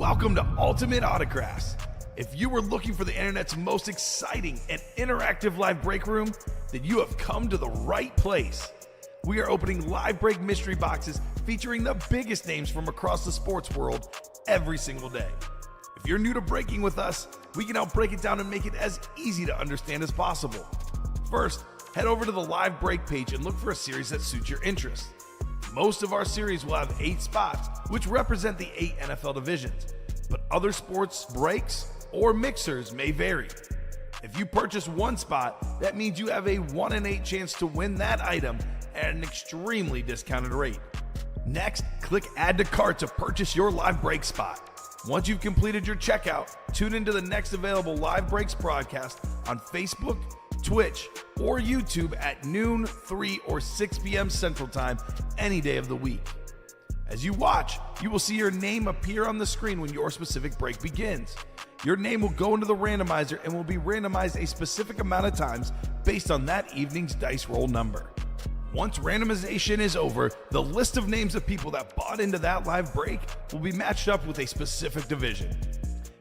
Welcome to Ultimate Autographs. If you were looking for the internet's most exciting and interactive live break room, then you have come to the right place. We are opening live break mystery boxes featuring the biggest names from across the sports world every single day. If you're new to breaking with us, we can help break it down and make it as easy to understand as possible. First, head over to the live break page and look for a series that suits your interest. Most of our series will have 8 spots, which represent the 8 NFL divisions, but other sports breaks or mixers may vary. If you purchase one spot, that means you have a 1 in 8 chance to win that item at an extremely discounted rate. Next, click Add to Cart to purchase your live break spot. Once you've completed your checkout, tune into the next available live breaks broadcast on Facebook, Twitch, or YouTube at noon, 3, or 6 p.m. Central Time any day of the week. As you watch, you will see your name appear on the screen when your specific break begins. Your name will go into the randomizer and will be randomized a specific amount of times based on that evening's dice roll number. Once randomization is over, the list of names of people that bought into that live break will be matched up with a specific division.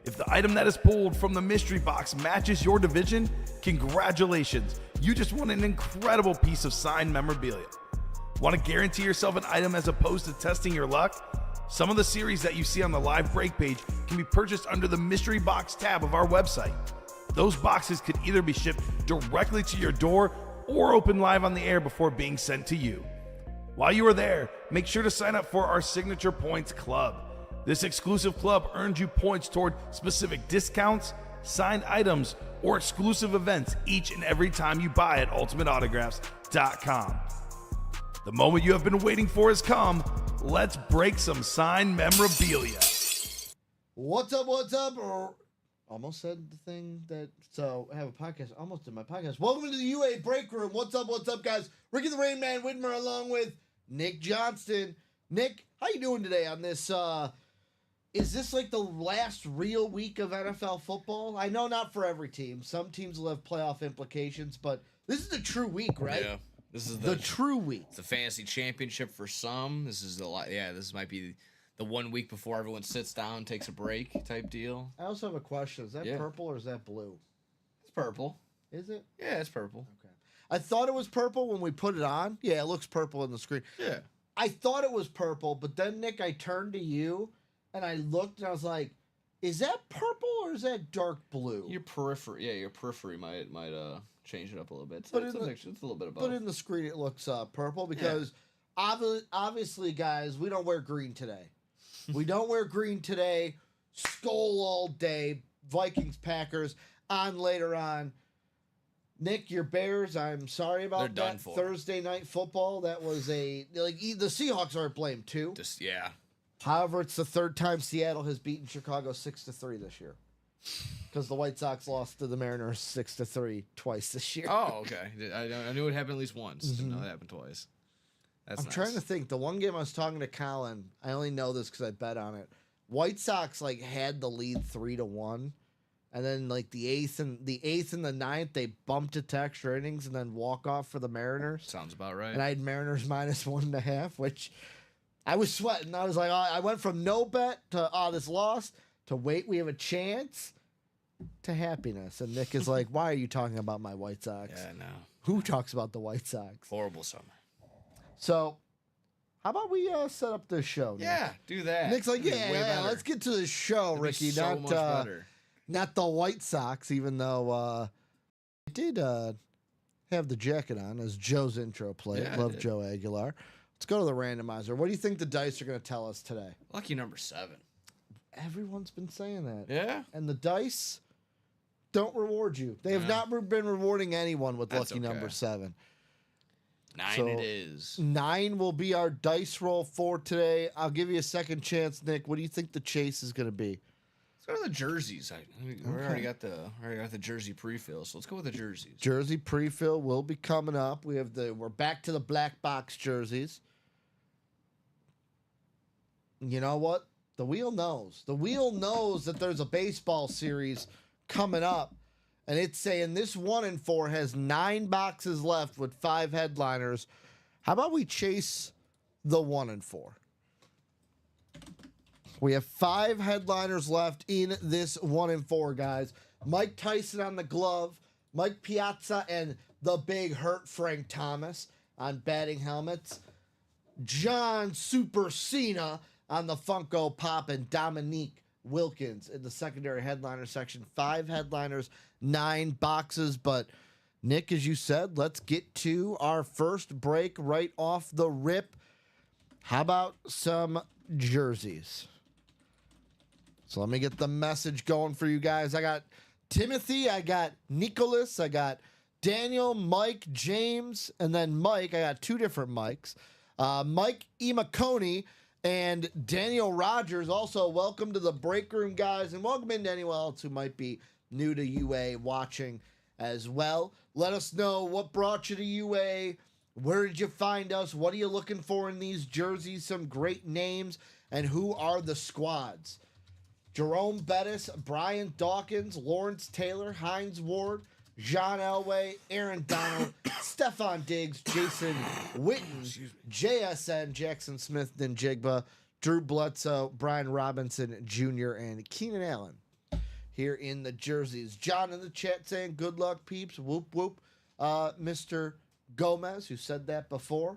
If the item that is pulled from the mystery box matches your division, congratulations, you just won an incredible piece of signed memorabilia. Want to guarantee yourself an item as opposed to testing your luck? Some of the series that you see on the live break page can be purchased under the mystery box tab of our website. Those boxes could either be shipped directly to your door or open live on the air before being sent to you. While you are there, make sure to sign up for our Signature Points Club. This exclusive club earns you points toward specific discounts, signed items, or exclusive events each and every time you buy at ultimateautographs.com. The moment you have been waiting for has come. Let's break some signed memorabilia. What's up? What's up? Almost said the thing that, so I have a podcast. Almost did my podcast. Welcome to the UA Break Room. What's up? What's up, guys? Ricky the Rain Man Widmer along with Nick Johnston. Nick, how you doing today on this? Is this like the last real week of NFL football? I know not for every team. Some teams will have playoff implications, but this is the true week, right? Yeah. This is the true week. It's the fantasy championship for some. This is this might be the 1 week before everyone sits down, takes a break type deal. I also have a question. Is that purple or is that blue? It's purple. Is it? Yeah, it's purple. Okay. I thought it was purple when we put it on. Yeah, it looks purple on the screen. Yeah. I thought it was purple, but then, Nick, I turned to you and I looked and I was like, is that purple or is that dark blue? Your periphery might change it up a little bit. It's a little bit of both. But in the screen it looks purple because obviously, guys, we don't wear green today. We don't wear green today. Skull all day. Vikings, Packers on later on. Nick, your Bears, I'm sorry about They're that. done for. Thursday night football, that was the Seahawks aren't blamed too. However, it's the third time Seattle has beaten Chicago 6-3 this year. Because the White Sox lost to the Mariners 6-3 twice this year. Oh, okay. I knew it happened at least once. Didn't know it happened twice. I'm trying to think. The one game I was talking to Colin, I only know this because I bet on it. White Sox had the lead 3-1, and then the eighth and the ninth they bumped it to extra innings and then walk off for the Mariners. Sounds about right. And I had Mariners -1.5, which I was sweating. I was like, I went from no bet to this lost to wait, we have a chance to happiness. And Nick is like, why are you talking about my White Sox? Yeah, no. Who talks about the White Sox? Horrible summer. So, how about we set up this show, Nick? Yeah, do that. Nick's like, yeah, let's get to the show, Ricky. So much better. Not the White Sox, even though I did have the jacket on as Joe's intro played. Yeah, Love Joe Aguilar. Let's go to the randomizer. What do you think the dice are going to tell us today? Lucky number 7. Everyone's been saying that. Yeah. And the dice don't reward you. They have not been rewarding anyone with lucky number 7. 9 it is. 9 will be our dice roll for today. I'll give you a second chance, Nick. What do you think the chase is going to be? Let's go to the jerseys. We already got the jersey pre-fill, so let's go with the jerseys. Jersey pre-fill will be coming up. We're back to the black box jerseys. You know what? The wheel knows. The wheel knows that there's a baseball series coming up. And it's saying this 1 and 4 has 9 boxes left with 5 headliners. How about we chase the 1 and 4? We have 5 headliners left in this 1 and 4, guys. Mike Tyson on the glove, Mike Piazza and the big hurt Frank Thomas on batting helmets, John Super Cena on the Funko Pop, and Dominique Wilkins in the secondary headliner section. 5 headliners, 9 boxes. But Nick, as you said, let's get to our first break right off the rip. How about some jerseys? So let me get the message going for you guys. I got Timothy, I got Nicholas, I got Daniel, Mike, James, and then Mike. I got 2 different Mikes. Mike Imakoni and Daniel Rogers. Also, welcome to the break room, guys, and welcome into anyone else who might be new to UA watching as well. Let us know what brought you to UA. Where did you find us? What are you looking for in these jerseys? Some great names, and who are the squads? Jerome Bettis, Brian Dawkins, Lawrence Taylor, Hines Ward, John Elway, Aaron Donald, Stefan Diggs, Jason Witten, JSN, Jackson Smith, Ninjigba, Drew Bledsoe, Brian Robinson Jr., and Keenan Allen here in the jerseys. John in the chat saying, good luck, peeps. Whoop, whoop. Mr. Gomez, who said that before.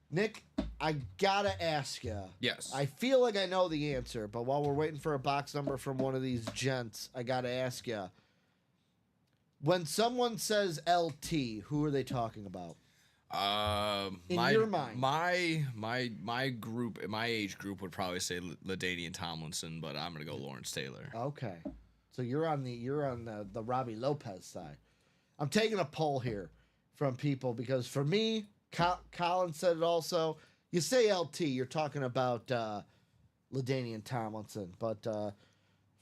Nick, I gotta ask you. Yes. I feel like I know the answer, but while we're waiting for a box number from one of these gents, I gotta ask you. When someone says LT, who are they talking about? In your mind, my group, my age group would probably say LaDainian Tomlinson, but I'm gonna go Lawrence Taylor. Okay, so you're on the Robbie Lopez side. I'm taking a poll here from people because for me, Colin said it also. You say LT, you're talking about LaDainian Tomlinson, but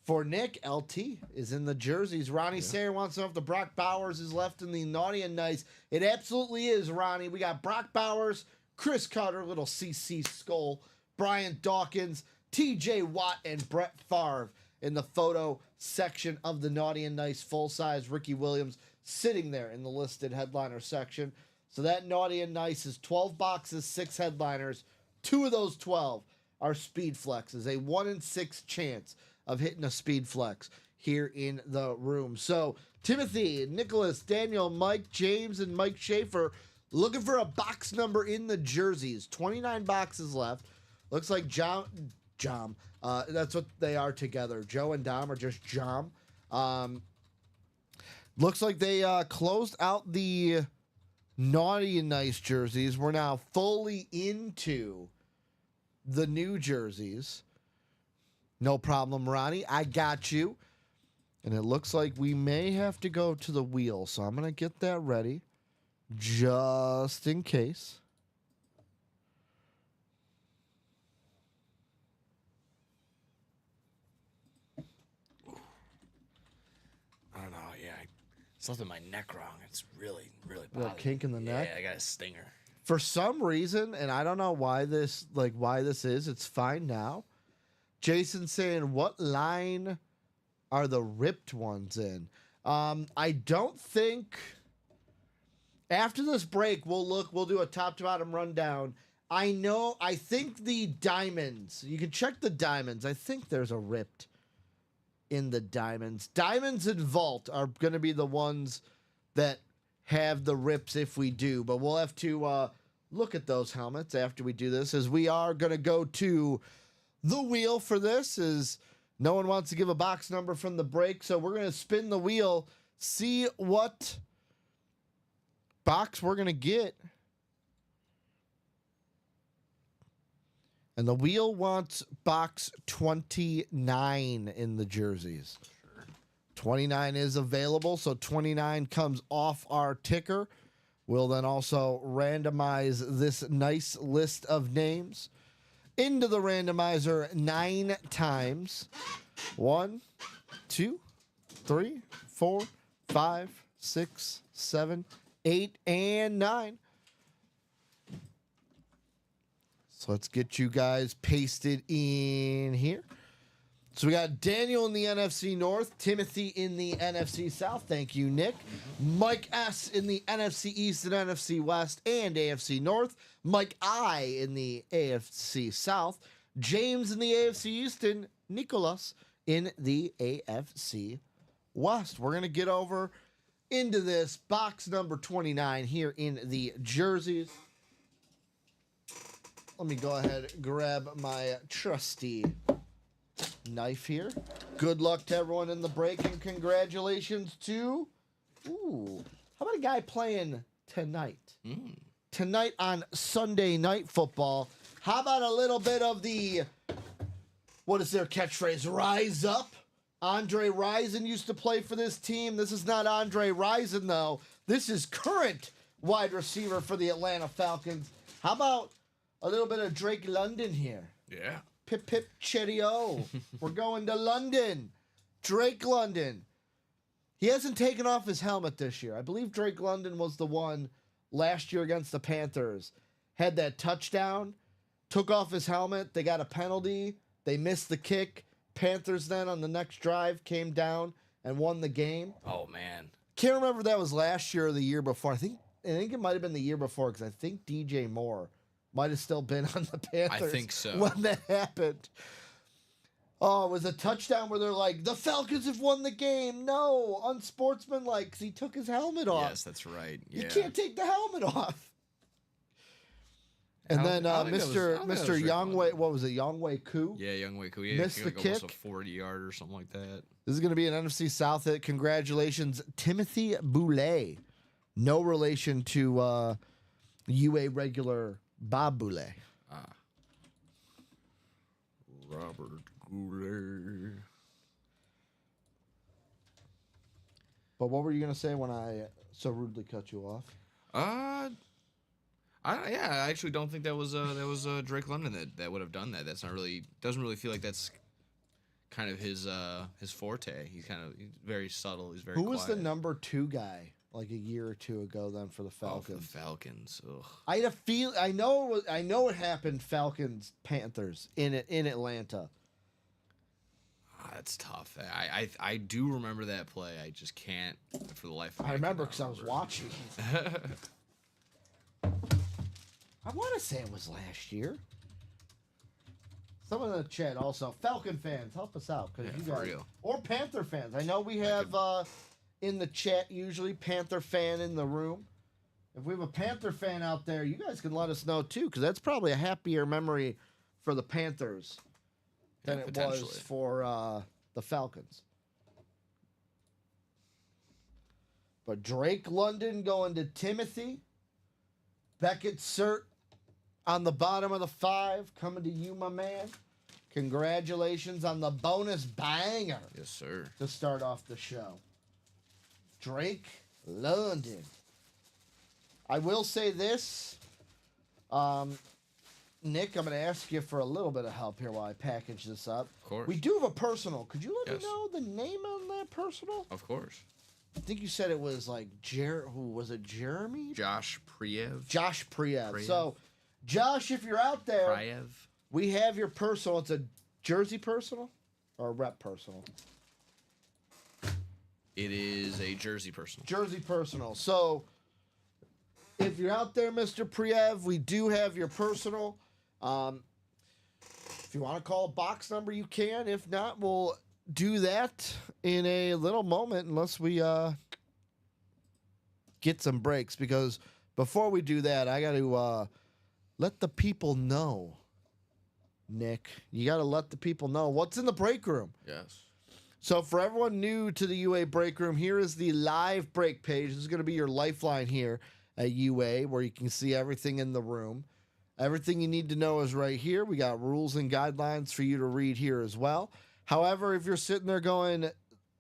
for Nick, LT is in the jerseys. Ronnie Sayer wants to know if the Brock Bowers is left in the naughty and nice. It absolutely is, Ronnie. We got Brock Bowers, Chris Carter, little CC Skull, Brian Dawkins, TJ Watt, and Brett Favre in the photo section of the naughty and nice full-size. Ricky Williams sitting there in the listed headliner section. So that naughty and nice is 12 boxes, 6 headliners. 2 of those 12 are speed flexes. A 1 in 6 chance of hitting a speed flex here in the room. So Timothy, Nicholas, Daniel, Mike, James, and Mike Schaefer looking for a box number in the jerseys. 29 boxes left. Looks like John. That's what they are together. Joe and Dom are just Jom. Looks like they closed out the naughty and nice jerseys. We're now fully into the new jerseys. No problem, Ronnie. I got you. And it looks like we may have to go to the wheel, so I'm going to get that ready just in case. I don't know. Yeah, something in my neck wrong. It's really, really Little bothering kink in the me. neck? Yeah, I got a stinger. For some reason, and I don't know why this is, it's fine now. Jason saying, what line are the ripped ones in? I don't think after this break we'll do a top to bottom rundown. I think the diamonds, you can check the diamonds. I think there's a ripped in the diamonds. Diamonds and vault are going to be the ones that have the rips if we do, but we'll have to look at those helmets after we do this, as we are going to go to the wheel for this. Is no one wants to give a box number from the break, so we're going to spin the wheel, see what box we're going to get. And the wheel wants box 29 in the jerseys. 29 is available, so 29 comes off our ticker. We'll then also randomize this nice list of names into the randomizer 9 times. 1, 2, 3, 4, 5, 6, 7, 8, and 9. So let's get you guys pasted in here. So we got Daniel in the NFC North, Timothy in the NFC South. Thank you, Nick. Mike S. in the NFC East and NFC West and AFC North. Mike I. in the AFC South. James in the AFC East, and Nicholas in the AFC West. We're going to get over into this box number 29 here in the jerseys. Let me go ahead and grab my trusty knife here. Good luck to everyone in the break, and congratulations to... Ooh, how about a guy playing tonight? Tonight on Sunday Night Football. How about a little bit of the... What is their catchphrase? Rise up. Andre Rison used to play for this team. This is not Andre Rison, though. This is current wide receiver for the Atlanta Falcons. How about a little bit of Drake London here? Yeah. Pip, pip, cheerio. We're going to London. Drake London. He hasn't taken off his helmet this year. I believe Drake London was the one last year against the Panthers. Had that touchdown, took off his helmet. They got a penalty. They missed the kick. Panthers then on the next drive came down and won the game. Oh, man. Can't remember if that was last year or the year before. I think it might have been the year before, because I think DJ Moore might have still been on the Panthers. I think so. When that happened. Oh, it was a touchdown where they're like, the Falcons have won the game. No, unsportsmanlike, because he took his helmet off. Yes, that's right. Yeah. You can't take the helmet off. And then Mr. Youngway, what was it, Youngway Koo? Yeah, Youngway Koo. Yeah, missed the like almost kick. a 40-yard or something like that. This is going to be an NFC South hit. Congratulations, Timothy Boulay. No relation to UA regular Bob Boulay. Robert Goulet. But what were you going to say when I so rudely cut you off? I actually don't think that was Drake London that would have done that. That's not really, doesn't really feel like that's kind of his forte. He's very subtle. He's very Who was the quiet. number 2 guy like a year or two ago then for the Falcons? Oh, for the Falcons. Ugh. I had a feel. I know it happened. Falcons Panthers in Atlanta. That's tough. I do remember that play. I just can't for the life of me. I remember because I was watching. I want to say it was last year. Someone in the chat also, Falcon fans, help us out, because Yeah, you for guys, real. or Panther fans. I know we have in the chat usually Panther fan in the room. If we have a Panther fan out there, you guys can let us know too, because that's probably a happier memory for the Panthers than it was potentially. for the Falcons. But Drake London going to Timothy. Beckett Cert on the bottom of the 5, coming to you, my man. Congratulations on the bonus banger Yes, sir. to start off the show. Drake London. I will say this. Nick, I'm going to ask you for a little bit of help here while I package this up. Of course. We do have a personal. Could you let Yes. me know the name on that personal? Of course. I think you said it was like who was it? Jeremy? Josh Priev. Josh Priev. Priev. So, Josh, if you're out there, Priev. we have your personal. It's a jersey personal or a rep personal? It is a jersey personal. Jersey personal. So, if you're out there, Mr. Priev, we do have your personal. If you want to call a box number, you can. If not, we'll do that in a little moment unless we get some breaks, because before we do that, I got to let the people know. Nick, you got to let the people know what's in the break room. Yes. So for everyone new to the UA break room, here is the live break page. This is going to be your lifeline here at UA, where you can see everything in the room. Everything you need to know is right here. We got rules and guidelines for you to read here as well. However, if you're sitting there going,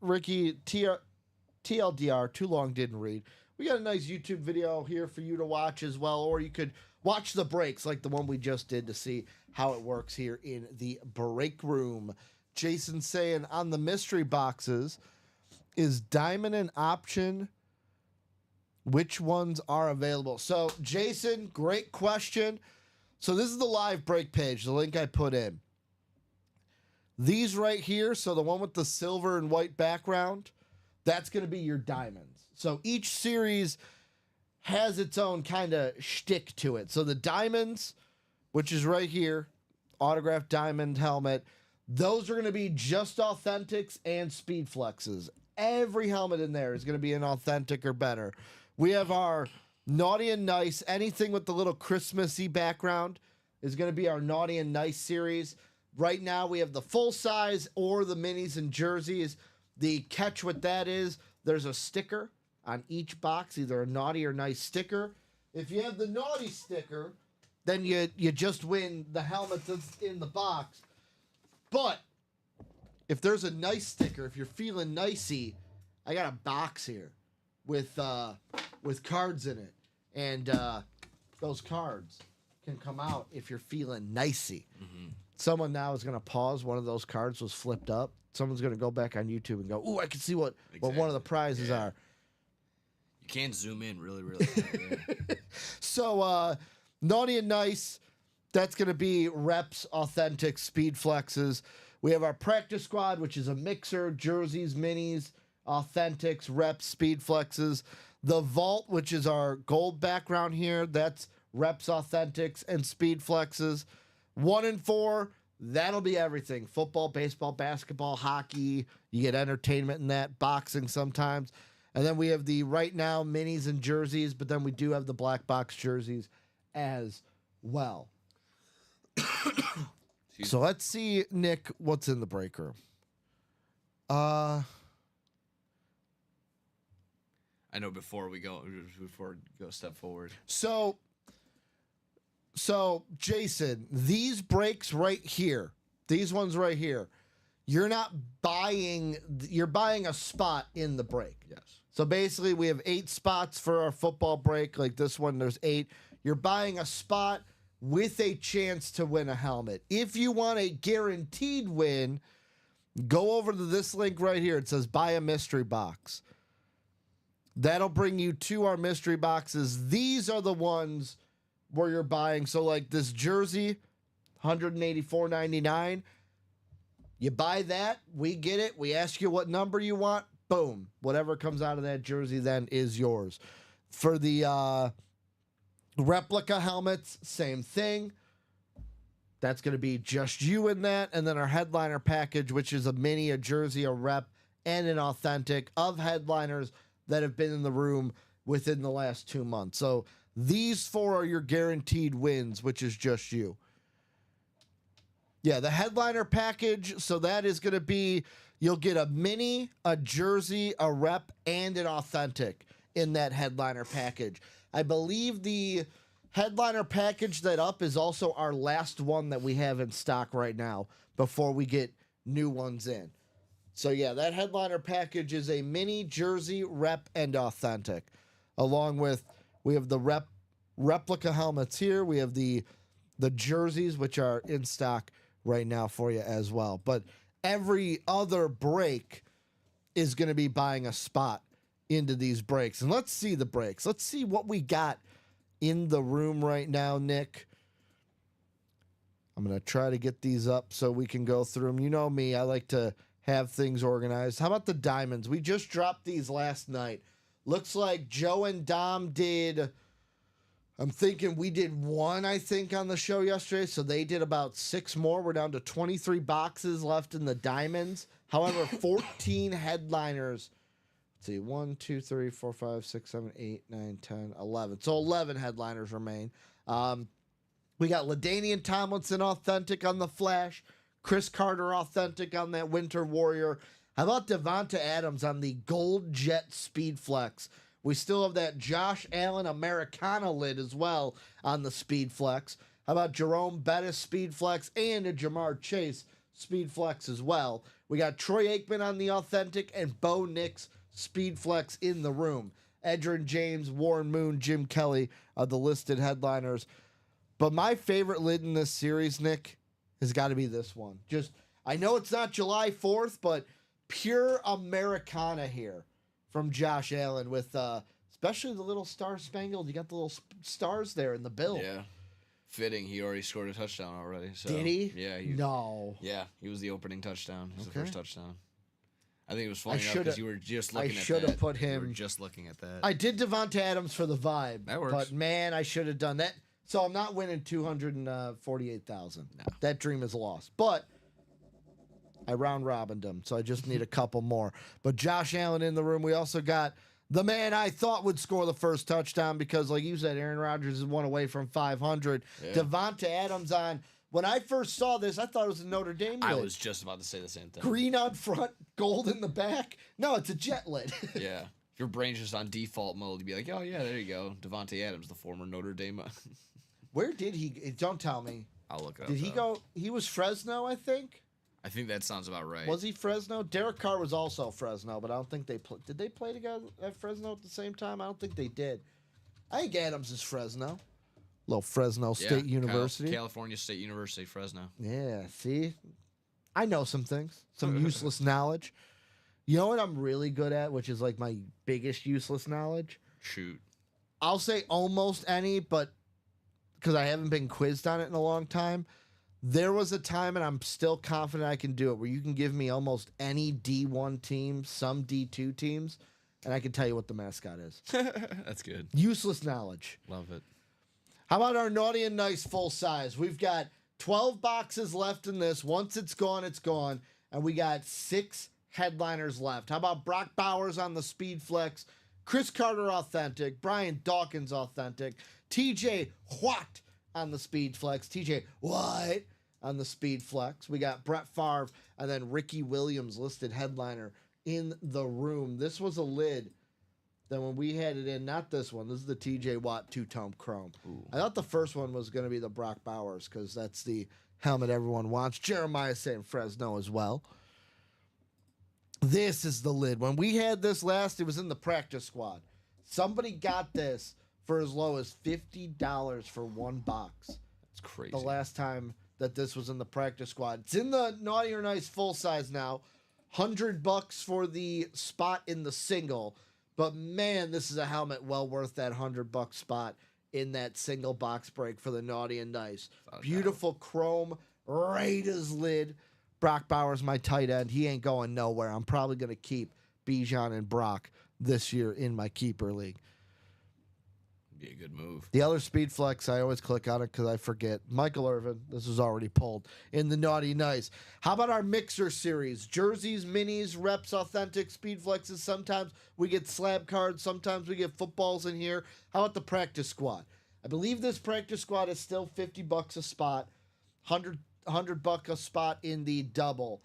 Ricky, TLDR, too long, didn't read, we got a nice YouTube video here for you to watch as well, or you could watch the breaks like the one we just did to see how it works here in the break room. Jason saying on the mystery boxes, is diamond an option? Which ones are available? So, Jason, great question. So this is the live break page, the link I put in. These right here, so the one with the silver and white background, that's going to be your diamonds. So each series has its own kind of shtick to it. So the diamonds, which is right here, autographed diamond helmet. Those are going to be just authentics and speed flexes. Every helmet in there is going to be an authentic or better. We have our naughty and nice. Anything with the little Christmassy background is going to be our naughty and nice series. Right now, we have the full size or the minis and jerseys. The catch with that is there's a sticker on each box, either a naughty or nice sticker. If you have the naughty sticker, then you just win the helmet that's in the box. But if there's a nice sticker, if you're feeling nicey, I got a box here with cards in it, and those cards can come out if you're feeling nicey. Mm-hmm. Someone now is going to pause. One of those cards was flipped up. Someone's going to go back on YouTube and go, "Ooh, I can see what one of the prizes are." You can't zoom in really hard, yeah. So naughty and nice. That's going to be reps, authentic, speed flexes. We have our practice squad, which is a mixer, jerseys, minis, authentics, reps, speed flexes. The vault, which is our gold background here, that's reps, authentics, and speed flexes. 1 and 4, that'll be everything. Football, baseball, basketball, hockey. You get entertainment in that, boxing sometimes. And then we have the right now minis and jerseys, but then we do have the black box jerseys as well. So let's see, Nick, what's in the break room. I know before we go a step forward. So Jason, these breaks right here, these ones right here, you're buying a spot in the break. Yes. So basically we have 8 spots for our football break. Like this one, there's 8. You're buying a spot with a chance to win a helmet. If you want a guaranteed win, go over to this link right here. It says buy a mystery box. That'll bring you to our mystery boxes. These are the ones where you're buying. So like this jersey, $184.99. You buy that, we get it. We ask you what number you want. Boom. Whatever comes out of that jersey then is yours. For the replica helmets, same thing. That's going to be just you in that. And then our headliner package, which is a mini, a jersey, a rep, and an authentic of headliners that have been in the room within the last 2 months. So these 4 are your guaranteed wins, which is just you. Yeah, the headliner package, so that is going to be, you'll get a mini, a jersey, a rep, and an authentic in that headliner package. I believe the headliner package that up is also our last one that we have in stock right now before we get new ones in. So yeah, that headliner package is a mini, jersey, rep, and authentic. Along with, we have the replica helmets here. We have the jerseys, which are in stock right now for you as well. But every other break is going to be buying a spot into these breaks. And let's see the breaks. Let's see what we got in the room right now, Nick. I'm going to try to get these up so we can go through them. You know me, I like to have things organized. How about the diamonds? We just dropped these last night. Looks like Joe and Dom did, I'm thinking we did 1, I think, on the show yesterday. So they did about 6 more. We're down to 23 boxes left in the diamonds. However, 14 headliners. Let's see, 1, 2, 3, 4, 5, 6, 7, 8, 9, 10, 11. So 11 headliners remain. We got LaDainian Tomlinson authentic on the Flash. Chris Carter authentic on that Winter Warrior. How about Devonta Adams on the Gold Jet Speed Flex? We still have that Josh Allen Americana lid as well on the Speed Flex. How about Jerome Bettis Speed Flex and a Jamar Chase Speed Flex as well? We got Troy Aikman on the authentic and Bo Nix Speed Flex in the room. Edgerrin James, Warren Moon, Jim Kelly are the listed headliners. But my favorite lid in this series, Nick, has got to be this one. Just, I know it's not July 4th, but pure Americana here from Josh Allen with especially the little star spangled. You got the little stars there in the bill. Yeah. Fitting. He already scored a touchdown already. So, did he? Yeah. No. Yeah, he was the opening touchdown. He was Okay. the first touchdown. I think it was funny enough shoulda- because you were just looking at that. I should have put You him. were just looking at that. I did Devonta Adams for the vibe. That works. But man, I should have done that. So I'm not winning 248,000. No. That dream is lost. But I round robined them, so I just need a couple more. But Josh Allen in the room. We also got the man I thought would score the first touchdown because, like you said, Aaron Rodgers is one away from 500. Yeah. Devonta Adams on. When I first saw this, I thought it was a Notre Dame lid. I was just about to say the same thing. Green on front, gold in the back. No, it's a jet lid. Yeah. If your brain's just on default mode, you'd be like, oh, yeah, there you go. Devontae Adams, the former Notre Dame. Where did he? Don't tell me. I'll look it up. Did he though. go? He was Fresno, I think. I think that sounds about right. Was he Fresno? Derek Carr was also Fresno, but I don't think they did they play together at Fresno at the same time? I don't think they did. I think Adams is Fresno. Little Fresno State University. California State University, Fresno. Yeah, see? I know some things. Some useless knowledge. You know what I'm really good at, which is like my biggest useless knowledge? Shoot. I'll say almost any, but because I haven't been quizzed on it in a long time. There was a time, and I'm still confident I can do it, where you can give me almost any D1 team, some D2 teams, and I can tell you what the mascot is. That's good. Useless knowledge. Love it. How about our naughty and nice full size? We've got 12 boxes left in this. Once it's gone, it's gone. And we got 6 headliners left. How about Brock Bowers on the Speed Flex? Chris Carter authentic. Brian Dawkins authentic. TJ Watt on the Speed Flex. TJ Watt on the Speed Flex. We got Brett Favre and then Ricky Williams listed headliner in the room. This was a lid that when we had it in, not this one. This is the TJ Watt two-tone chrome. Ooh. I thought the first one was going to be the Brock Bowers because that's the helmet everyone wants. Jeremiah saying Fresno as well. This is the lid. When we had this last, it was in the practice squad. Somebody got this for as low as $50 for one box. That's crazy. The last time that this was in the practice squad. It's in the Naughty or Nice full size now. $100 for the spot in the single. But man, this is a helmet well worth that $100 spot in that single box break for the Naughty and Nice. Beautiful chrome Raiders lid. Brock Bowers, my tight end. He ain't going nowhere. I'm probably going to keep Bijan and Brock this year in my keeper league. Be a good move. The other Speed Flex, I always click on it because I forget. Michael Irvin, this was already pulled in the Naughty Nice. How about our Mixer series? Jerseys, minis, reps, authentic, Speed Flexes. Sometimes we get slab cards. Sometimes we get footballs in here. How about the practice squad? I believe this practice squad is still $50 a spot. $100 a spot in the double.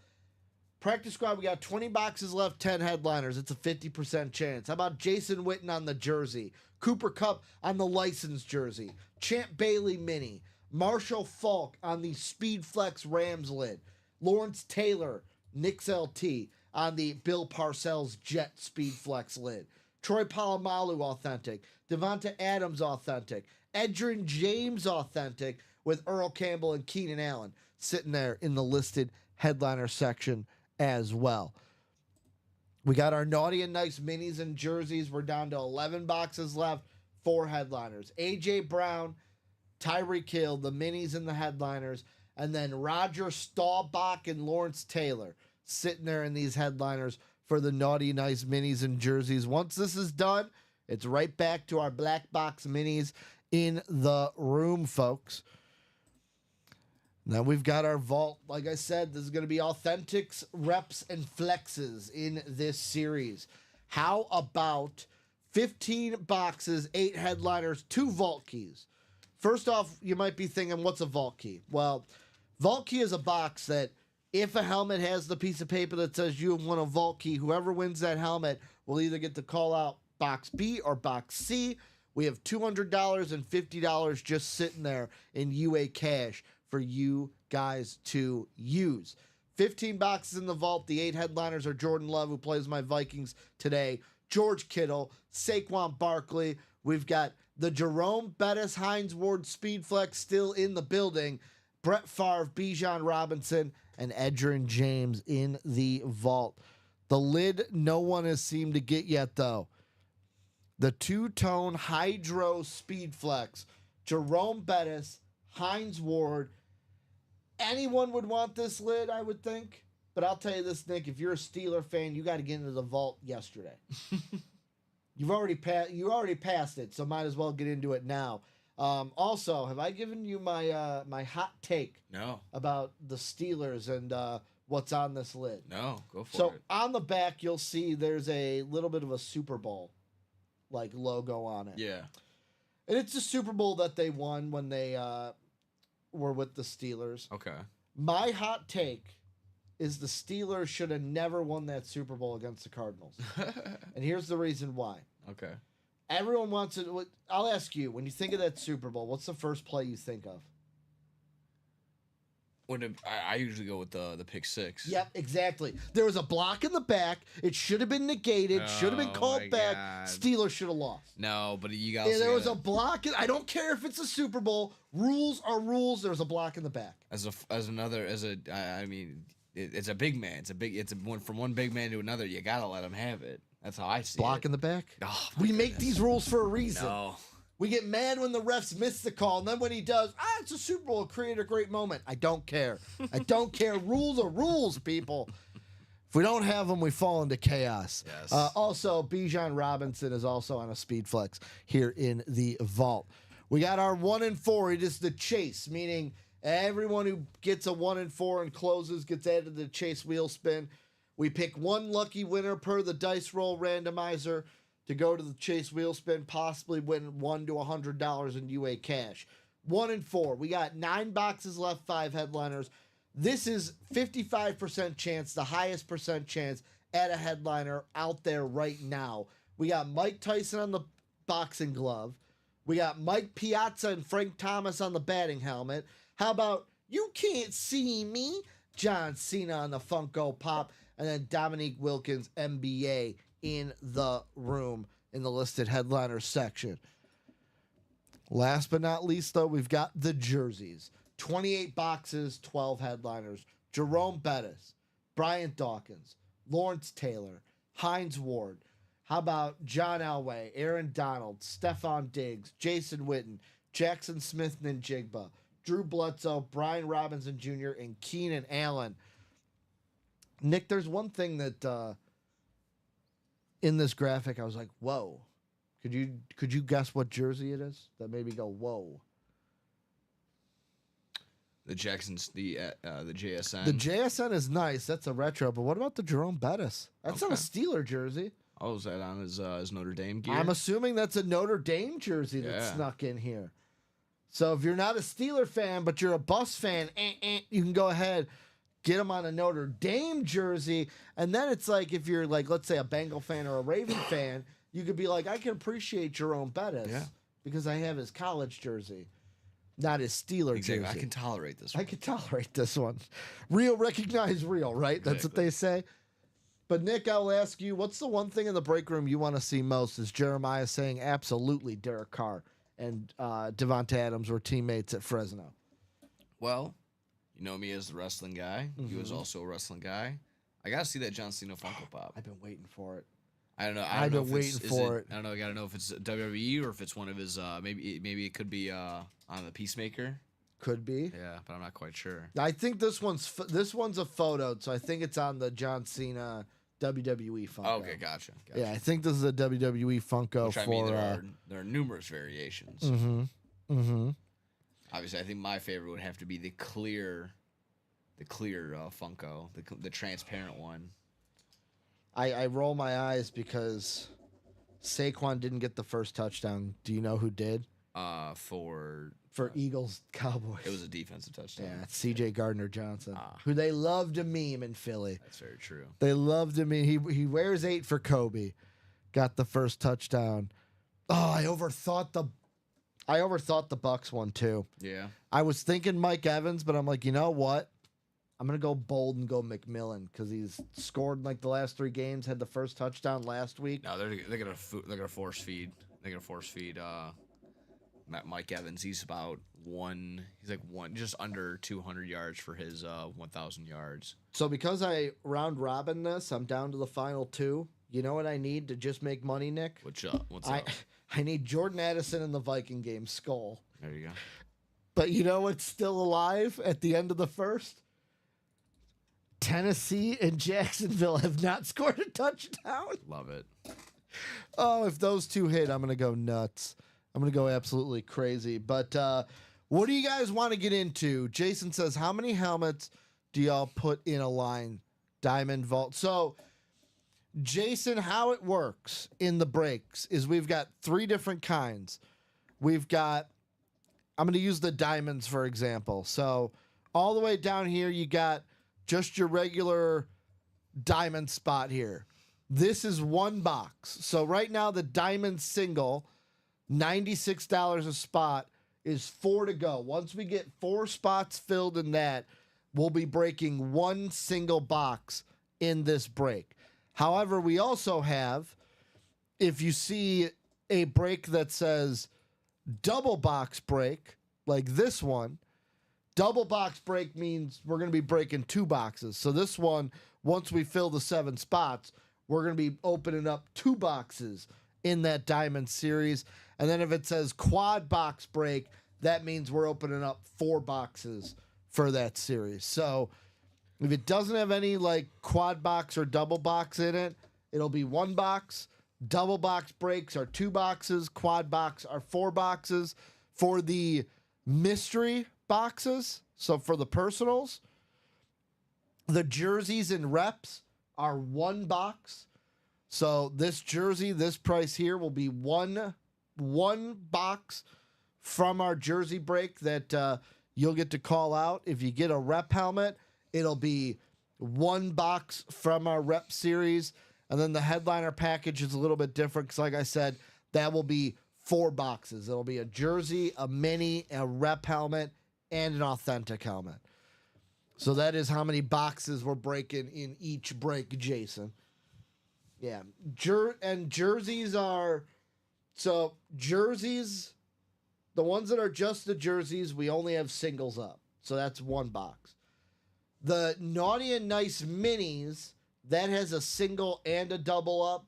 Practice squad, we got 20 boxes left, 10 headliners. It's a 50% chance. How about Jason Witten on the jersey? Cooper Kupp on the licensed jersey. Champ Bailey mini. Marshall Falk on the Speed Flex Rams lid. Lawrence Taylor, Knicks LT on the Bill Parcells Jet Speed Flex lid. Troy Polamalu authentic. Devonta Adams authentic. Edgerrin James authentic with Earl Campbell and Keenan Allen sitting there in the listed headliner section as well. We got our Naughty and Nice minis and jerseys. We're down to 11 boxes left, 4 headliners. A.J. Brown, Tyreek Hill, the minis and the headliners, and then Roger Staubach and Lawrence Taylor sitting there in these headliners for the Naughty Nice minis and jerseys. Once this is done, it's right back to our black box minis in the room, folks. Now we've got our vault. Like I said, this is going to be authentics, reps, and flexes in this series. How about 15 boxes, 8 headliners, 2 vault keys? First off, you might be thinking, what's a vault key? Well, vault key is a box that if a helmet has the piece of paper that says you have won a vault key, whoever wins that helmet will either get to call out box B or box C. We have $200 and $50 just sitting there in UA cash for you guys to use. 15 boxes in the vault. The 8 headliners are Jordan Love, who plays my Vikings today, George Kittle, Saquon Barkley. We've got the Jerome Bettis Hines Ward Speed Flex still in the building. Brett Favre, Bijan Robinson, and Edgerrin James in the vault. The lid no one has seemed to get yet, though. The two-tone Hydro Speed Flex. Jerome Bettis, Hines Ward. Anyone would want this lid, I would think. But I'll tell you this, Nick, if you're a Steeler fan, you got to get into the vault yesterday. You already passed it, so might as well get into it now. Also, have I given you my my hot take No, about the Steelers and what's on this lid? no, go for So it. on the back, you'll see there's a little bit of a Super Bowl like logo on it. Yeah. And it's a Super Bowl that they won when they were with the Steelers. Okay. My hot take is the Steelers should have never won that Super Bowl against the Cardinals. And here's the reason why. Okay. Everyone wants it. I'll ask you, when you think of that Super Bowl, what's the first play you think of? I usually go with the pick six. Yep, exactly. There was a block in the back. It should have been negated. Should have been Oh called my back. God. Steelers should have lost. No, but you got. Yeah, there was a block. I don't care if it's a Super Bowl. Rules are rules. There's a block in the back. I mean, it's a big man. It's one from one big man to another. You gotta let him have it. That's how I see Block it. in the back. Oh, my We make goodness. these rules for a reason. No. We get mad when the refs miss the call, and then when he does, it's a Super Bowl, create a great moment. I don't care. I don't care. Rules are rules, people. If we don't have them, we fall into chaos. Yes. Also, Bijan Robinson is also on a speed flex here in the vault. We got our 1 and 4. It is the chase, meaning everyone who gets a 1 and 4 and closes gets added to the chase wheel spin. We pick one lucky winner per the dice roll randomizer to go to the chase wheel spin, possibly win $1 to $100 in UA cash. 1 and 4. We got 9 boxes left, 5 headliners. This is 55% chance, the highest percent chance at a headliner out there right now. We got Mike Tyson on the boxing glove. We got Mike Piazza and Frank Thomas on the batting helmet. How about You Can't See Me? John Cena on the Funko Pop. And then Dominique Wilkins, NBA, in the room in the listed headliners section. Last but not least, though, we've got the jerseys. 28 boxes, 12 headliners. Jerome Bettis, Bryant Dawkins, Lawrence Taylor, Hines Ward. How about John Elway, Aaron Donald, Stephon Diggs, Jason Witten, Jackson Smith-Njigba, Drew Bledsoe, Brian Robinson Jr., and Keenan Allen. Nick, there's one thing that in this graphic I was like, whoa. Could you guess what jersey it is? That made me go, whoa. The Jacksons, the JSN. The JSN is nice. That's a retro. But what about the Jerome Bettis? That's not a Okay. Steeler jersey. Oh, is that on his Notre Dame gear? I'm assuming that's a Notre Dame jersey that Yeah. snuck in here. So if you're not a Steeler fan, but you're a Bucs fan, you can go ahead, get them on a Notre Dame jersey. And then it's like, if you're like, let's say a Bengal fan or a Raven fan, you could be like, I can appreciate Jerome Bettis Yeah. because I have his college jersey, not his Steeler Exactly. jersey. I can tolerate this I one. can tolerate this one. Real recognize real, right? That's what Exactly. they say. But Nick, I'll ask you, what's the one thing in the break room you want to see most? Is Jeremiah saying absolutely Derek Carr and Devonta Adams were teammates at Fresno? Well, you know me as the wrestling guy. He was also a wrestling guy. I gotta see that John Cena Funko Pop. I've been waiting for it. I don't know. I've been waiting for it. I don't know. I gotta know if it's WWE or if it's one of his. Maybe it could be on the Peacemaker. Could be. Yeah, but I'm not quite sure. I think this one's a photo, so I think it's on the John Cena WWE Funko. Oh, okay, gotcha. Yeah, I think this is a WWE Funko Which, I for. mean, there are numerous variations. Mm-hmm. Obviously, I think my favorite would have to be the clear Funko, the transparent one. I roll my eyes because Saquon didn't get the first touchdown. Do you know who did? For Eagles Cowboys. It was a defensive touchdown. Yeah, it's C.J. Gardner-Johnson, Ah. who they love to meme in Philly. That's very true. They love to meme. He wears 8 for Kobe. Got the first touchdown. Oh, I overthought the Bucks one too. Yeah. I was thinking Mike Evans, but I'm like, you know what? I'm gonna go bold and go McMillan because he's scored like the last 3 games. Had the first touchdown last week. No, they're gonna force feed. They're gonna force feed. Mike Evans. He's just under 200 yards for his 1,000 yards. So because I round robin this, I'm down to the final 2. You know what I need to just make money, Nick? What's I up? I need Jordan Addison in the Viking game, skull. There you go. But you know what's still alive at the end of the first? Tennessee and Jacksonville have not scored a touchdown. Love it. Oh, if those 2 hit, I'm going to go nuts. I'm going to go absolutely crazy. But what do you guys want to get into? Jason says, how many helmets do y'all put in a line? Diamond Vault. So, Jason, how it works in the breaks is we've got 3 different kinds. We've got, I'm going to use the diamonds, for example. So, all the way down here, you got just your regular diamond spot here. This is 1 box. So, right now, the diamond single, $96 a spot, is 4 to go. Once we get 4 spots filled in that, we'll be breaking 1 single box in this break. However, we also have, if you see a break that says double box break, like this one, double box break means we're going to be breaking 2 boxes. So this one, once we fill the 7 spots, we're going to be opening up 2 boxes in that diamond series. And then if it says quad box break, that means we're opening up 4 boxes for that series. So if it doesn't have any like quad box or double box in it, it'll be 1 box. Double box breaks are 2 boxes. Quad box are 4 boxes. For the mystery boxes, so for the personals, the jerseys and reps are 1 box. So this jersey, this price here will be one box from our jersey break that you'll get to call out. If you get a rep helmet, it'll be 1 box from our rep series. And then the headliner package is a little bit different because, like I said, that will be 4 boxes. It'll be a jersey, a mini, a rep helmet, and an authentic helmet. So that is how many boxes we're breaking in each break, Jason. Yeah. And jerseys are... So jerseys, the ones that are just the jerseys, we only have singles up. So that's 1 box. The Naughty and Nice minis, that has a single and a double up.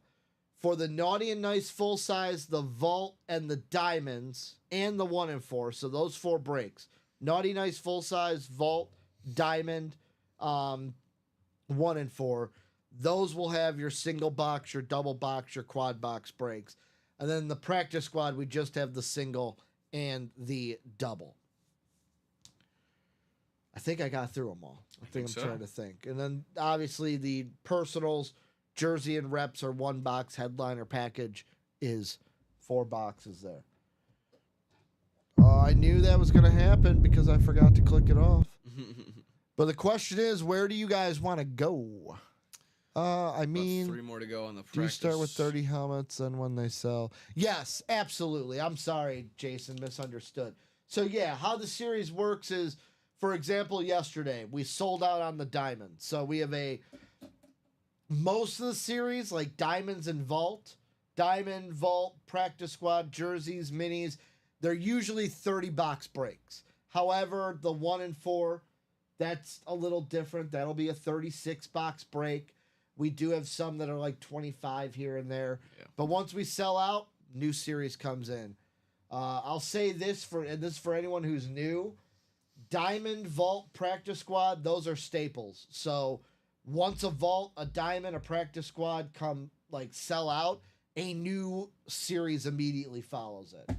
For the Naughty and Nice full size, the Vault and the Diamonds, and the 1 and 4. So those 4 breaks. Naughty Nice full size, Vault, Diamond, 1 and 4. Those will have your single box, your double box, your quad box breaks. And then the practice squad, we just have the single and the double. I think I got through them all. I think I'm trying to think. And then obviously the personals, jersey and reps are 1 box. Headliner package is 4 boxes there. I knew that was going to happen because I forgot to click it off. But the question is, where do you guys want to go? I mean, 3 more to go on the practice. Do you start with 30 helmets and when they sell? Yes, absolutely. I'm sorry, Jason, misunderstood. So yeah, how the series works is, for example, yesterday we sold out on the diamonds. So we have most of the series like diamonds and vault, diamond, vault, practice squad, jerseys, minis. They're usually 30 box breaks. However, the 1 and 4, that's a little different. That'll be a 36 box break. We do have some that are like 25 here and there. Yeah. But once we sell out, new series comes in. I'll say this for anyone who's new. Diamond, Vault, Practice Squad, those are staples. So once a Vault, a Diamond, a Practice Squad sell out, a new series immediately follows it.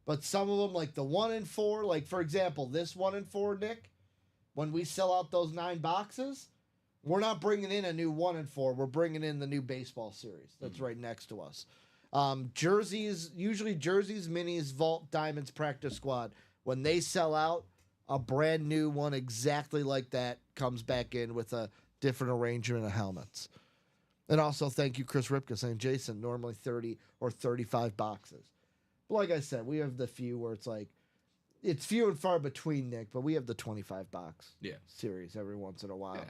But some of them, like the 1 and 4, like for example, this 1 and 4, Nick, when we sell out those 9 boxes, we're not bringing in a new 1 and 4. We're bringing in the new baseball series that's right next to us. Jerseys, usually jerseys, minis, Vault, Diamonds, Practice Squad. When they sell out, a brand new one exactly like that comes back in with a different arrangement of helmets. And also, thank you, Chris Ripka, saying, Jason, normally 30 or 35 boxes. But like I said, we have the few where it's like, it's few and far between, Nick, but we have the 25 box series every once in a while. Yeah.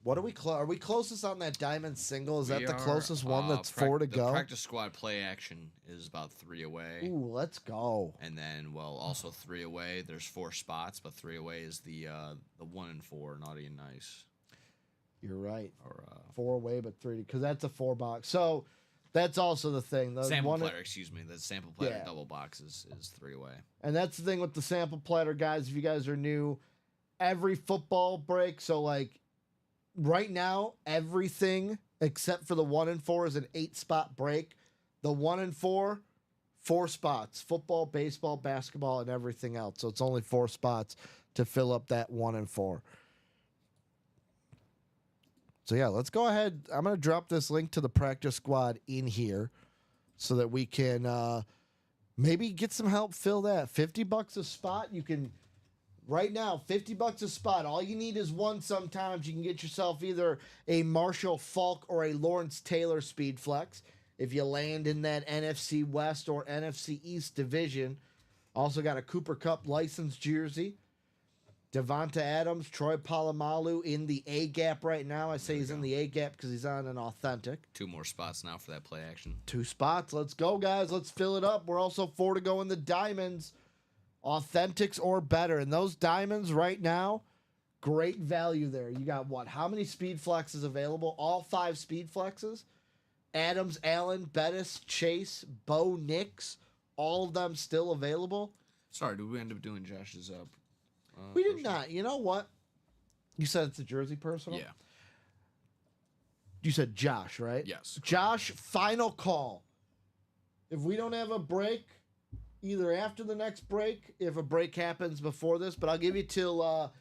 What are we are we closest on that diamond single? Is that the closest one that's 4 to go? The practice squad play action is about 3 away. Ooh, let's go. And then, also 3 away. There's 4 spots, but 3 away is the 1 and 4, Naughty and Nice. You're right. Or 4 away, but 3 because that's a 4 box. So that's also the thing. The sample platter, excuse me. The sample platter double box is 3 away. And that's the thing with the sample platter, guys. If you guys are new, every football break, so like right now, everything except for the 1 and 4 is an 8-spot break. The 1 and 4 4 spots: football, baseball, basketball, and everything else. So it's only 4 spots to fill up that 1 and 4. So yeah, let's go ahead. I'm going to drop this link to the practice squad in here so that we can maybe get some help fill that. $50 a spot. You can right now, $50 a spot. All you need is one. Sometimes you can get yourself either a Marshall Falk or a Lawrence Taylor Speed Flex. If you land in that NFC West or NFC East division, also got a Cooper Kupp licensed jersey. Devonta Adams, Troy Polamalu in the A gap right now. I say he's in the A gap because he's on an authentic. 2 more spots now for that play action. 2 spots. Let's go, guys. Let's fill it up. We're also 4 to go in the diamonds. Authentics or better. And those diamonds right now, great value there. You got what? How many speed flexes available? All 5 speed flexes. Adams, Allen, Bettis, Chase, Bo Nix, all of them still available. Sorry, did we end up doing Josh's We did personal? not. You know what? You said it's a jersey personal? Yeah. You said Josh, right? Yes. Josh, final call. If we don't have a break, either after the next break, if a break happens before this, but I'll give you till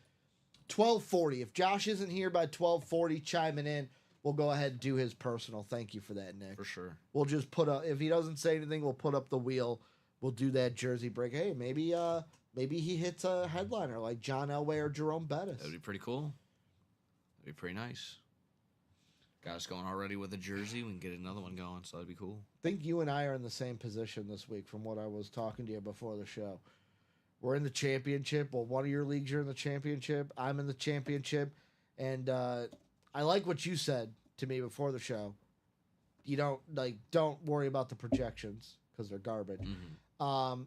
12:40. If Josh isn't here by 12:40 chiming in, we'll go ahead and do his personal. Thank you for that, Nick. For sure. We'll just put up, if he doesn't say anything, we'll put up the wheel. We'll do that jersey break. Hey, maybe he hits a headliner like John Elway or Jerome Bettis. That would be pretty cool. That'd be pretty nice. Got us going already with a jersey. We can get another one going, so that'd be cool. I think you and I are in the same position this week from what I was talking to you before the show. We're in the championship. Well, one of your leagues you're in the championship. I'm in the championship. And I like what you said to me before the show. You don't worry about the projections because they're garbage. Mm-hmm.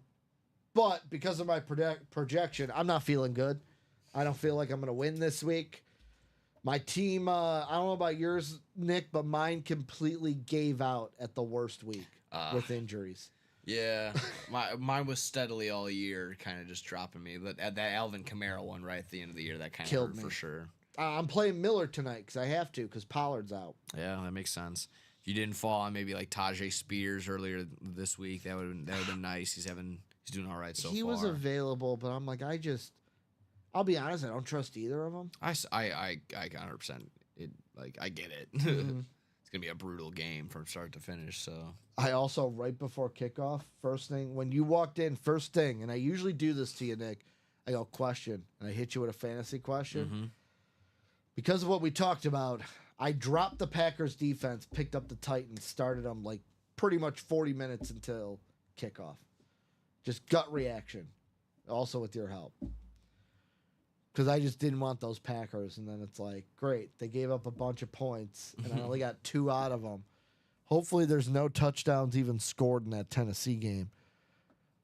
But because of my projection, I'm not feeling good. I don't feel like I'm going to win this week. My team, I don't know about yours, Nick, but mine completely gave out at the worst week with injuries. Yeah, mine was steadily all year, kind of just dropping me. But that Alvin Kamara one right at the end of the year, that kind of Killed hurt me. for sure. I'm playing Miller tonight because I have to because Pollard's out. Yeah, that makes sense. If you didn't fall on maybe like Tajay Spears earlier this week, that would have been nice. He's doing all right so far. He was available, but I'm like, I'll be honest, I don't trust either of them. I 100%. I get it. Mm-hmm. It's gonna be a brutal game from start to finish. So I also, right before kickoff, first thing, when you walked in, first thing, and I usually do this to you, Nick, I go, question, and I hit you with a fantasy question. Mhm. Because of what we talked about, I dropped the Packers defense, picked up the Titans, started them like pretty much 40 minutes until kickoff. Just gut reaction, also with your help. Because I just didn't want those Packers, and then it's like, great, they gave up a bunch of points, and I only got 2 out of them. Hopefully there's no touchdowns even scored in that Tennessee game,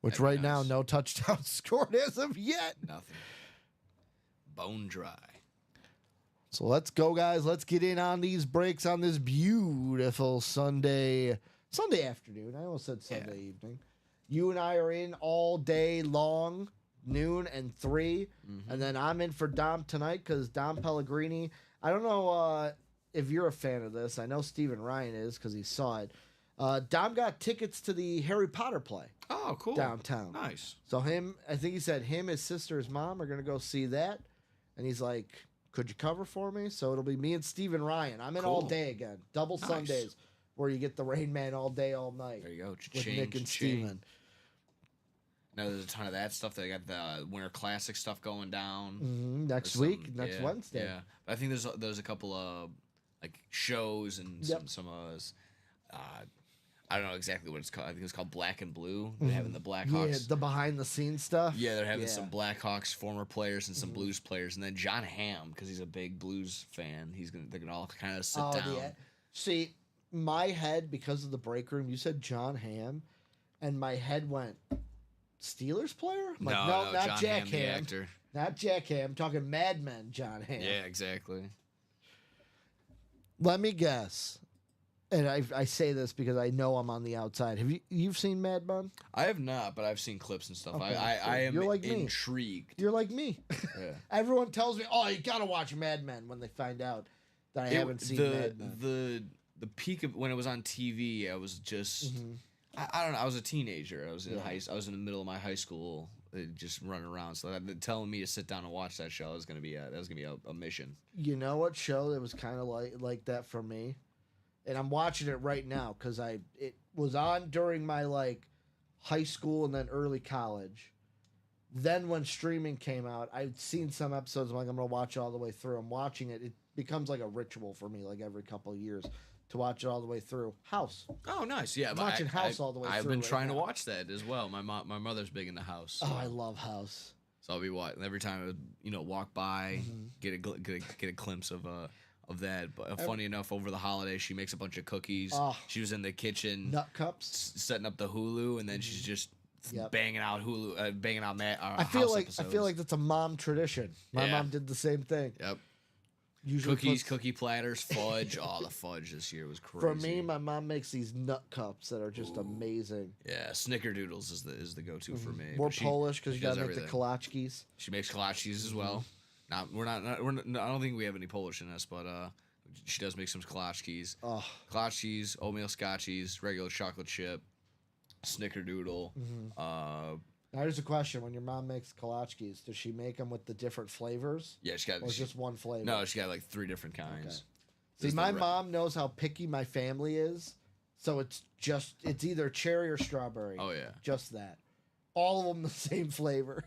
which That'd be right now, nice. no touchdowns scored as of yet. nothing. Bone dry. So let's go, guys. Let's get in on these breaks on this beautiful Sunday afternoon. I almost said Sunday evening. You and I are in all day long, noon and 3. Mm-hmm. And then I'm in for Dom tonight because Dom Pellegrini, I don't know if you're a fan of this. I know Steven Ryan is because he saw it. Dom got tickets to the Harry Potter play Oh, cool. downtown. Nice. So I think he said his sister, his mom are going to go see that. And he's like, could you cover for me? So it'll be me and Steven Ryan. I'm in all Cool. day again. Double Nice. Sundays where you get the Rain Man all day, all night. There you go. With Cha-ching, Nick and cha-ching. Steven. Now there's a ton of that stuff. They got the Winter Classic stuff going down. Next There's week, next Wednesday. Yeah, but I think there's a couple of like shows and Yep. some I don't know exactly what it's called. I think it's called Black and Blue. They're having the Blackhawks. Yeah, the behind the scenes stuff. Yeah, they're having Yeah. some Blackhawks former players and some Blues players, and then John Hamm because he's a big Blues fan. They're gonna all kind of sit down. Yeah. See, my head, because of the break room, you said John Hamm, and my head went, Steelers player? I'm like, no, not John Jack Hamm, the Hamm. actor. Not Jack Hamm. I'm talking Mad Men John Hamm. Yeah, exactly. Let me guess. And I say this because I know I'm on the outside. Have you've seen Mad Men? I have not, but I've seen clips and stuff. Okay, I am you're like me. intrigued. You're like me. Yeah. Everyone tells me, "Oh, you gotta watch Mad Men" when they find out that I haven't seen Mad Men. The peak of when it was on TV, I was just I don't know. I was a teenager. I was in Yeah. I was in the middle of my high school, just running around. So telling me to sit down and watch that show was gonna be a mission. You know what show that was kind of like that for me, and I'm watching it right now because it was on during my like high school and then early college. Then when streaming came out, I'd seen some episodes. I'm like, I'm gonna watch it all the way through. I'm watching it. It becomes like a ritual for me, like every couple of years, to watch it all the way through. House. Oh, nice. Yeah, I'm but watching House all the way I've through been right trying to now. watch that as well. My mother's big into House. Oh, I love House. So I'll be watching every time I would, walk by, get a glimpse of that. But funny enough, over the holidays, she makes a bunch of cookies. Oh. She was in the kitchen Nut cups. setting up the Hulu, and then she's just Yep. banging out Hulu, banging out I House feel episodes. like that's a mom tradition. My Yeah. mom did the same thing. Yep. Usually Cookies, puts- cookie platters, fudge. Oh, the fudge this year was crazy. For me, my mom makes these nut cups that are just amazing. yeah, Snickerdoodles is the go-to for me. More but she- Polish because she you gotta does make the everything. kolachkis. She makes kolaches as well. We're not. I don't think we have any Polish in us, but she does make some kolaches. Oh, Kolaches, oatmeal scotchies, regular chocolate chip, Snickerdoodle. now here's a question: when your mom makes kolachkis, does she make them with the different flavors, Yeah, she got. or just one flavor? No, she got like 3 different kinds. See, Just the my re- mom knows how picky my family is, so it's either cherry or strawberry. Oh yeah. Just that. All of them the same flavor.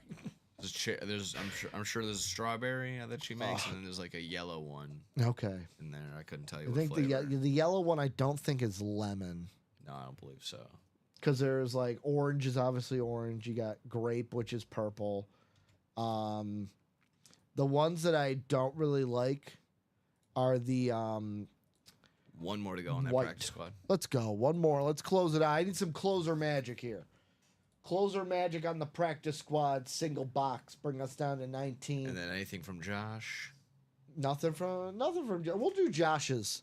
I'm sure there's a strawberry that she makes, Oh. and then there's like a yellow one Okay. in there. I couldn't tell you I what think flavor. the yellow one I don't think is lemon. No, I don't believe so. Because there's like orange is obviously orange. You got grape, which is purple. The ones that I don't really like are the One more to go on that White. practice squad. let's go. One more. Let's close it out. I need some closer magic here. Closer magic on the practice squad single box. Bring us down to 19. And then anything from Josh. Nothing from We'll do Josh's.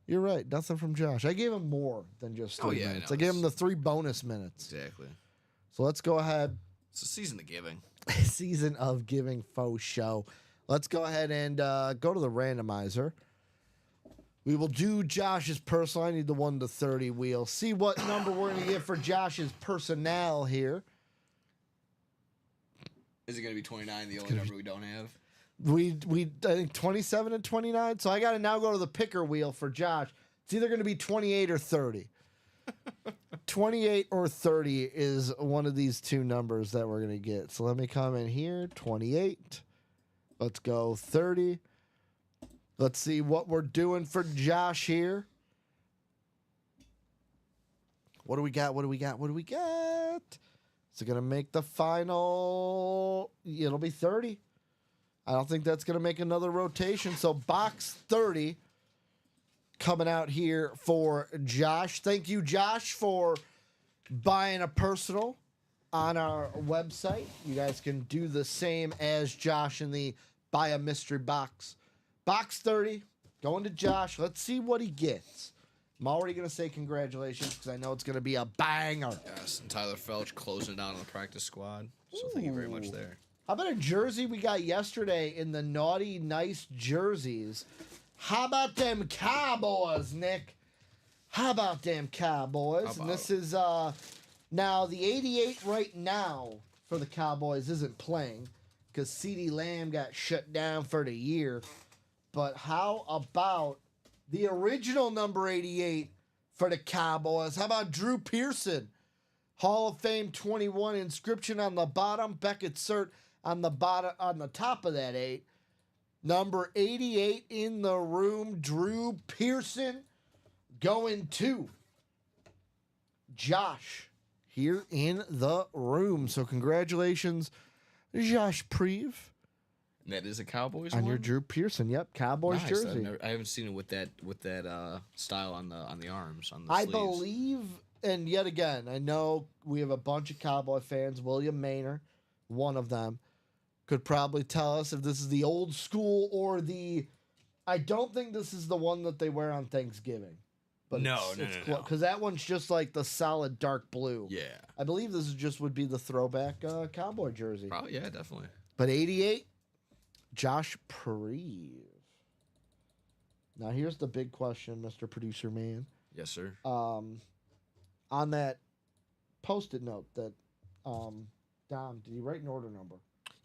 You're right. Nothing from Josh. I gave him more than just 3 Oh, yeah, I minutes. know. I gave him the 3 bonus minutes. Exactly. So let's go ahead. It's a season of giving. Season of giving faux show. Let's go ahead and go to the randomizer. We will do Josh's personal. I need the 1 to 30 wheel. See what number we're going to get for Josh's personnel here. Is it going to be 29, the only number we don't have? We I think 27 and 29. So I got to now go to the picker wheel for Josh. It's either going to be 28 or 30. 28 or 30 is one of these 2 numbers that we're going to get. So let me come in here. 28. Let's go 30. Let's see what we're doing for Josh here. What do we got? What do we got? What do we got? Is it going to make the final? It'll be 30. I don't think that's going to make another rotation. So box 30 coming out here for Josh. Thank you, Josh, for buying a personal on our website. You guys can do the same as Josh in the buy a mystery box. Box 30 going to Josh. Let's see what he gets. I'm already going to say congratulations because I know it's going to be a banger. Yes, and Tyler Felch closing it down on the practice squad. So thank you very much there. How about a jersey we got yesterday in the naughty nice jerseys? How about them Cowboys, Nick? How about them Cowboys? How And this about- is now the 88 right now for the Cowboys isn't playing because CeeDee Lamb got shut down for the year. But how about the original number 88 for the Cowboys? How about Drew Pearson? Hall of Fame 21 inscription on the bottom, Beckett cert on the bottom, on the top of that 8. Number 88 in the room, Drew Pearson going to Josh here in the room. So congratulations, Josh Preve, And that is a Cowboys on one? your Drew Pearson. Yep, Cowboys Nice. jersey. I haven't seen it with that style on the arms, on the I sleeves. believe, and yet again, I know we have a bunch of Cowboy fans. William Maynor, one of them, could probably tell us if this is the old school or the. I don't think this is the one that they wear on Thanksgiving. No. Because that one's just like the solid dark blue. Yeah. I believe this is just would be the throwback Cowboy jersey. Probably, yeah, definitely. But 88, Josh Preve. Now here's the big question, Mr. Producer Man. Yes, sir. On that post-it note that Dom, did he write an order number?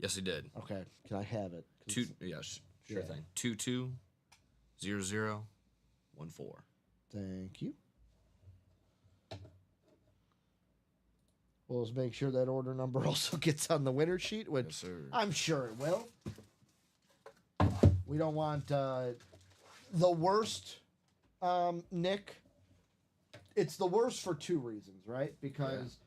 Yes, he did. Okay, can I have it? 'Cause Two. it's- Yes, sure Yeah. thing. 220014. Thank you. We'll just make sure that order number also gets on the winner sheet, which Yes, sir. I'm sure it will. We don't want the worst, Nick. It's the worst for two reasons, right? Because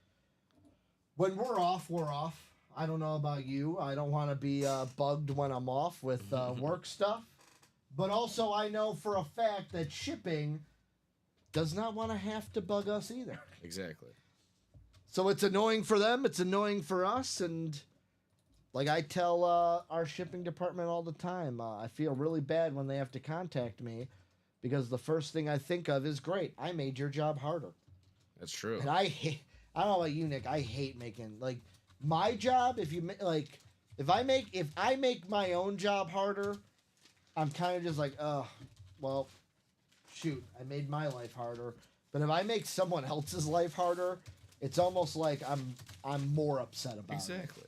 when we're off, we're off. I don't know about you. I don't want to be bugged when I'm off with work stuff. But also, I know for a fact that shipping does not want to have to bug us either. Exactly. So it's annoying for them. It's annoying for us. And like I tell our shipping department all the time, I feel really bad when they have to contact me because the first thing I think of is, great, I made your job harder. That's true. And I hate, I don't know about you, Nick, I hate making, like, my job, if you, like, if I make my own job harder, I'm kind of just like, oh, well, shoot, I made my life harder. But if I make someone else's life harder, it's almost like I'm more upset about it. Exactly.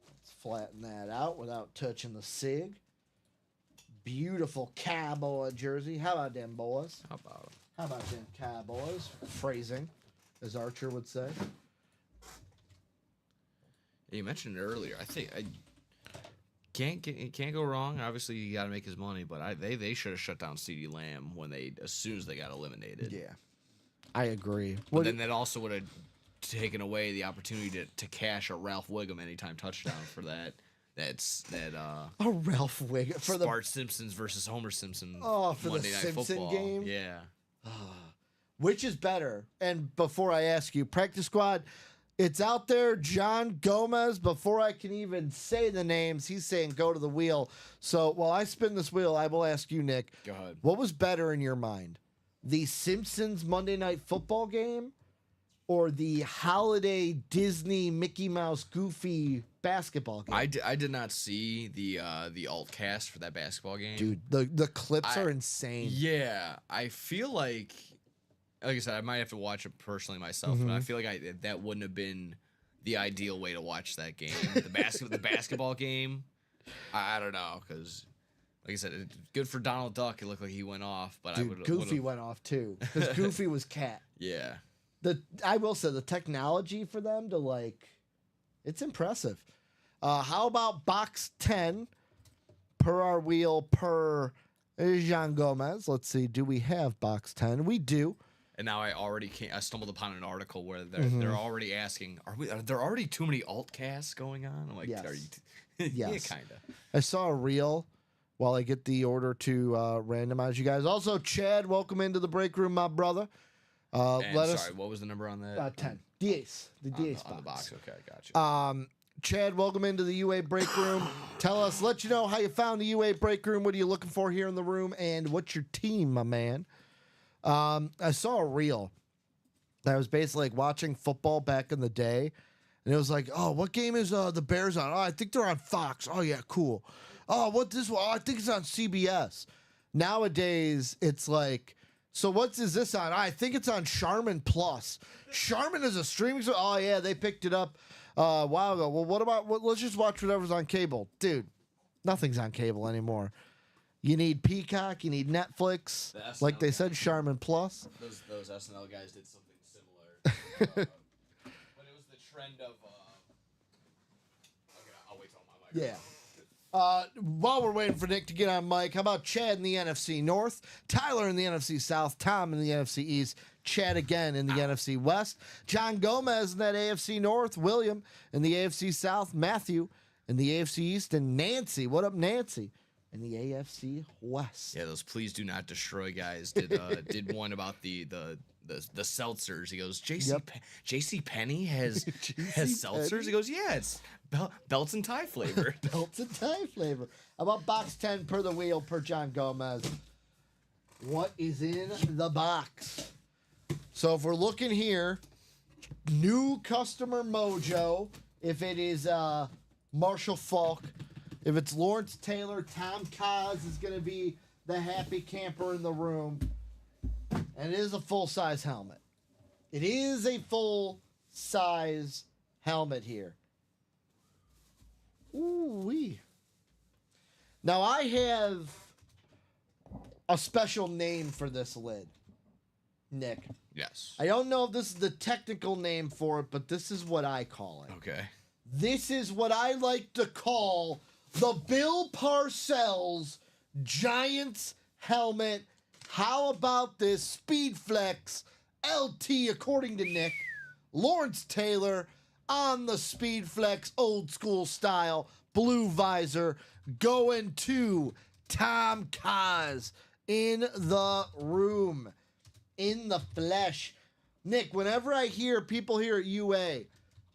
Let's flatten that out without touching the SIG. Beautiful cowboy jersey. How about them boys? How about him? How about them cowboys? Phrasing, as Archer would say. You mentioned it earlier. I think I can't go wrong. Obviously, you got to make his money, but they should have shut down CeeDee Lamb as soon as they got eliminated. Yeah, I agree. But then that also would have taken away the opportunity to cash a Ralph Wiggum anytime touchdown for that. A Ralph Wiggum for the Bart Simpsons versus Homer Simpson. for the Monday Night Simpson Football. game? Yeah. which is better? And before I ask you, practice squad, it's out there. John Gomez. Before I can even say the names, he's saying go to the wheel. So while I spin this wheel, I will ask you, Nick. Go ahead. What was better in your mind, the Simpsons Monday Night Football game, or the holiday Disney Mickey Mouse Goofy basketball game? I did not see the alt cast for that basketball game. Dude, the clips are insane. Yeah, I feel like I said, I might have to watch it personally myself, but I feel like that wouldn't have been the ideal way to watch that game. The basketball game, I don't know, because like I said, it's good for Donald Duck. It looked like he went off, but Dude, Goofy went off too, because Goofy was cat. Yeah. I will say the technology for them to it's impressive. How about box 10 per our wheel per Jean Gomez? Let's see. Do we have box 10? We do. And now I stumbled upon an article where they're already asking, are there already too many alt casts going on? I'm like, Yes. are you? Yes. Yeah, kind of. I saw a reel while I get the order to randomize you guys. Also, Chad, welcome into the break room, my brother. And Let sorry, us what was the number on that? 10. The DS on the box. box. Okay, I got you. Chad, welcome into the UA break room. Let you know how you found the UA break room. What are you looking for here in the room? And what's your team, my man? I saw a reel that was basically like watching football back in the day. And it was like, oh, what game is the Bears on? Oh, I think they're on Fox. Oh, yeah, cool. Oh, what this one? Oh, I think it's on CBS. Nowadays, it's like, so is this on? I think it's on Charmin Plus. Charmin is a streaming. Oh, yeah, they picked it up a while ago. Well, what about, let's just watch whatever's on cable. Dude, nothing's on cable anymore. You need Peacock, you need Netflix. Like they said, Charmin Plus. Those SNL guys did something similar. When it was the trend of. Okay, I'll wait till my mic. Yeah. While we're waiting for Nick to get on mic, how about Chad in the NFC North, Tyler in the NFC South, Tom in the NFC East, Chad again in the NFC West, John Gomez in that AFC North, William in the AFC South, Matthew in the AFC East, and Nancy. What up, Nancy? In the AFC West. Yeah, those please do not destroy guys did one about the seltzers. He goes, JC Penney has seltzers. He goes, yeah, it's belts and tie flavor. Belts and tie flavor. How about box 10 per the wheel per John Gomez? What is in the box? So if we're looking here, new customer mojo. If it is Marshall Falk. If it's Lawrence Taylor, Tom Kaz is going to be the happy camper in the room. And it is a full-size helmet. It is a full-size helmet here. Ooh-wee. Now, I have a special name for this lid, Nick. Yes. I don't know if this is the technical name for it, but this is what I call it. Okay. This is what I like to call the Bill Parcells Giants helmet. How about this Speedflex LT, according to Nick? Lawrence Taylor on the Speedflex old school style blue visor, going to Tom Kaz in the room, in the flesh. Nick, whenever I hear people here at UA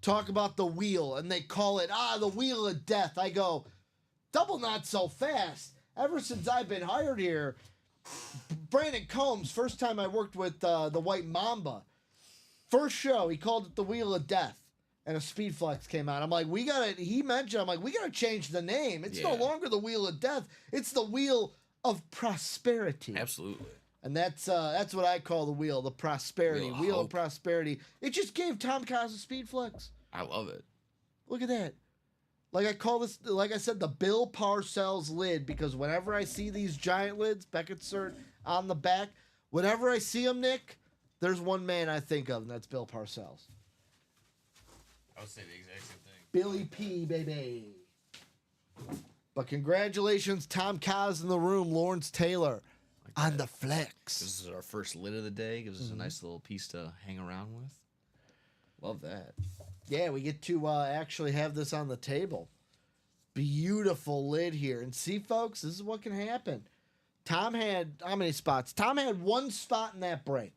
talk about the wheel and they call it, the wheel of death, I go, double not so fast. Ever since I've been hired here, Brandon Combs, first time I worked with the White Mamba, first show, he called it the Wheel of Death, and a Speedflex came out. I'm like, we gotta change the name. It's no longer the Wheel of Death. It's the Wheel of Prosperity. Absolutely. And that's what I call the wheel, the prosperity. Wheel of prosperity. It just gave Tom Kaz a Speedflex. I love it. Look at that. Like I call this, like I said, the Bill Parcells lid, because whenever I see these giant lids, Beckett cert on the back, whenever I see them, Nick, there's one man I think of, and that's Bill Parcells. I would say the exact same thing. Billy P, baby. But congratulations, Tom Kaz in the room, Lawrence Taylor on the flex. This is our first lid of the day. Gives us a nice little piece to hang around with. Love that. Yeah, we get to actually have this on the table. Beautiful lid here. And see, folks, this is what can happen. Tom had, how many spots? Tom had one spot in that break.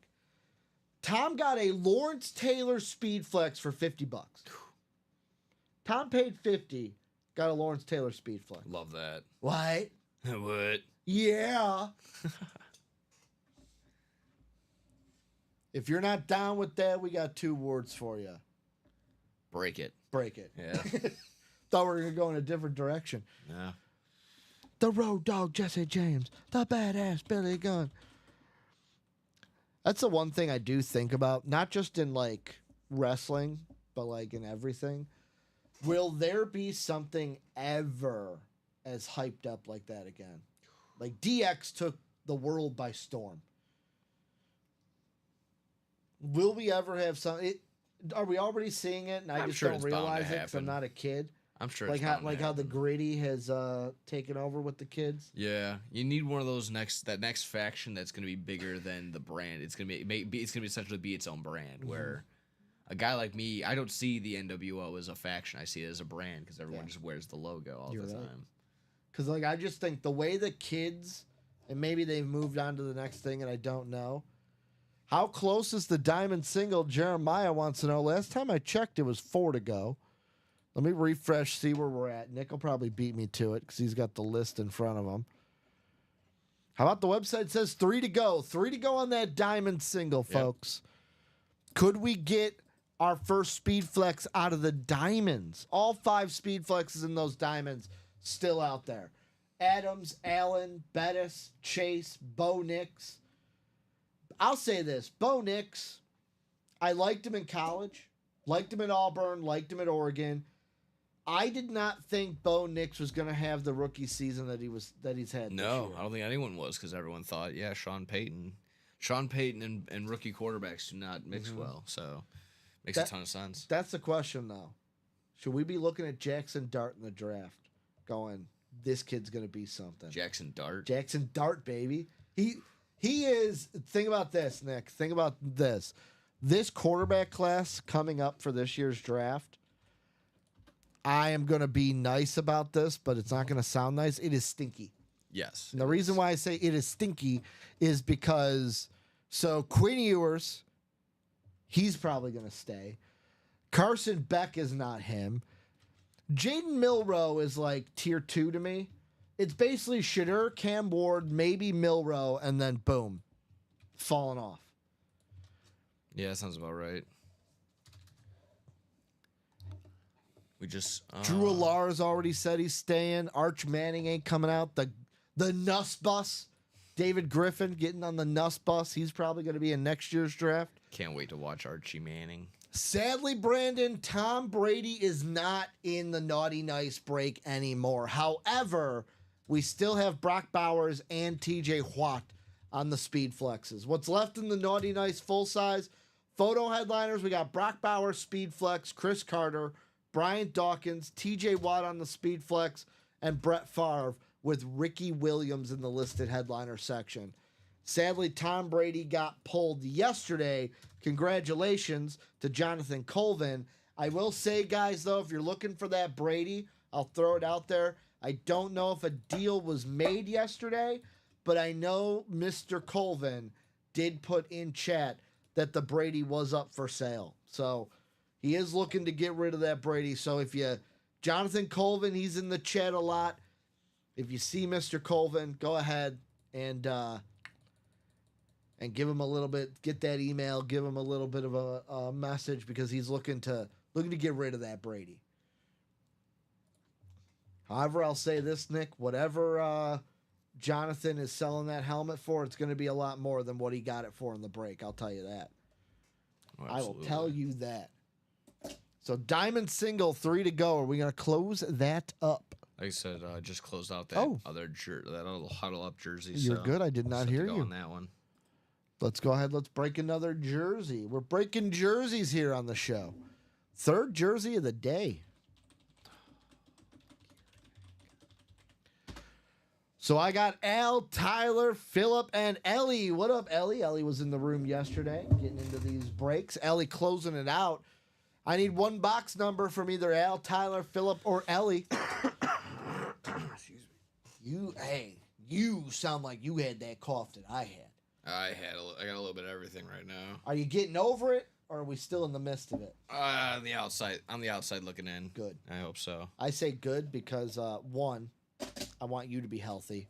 Tom got a Lawrence Taylor Speedflex for $50. Tom paid $50, got a Lawrence Taylor Speedflex. Love that. What? What? Yeah. If you're not down with that, we got 2 words for you. Break it. Break it. Yeah. Thought we were going to go in a different direction. Yeah. The road dog Jesse James. The badass Billy Gunn. That's the one thing I do think about, not just in like wrestling, but like in everything. Will there be something ever as hyped up like that again? Like DX took the world by storm. Will we ever have something? Are we already seeing it and I I'm just sure don't it's bound to realize it because I'm happen. not a kid? I'm sure Like it's how bound to how the happen. gritty has taken over with the kids. Yeah, you need one of those that next faction that's going to be bigger than the brand. It's going to be essentially be its own brand. Where a guy like me, I don't see the NWO as a faction. I see it as a brand because everyone just wears the logo all You're the right. time. Because like I just think the way the kids, and maybe they've moved on to the next thing, and I don't know. How close is the diamond single? Jeremiah wants to know. Last time I checked, it was 4 to go. Let me refresh, see where we're at. Nick will probably beat me to it because he's got the list in front of him. How about the website says 3 to go? 3 to go on that diamond single, folks. Could we get our first Speedflex out of the diamonds? All 5 Speedflexes in those diamonds still out there. Adams, Allen, Bettis, Chase, Bo Nix. I'll say this. Bo Nix, I liked him in college. Liked him at Auburn. Liked him at Oregon. I did not think Bo Nix was going to have the rookie season that he's had. No, this year. I don't think anyone was because everyone thought, Sean Payton and rookie quarterbacks do not mix well. So makes a ton of sense. That's the question, though. Should we be looking at Jackson Dart in the draft, going, this kid's going to be something? Jackson Dart. Jackson Dart, baby. He is. Think about this, Nick. Think about this. This quarterback class coming up for this year's draft. I am going to be nice about this, but it's not going to sound nice. It is stinky. Yes. And the reason why I say it is stinky is because Quinn Ewers, he's probably going to stay. Carson Beck is not him. Jaden Milroe is like tier 2 to me. It's basically Shadur, Cam Ward, maybe Milroe, and then boom, falling off. Yeah, that sounds about right. We just Drew Alar's already said he's staying. Arch Manning ain't coming out. The Nuss Bus David Griffin getting on the Nuss bus. He's probably going to be in next year's draft. Can't wait to watch Archie Manning. Sadly, Brandon, Tom Brady is not in the naughty nice break anymore. However, we still have Brock Bowers and TJ Watt on the speed flexes. What's left in the naughty nice full size photo headliners, we got Brock Bowers, speed flex, Chris Carter, Brian Dawkins, TJ Watt on the speed flex, and Brett Favre with Ricky Williams in the listed headliner section. Sadly, Tom Brady got pulled yesterday. Congratulations to Jonathan Colvin. I will say, guys, though, if you're looking for that Brady, I'll throw it out there. I don't know if a deal was made yesterday, but I know Mr. Colvin did put in chat that the Brady was up for sale. So he is looking to get rid of that Brady. So if you, Jonathan Colvin, he's in the chat a lot. If you see Mr. Colvin, go ahead and give him a little bit, get that email, give him a little bit of a message because he's looking to get rid of that Brady. However, I'll say this, Nick, whatever Jonathan is selling that helmet for, it's going to be a lot more than what he got it for in the break. I'll tell you that. Oh, I will tell you that. So Diamond Single, 3 to go. Are we going to close that up? Like I said, just closed out that other that little huddle up jersey. You're good. I did not hear you on that one. Let's go ahead. Let's break another jersey. We're breaking jerseys here on the show. Third jersey of the day. So I got Al, Tyler, Phillip, and Ellie. What up, Ellie? Ellie was in the room yesterday getting into these breaks. Ellie closing it out. I need one box number from either Al, Tyler, Phillip, or Ellie. Excuse me. You sound like you had that cough that I had. I got a little bit of everything right now. Are you getting over it, or are we still in the midst of it? On the outside looking in. Good. I hope so. I say good because, one, I want you to be healthy.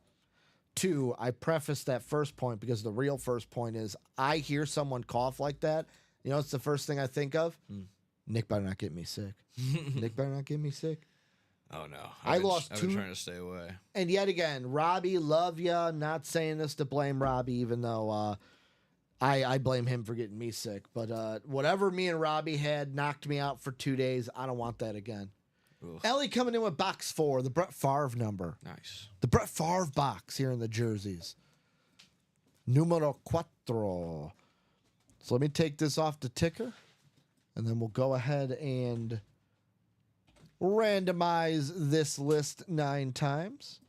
Two, I preface that first point because the real first point is I hear someone cough like that. You know, it's the first thing I think of. Nick better not get me sick. Nick better not get me sick. Oh, no. I've been trying to stay away. And yet again, Robbie, love ya. Not saying this to blame Robbie, even though I blame him for getting me sick. But whatever me and Robbie had knocked me out for 2 days. I don't want that again. Ugh. Ellie coming in with box 4, the Brett Favre number. Nice. The Brett Favre box here in the jerseys. Numero 4. So let me take this off the ticker, and then we'll go ahead and randomize this list 9 times.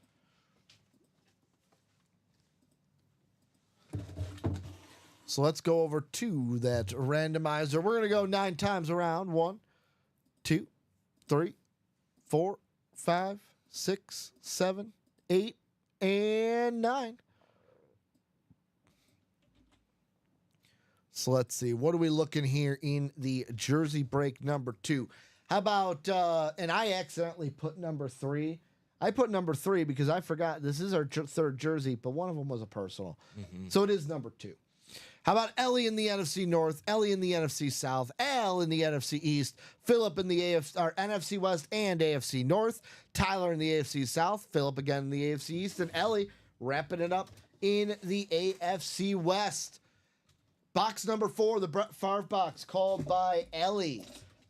So let's go over to that randomizer. We're going to go 9 times around. 1, 2, 3, 4, 5, 6, 7, 8, and 9. So let's see. What are we looking here in the jersey break number 2? How about, and I accidentally put number 3. I put number 3 because I forgot this is our third jersey, but one of them was a personal. So it is number 2. How about Ellie in the NFC North, Ellie in the NFC South, Al in the NFC East, Phillip in the NFC West and AFC North, Tyler in the AFC South, Phillip again in the AFC East, and Ellie wrapping it up in the AFC West. Box number 4, the Brett Favre box, called by Ellie.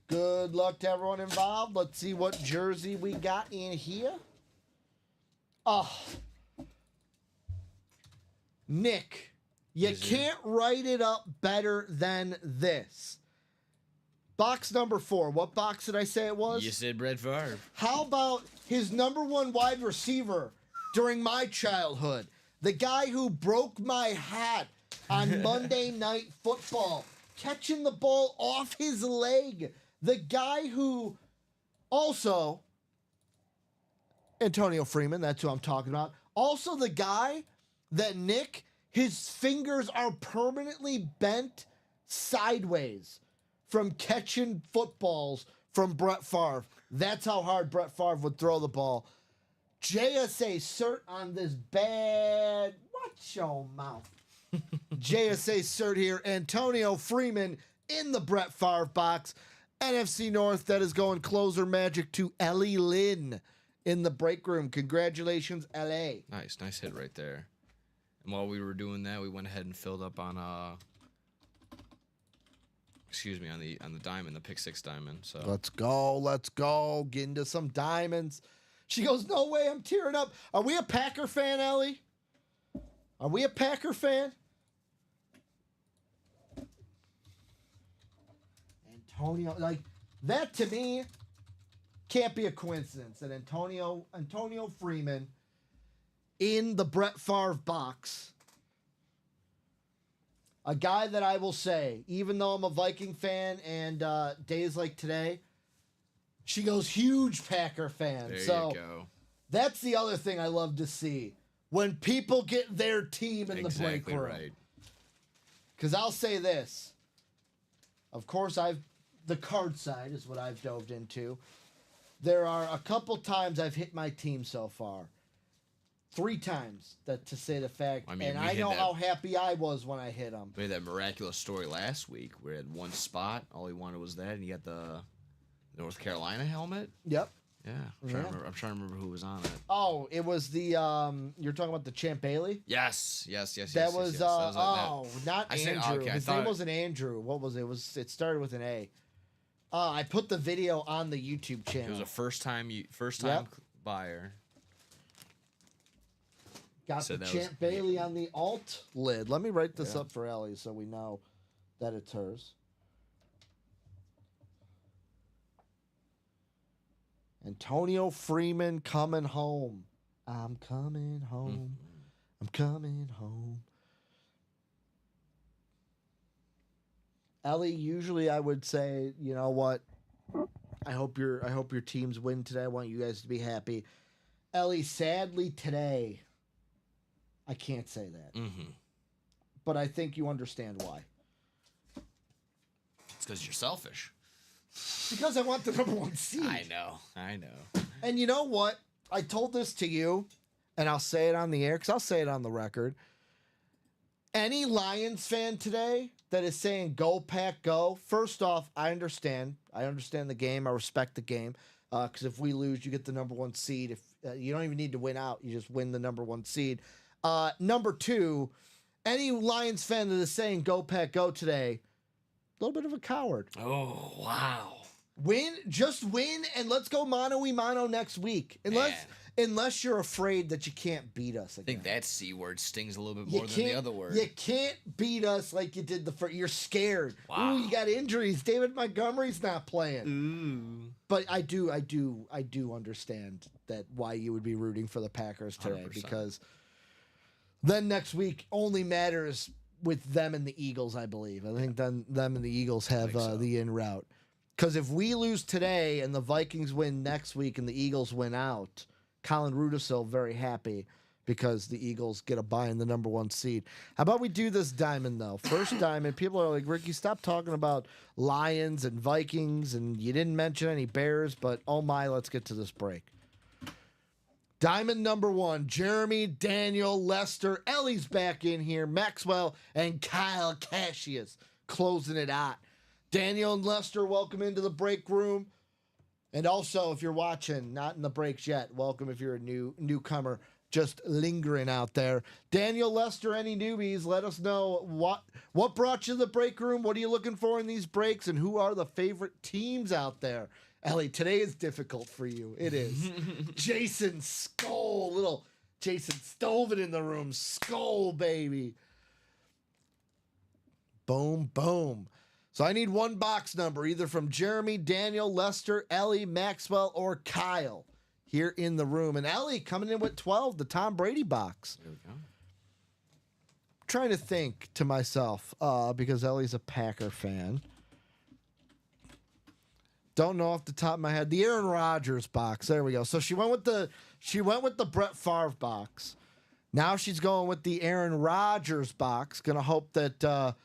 Good luck to everyone involved. Let's see what jersey we got in here. Oh, Nick, you can't write it up better than this. Box number 4. What box did I say it was? You said Brett Favre. How about his number 1 wide receiver during my childhood? The guy who broke my hat on Monday Night Football, catching the ball off his leg. The guy who also, Antonio Freeman, that's who I'm talking about. Also the guy that Nick, his fingers are permanently bent sideways from catching footballs from Brett Favre. That's how hard Brett Favre would throw the ball. JSA cert on this bad. Watch your mouth. JSA cert here. Antonio Freeman in the Brett Favre box. NFC North, that is going closer magic to Ellie Lynn in the break room. Congratulations, LA. Nice hit right there. And while we were doing that, we went ahead and filled up on on the diamond, the pick 6 diamond. So Let's go. Get into some diamonds. She goes, no way, I'm tearing up. Are we a Packer fan, Ellie? Are we a Packer fan? Antonio, like, that to me can't be a coincidence that Antonio Freeman in the Brett Favre box, a guy that I will say, even though I'm a Viking fan and days like today, she goes huge Packer fan. there So you go. that's the other thing I love to see. When people get their team in the break Exactly room. right. Because I'll say this. Of course, the card side is what I've dove into. There are a couple times I've hit my team so far. 3 times, that to say the fact. I mean, and we I hit know that- how happy I was when I hit them. We had that miraculous story last week where he had one spot. All he wanted was that, and he got the North Carolina helmet. Yep. Yeah. I'm trying to remember who was on it. Oh, it was the you're talking about the Champ Bailey? Yes. That was not I said- Andrew. okay, I His thought name it- wasn't Andrew. What was it? It started with an A. I put the video on the YouTube It channel. was a first time Yep. buyer. Got So the that Champ was- Bailey on the alt lid. Let me write this Yeah. up for Ellie so we know that it's hers. Antonio Freeman coming home. I'm coming home. I'm coming home. Ellie, usually I would say, you know what? I hope your teams win today. I want you guys to be happy. Ellie, sadly today, I can't say that. Mm-hmm. But I think you understand why. It's because you're selfish. Because I want the number 1 seed. I know. And you know what? I told this to you, and I'll say it on the air because I'll say it on the record. Any Lions fan today that is saying "Go Pack, go," first off, I understand. I understand the game. I respect the game. Because if we lose, you get the number 1 seed. If you don't even need to win out, you just win the number 1 seed. Number 2, any Lions fan that is saying "Go Pack, go" today, a little bit of a coward. Oh, wow. Just win, and let's go mano-a-mano next week. Unless you're afraid that you can't beat us I again. think that C word stings a little bit more than the other word. You can't beat us like you did the first. You're scared. Wow. Ooh, you got injuries. David Montgomery's not playing. Ooh. But I do understand that why you would be rooting for the Packers today 100%. because then next week only matters with them and the Eagles, I believe. I think then them and the Eagles have think so. the in route. Because if we lose today and the Vikings win next week and the Eagles win out, Colin Rudisil very happy because the Eagles get a bye in the number 1 seed. How about we do this diamond, though? First diamond, people are like, Ricky, stop talking about Lions and Vikings, and you didn't mention any Bears, but oh my, let's get to this break. Diamond number 1, Jeremy, Daniel, Lester, Ellie's back in here, Maxwell, and Kyle Cassius closing it out. Daniel and Lester, welcome into the break room. And also, if you're watching, not in the breaks yet, welcome if you're a newcomer just lingering out there. Daniel, Lester, any newbies, let us know what brought you to the break room, what are you looking for in these breaks, and who are the favorite teams out there? Ellie, today is difficult for you. It is. Jason Skull, little Jason Stovin in the room. Skull, baby. Boom, boom. So I need 1 box number, either from Jeremy, Daniel, Lester, Ellie, Maxwell, or Kyle here in the room. And Ellie coming in with 12, the Tom Brady box. There we go. Trying to think to myself, because Ellie's a Packer fan. Don't know off the top of my head. The Aaron Rodgers box. There we go. So she went with the Brett Favre box. Now she's going with the Aaron Rodgers box. Gonna hope that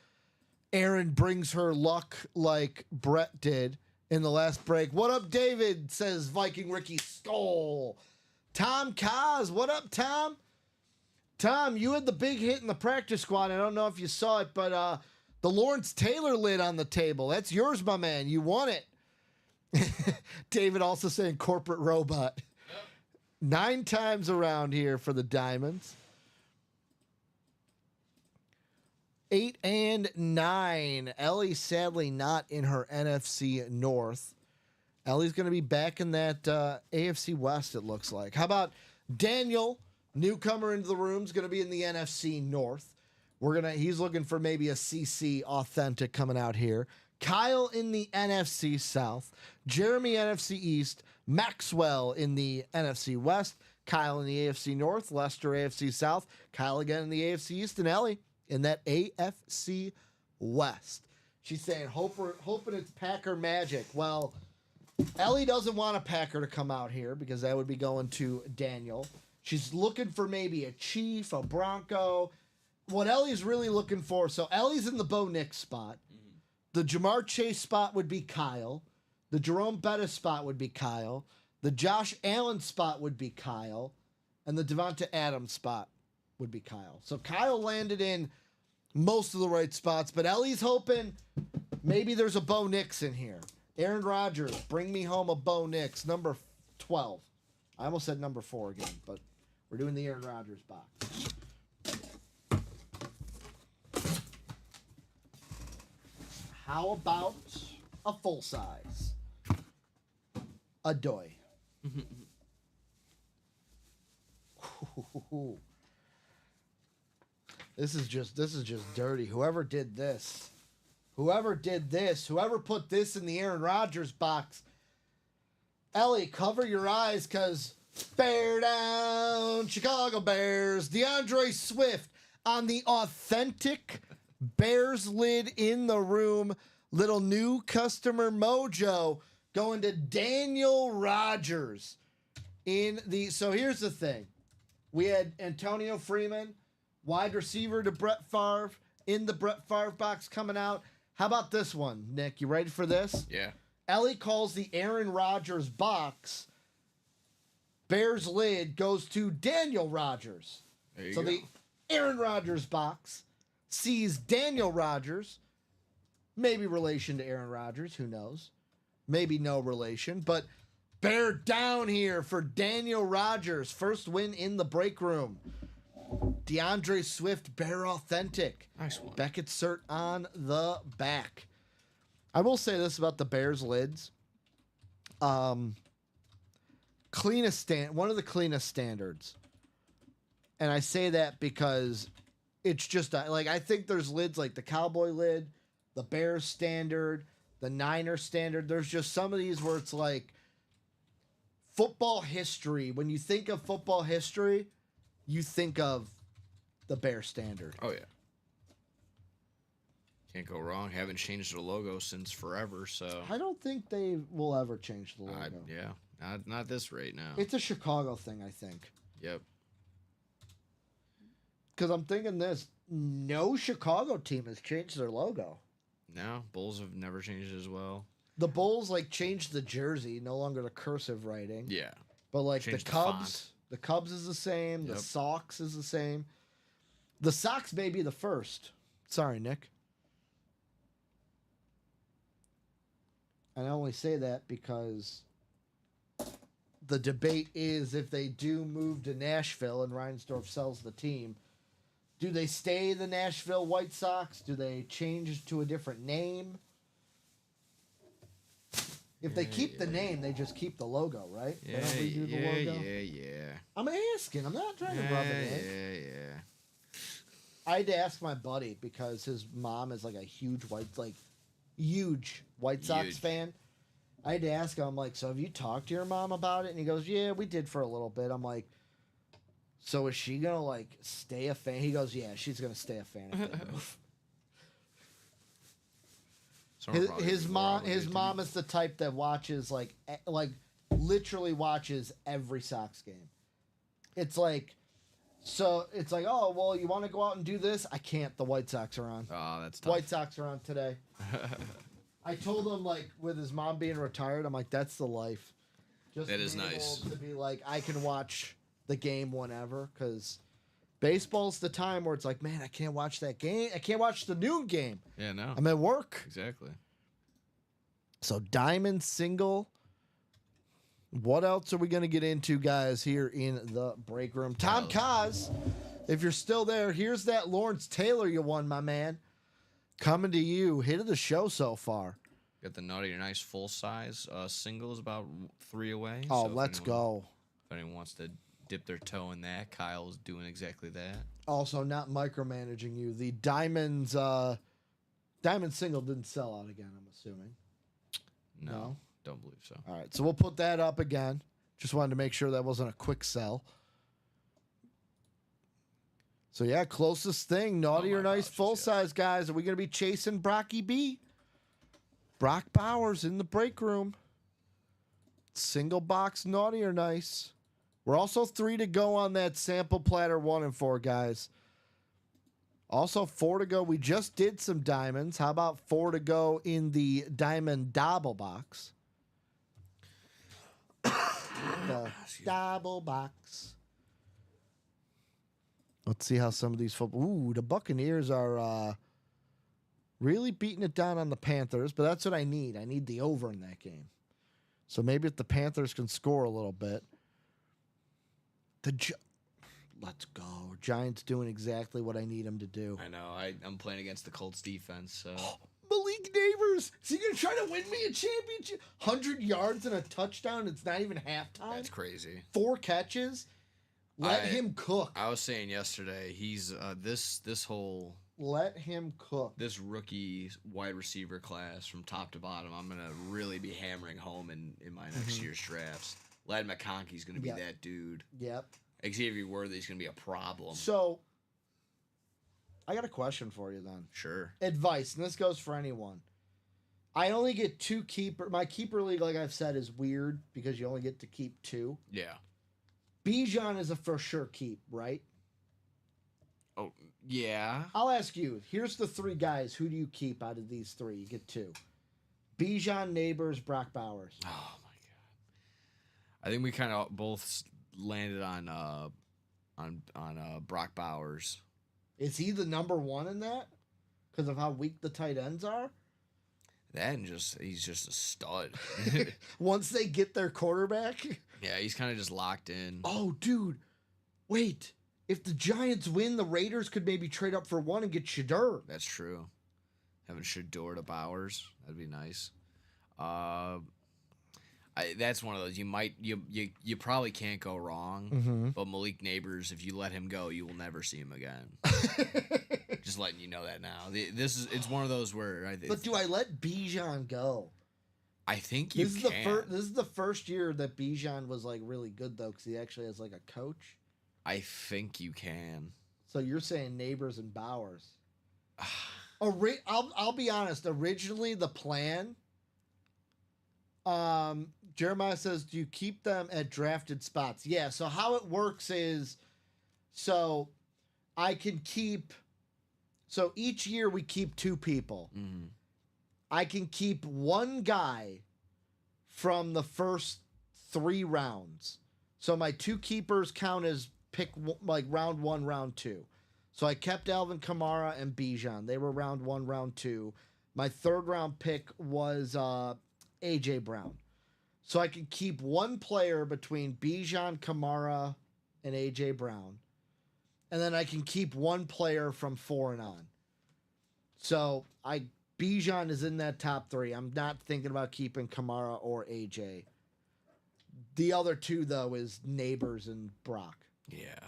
Aaron brings her luck like Brett did in the last break. What up, David? Says Viking Ricky Skull. Tom Kaz. What up, Tom? Tom, you had the big hit in the practice squad. I don't know if you saw it, but the Lawrence Taylor lid on the table. That's yours, my man. You won it. David also saying corporate robot. Yep. 9 times around here for the Diamonds. 8 and 9. Ellie sadly not in her NFC North. Ellie's going to be back in that AFC West, it looks like. How about Daniel, newcomer into the room, is going to be in the NFC North. He's looking for maybe a CC authentic coming out here. Kyle in the NFC South. Jeremy NFC East. Maxwell in the NFC West. Kyle in the AFC North. Lester AFC South. Kyle again in the AFC East. And Ellie in that AFC West. She's saying, hoping it's Packer magic. Well, Ellie doesn't want a Packer to come out here because that would be going to Daniel. She's looking for maybe a Chief, a Bronco. What Ellie's really looking for, so Ellie's in the Bo Nix spot. The Jamar Chase spot would be Kyle. The Jerome Bettis spot would be Kyle. The Josh Allen spot would be Kyle. And the Devonta Adams spot would be Kyle. So Kyle landed in most of the right spots, but Ellie's hoping maybe there's a Bo Nix in here. Aaron Rodgers, bring me home a Bo Nix, number 12. I almost said number 4 again, but we're doing the Aaron Rodgers box. How about a full size? A doy. This is just dirty. Whoever put this in the Aaron Rodgers box, Ellie, cover your eyes, because bear down, Chicago Bears. DeAndre Swift on the authentic Bears lid in the room. Little new customer mojo going to Daniel Rodgers in the. So here's the thing. We had Antonio Freeman, wide receiver to Brett Favre, in the Brett Favre box coming out. How about this one, Nick? You ready for this? Yeah. Ellie calls the Aaron Rodgers box. Bears lid goes to Daniel Rodgers. There you so go. the Aaron Rodgers box sees Daniel Rodgers. Maybe relation to Aaron Rodgers. Who knows? Maybe no relation. But bear down here for Daniel Rodgers. First win in the break room. DeAndre Swift, Bear Authentic. Nice one. Beckett cert on the back. I will say this about the Bears lids. One of the cleanest standards. And I say that because it's just like, I think there's lids like the Cowboy lid, the Bears standard, the Niner standard. There's just some of these where it's like football history. When you think of football history, you think of the Bear standard. Oh, yeah. Can't go wrong. Haven't changed the logo since forever, so. I don't think they will ever change the logo. Yeah. Not this rate now. It's a Chicago thing, I think. Yep. Because I'm thinking this, no Chicago team has changed their logo. No, Bulls have never changed as well. The Bulls changed the jersey, no longer the cursive writing. Yeah. But Changed the the Cubs, font. the Cubs is the same. Yep. The Sox is the same. The Sox may be the first. Sorry, Nick. And I only say that because the debate is if they do move to Nashville and Reinsdorf sells the team, do they stay the Nashville White Sox? Do they change to a different name? If they keep the name, they just keep the logo, right? They don't redo the logo? Yeah. I'm asking. I'm not trying to rub it in. Yeah. I had to ask my buddy because his mom is like a huge White Sox Huge. fan. I had to ask him, I'm like, so have you talked to your mom about it? And he goes, yeah, we did for a little bit. I'm like, so is she going to stay a fan? He goes, yeah, she's going to stay a fan if they move. His mom is the type that watches literally watches every Sox game. It's like, oh, well, you want to go out and do this? I can't. The White Sox are on. Oh, that's tough. White Sox are on today. I told him, with his mom being retired, I'm like, that's the life. Just That to is be able nice. To be like, I can watch the game whenever, because baseball's the time where it's like, man, I can't watch that game. I can't watch the noon game. Yeah, no. I'm at work. Exactly. So diamond single. What else are we going to get into, guys, here in the break room? Tom Kaz If you're still there, here's that Lawrence Taylor you won, my man. Coming to you. Hit of the show so far. Got the Naughty or Nice full size singles about 3 away. Oh, so if let's go. If anyone wants to dip their toe in that, Kyle's doing exactly that. Also, not micromanaging you. The Diamond single didn't sell out again, I'm assuming. No, don't believe so. All right, so we'll put that up again. Just wanted to make sure that wasn't a quick sell. So, yeah, closest thing, Naughty Oh, or my Nice apologies, full-size, guys. Are we going to be chasing Brocky B? Brock Bowers in the break room. Single box, Naughty or Nice. We're also 3 to go on that sample platter 1 and 4, guys. Also 4 to go. We just did some diamonds. How about 4 to go in the diamond double box? The double box. Let's see how some of these football. Ooh, the Buccaneers are really beating it down on the Panthers, but that's what I need. I need the over in that game. So maybe if the Panthers can score a little bit. Let's go. Giants doing exactly what I need them to do. I know. I'm playing against the Colts defense, so. Malik Neighbors. Is he going to try to win me a championship? 100 yards and a touchdown. It's not even halftime. That's crazy. 4 catches. Let him cook. I was saying yesterday, he's this whole Let him cook. this rookie wide receiver class from top to bottom. I'm gonna really be hammering home in my next year's drafts. Ladd McConkey's gonna be Yep. that dude. Yep. Xavier Worthy's gonna be a problem. So, I got a question for you then. Sure. Advice, and this goes for anyone. I only get 2 keeper. My keeper league, like I've said, is weird because you only get to keep 2. Yeah. Bijan is a for sure keep, right? Oh yeah. I'll ask you. Here's the 3 guys. Who do you keep out of these 3? You get 2. Bijan, Neighbors, Brock Bowers. Oh my god. I think we kind of both landed on Brock Bowers. Is he the number 1 in that? Because of how weak the tight ends are? That and he's just a stud. Once they get their quarterback? Yeah, he's kind of just locked in. Oh, dude. Wait. If the Giants win, the Raiders could maybe trade up for 1 and get Shedeur. That's true. Having Shedeur to Bowers, that'd be nice. That's one of those you probably can't go wrong. Mm-hmm. But Malik Neighbors, if you let him go, you will never see him again. Just letting you know that now. It's one of those where. But do I let Bijan go? I think you This is the first year that Bijan was like really good though, because he actually has like a coach. I think you can. So you're saying Neighbors and Bowers? I'll be honest. Originally, the plan. Jeremiah says, "Do you keep them at drafted spots?" Yeah. So how it works is, so I can keep. So each year we keep 2 people. Mm-hmm. I can keep 1 guy from the first 3 rounds. So my 2 keepers count as like round 1, round 2. So I kept Alvin Kamara and Bijan. They were round 1, round 2. My 3rd round pick was AJ Brown. So I can keep 1 player between Bijan, Kamara, and AJ Brown. And then I can keep 1 player from 4 and on. So Bijan is in that top 3. I'm not thinking about keeping Kamara or AJ. The other 2 though is Neighbors and Brock. Yeah.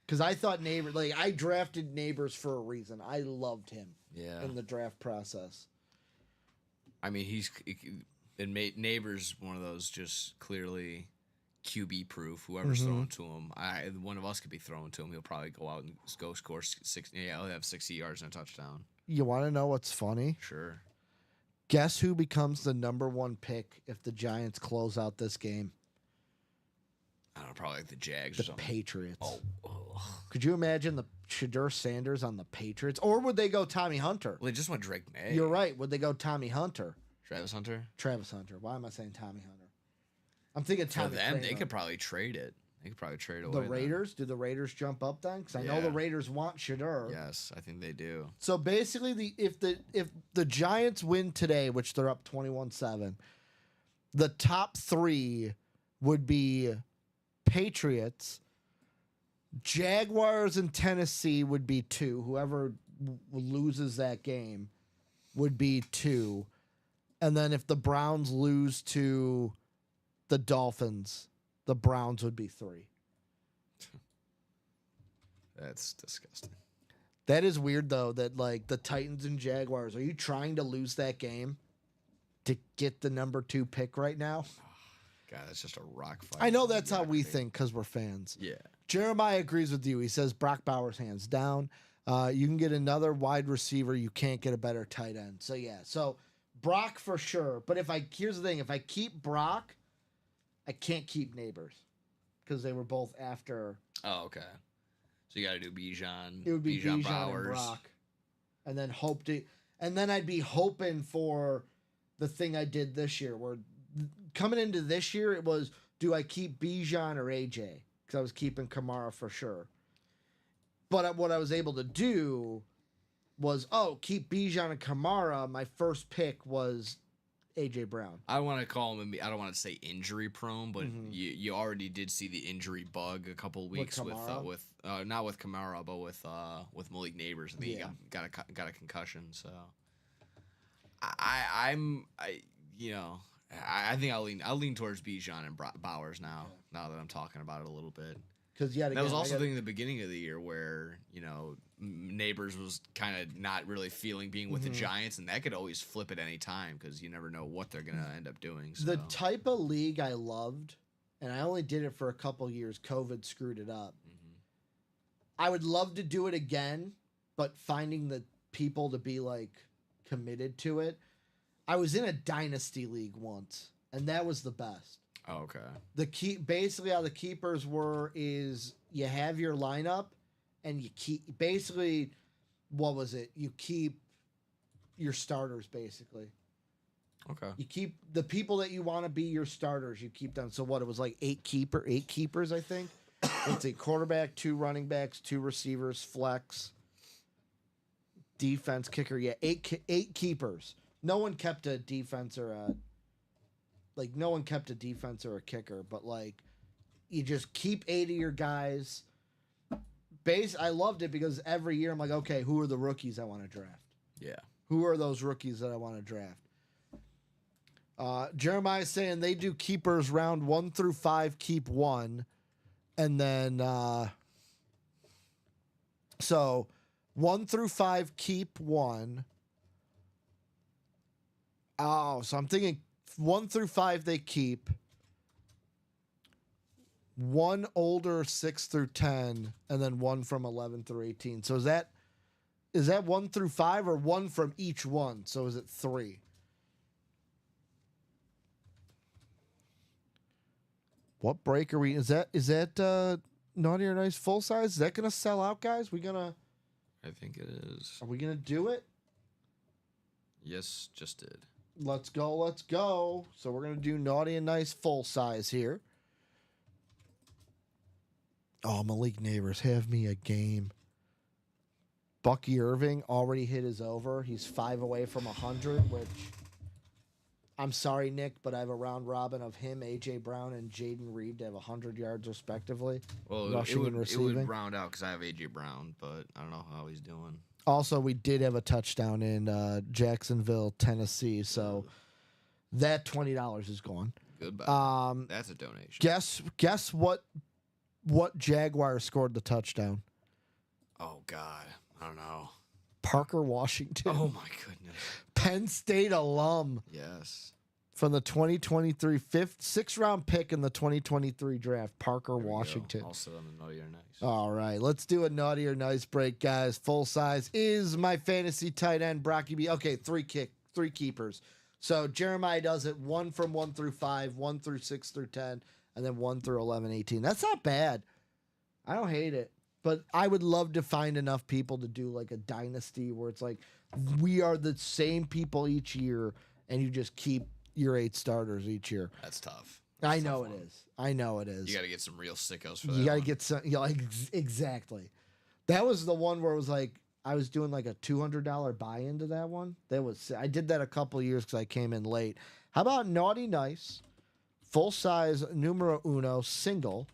Because I thought I drafted Neighbors for a reason. I loved him in the draft process. I mean, Neighbors one of those just clearly QB proof. Whoever's throwing to him, one of us could be throwing to him. He'll probably go out and go score 60. Yeah, he'll have 60 yards and a touchdown. You want to know what's funny? Sure. Guess who becomes the number 1 pick if the Giants close out this game? I don't know, probably like the Jags or The something. Patriots. Oh. Could you imagine the Shedeur Sanders on the Patriots? Or would they go Tommy Hunter? Well, they just went Drake May. You're right. Would they go Tommy Hunter? Travis Hunter? Travis Hunter. Why am I saying Tommy Hunter? I'm thinking For Tommy them, Kramer. they could probably trade it. They could probably trade away. The Raiders? Do the Raiders jump up then? Because I know Yeah. the Raiders want Shedeur. Yes, I think they do. So basically, if the Giants win today, which they're up 21-7, the top 3 would be Patriots, Jaguars and Tennessee would be 2. Whoever loses that game would be 2. And then if the Browns lose to the Dolphins, the Browns would be 3. That's disgusting. That is weird, though, that, like, the Titans and Jaguars, are you trying to lose that game to get the number 2 pick right now? God, that's just a rock fight. I know that's how we think because we're fans. Yeah. Jeremiah agrees with you. He says Brock Bowers hands down. You can get another wide receiver. You can't get a better tight end. So, yeah. So, Brock for sure. But here's the thing. If I keep Brock, I can't keep Neighbors because they were both after. Oh, okay. So you got to do Bijan. It would be Bijan Bowers. and Brock. And then I'd be hoping for the thing I did this year where coming into this year, it was, do I keep Bijan or AJ? Because I was keeping Kamara for sure. But what I was able to do was, keep Bijan and Kamara. My first pick was AJ Brown. I want to call him. I don't want to say injury prone, but you already did see the injury bug a couple weeks with not with Kamara, but with Malik Neighbors. I think he got a concussion. So I think I'll lean towards Bijan and Bowers now. Yeah. Now that I'm talking about it a little bit. Because that was also the thing in the beginning of the year where Neighbors was kind of not really feeling being with the Giants, and that could always flip at any time because you never know what they're gonna end up doing. So. The type of league I loved, and I only did it for a couple years. COVID screwed it up. I would love to do it again, but finding the people to be like committed to it. I was in a dynasty league once, and that was the best. Oh, okay. Basically how the keepers were is you have your lineup, and you keep basically what was it? You keep your starters basically. Okay. You keep the people that you want to be your starters. You keep them. So what it was like 8 keepers, I think. Let's see, quarterback, 2 running backs, 2 receivers, flex, defense, kicker. Yeah, 8 keepers. No one kept a defense or a kicker, but like you just keep 8 of your guys. I loved it because every year I'm like, okay, who are the rookies I want to draft? Yeah. Who are those rookies that I want to draft? Jeremiah's saying they do keepers round 1 through 5, keep 1. And then, so 1 through 5, keep 1. Oh, so I'm thinking 1 through 5 they keep. 1 older 6 through 10, and then 1 from 11 through 18. So is that 1 through 5 or 1 from each one? So is it 3? What break are we? Is that Naughty or Nice full size? Is that gonna sell out, guys? I think it is. Are we gonna do it? Yes, just did. Let's go. So we're gonna do Naughty and Nice full size here. Oh, Malik Neighbors, have me a game. Bucky Irving already hit his over. He's 5 away from 100, which I'm sorry, Nick, but I have a round robin of him, A.J. Brown, and Jaden Reed to have 100 yards respectively. Well, rushing and receiving. It would round out because I have A.J. Brown, but I don't know how he's doing. Also, we did have a touchdown in Jacksonville, Tennessee, so that $20 is gone. Goodbye. That's a donation. Guess what Jaguar scored the touchdown? Oh, God. I don't know. Parker Washington. Oh, my goodness. Penn State alum. Yes. From the 2023 6th-round pick in the 2023 draft, Parker Washington. I'll sit on the Naughty or Nice. All right, let's do a Naughty or Nice break, guys. Full size is my fantasy tight end, Brocky B. Okay, 3 keepers. So Jeremiah does it 1 from 1 through 5, 1 through 6 through 10, and then 1 through 11, 18. That's not bad. I don't hate it. But I would love to find enough people to do like a dynasty where it's like we are the same people each year, and you just keep your 8 starters each year. That's tough. I know it is. You got to get some real sickos for that. You got to get some. Exactly. That was the one where it was like I was doing like a $200 buy into that one. I did that a couple of years because I came in late. How about Naughty Nice, full size numero uno single?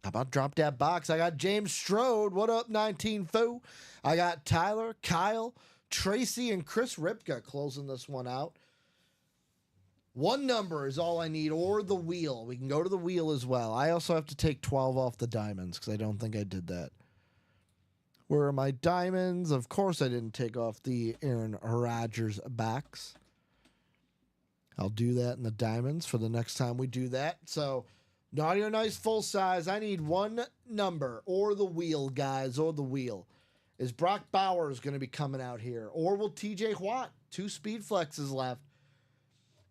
How about drop that box? I got James Strode. What up, 19 foo? I got Tyler, Kyle, Tracy, and Chris Ripka closing this one out. One number is all I need, or the wheel. We can go to the wheel as well. I also have to take 12 off the diamonds because I don't think I did that. Where are my diamonds? Of course I didn't take off the Aaron Rodgers backs. I'll do that in the diamonds for the next time we do that. So, Naughty or Nice full size. I need one number, or the wheel, guys, or the wheel. Is Brock Bowers going to be coming out here? Or will TJ Watt? 2 speed flexes left.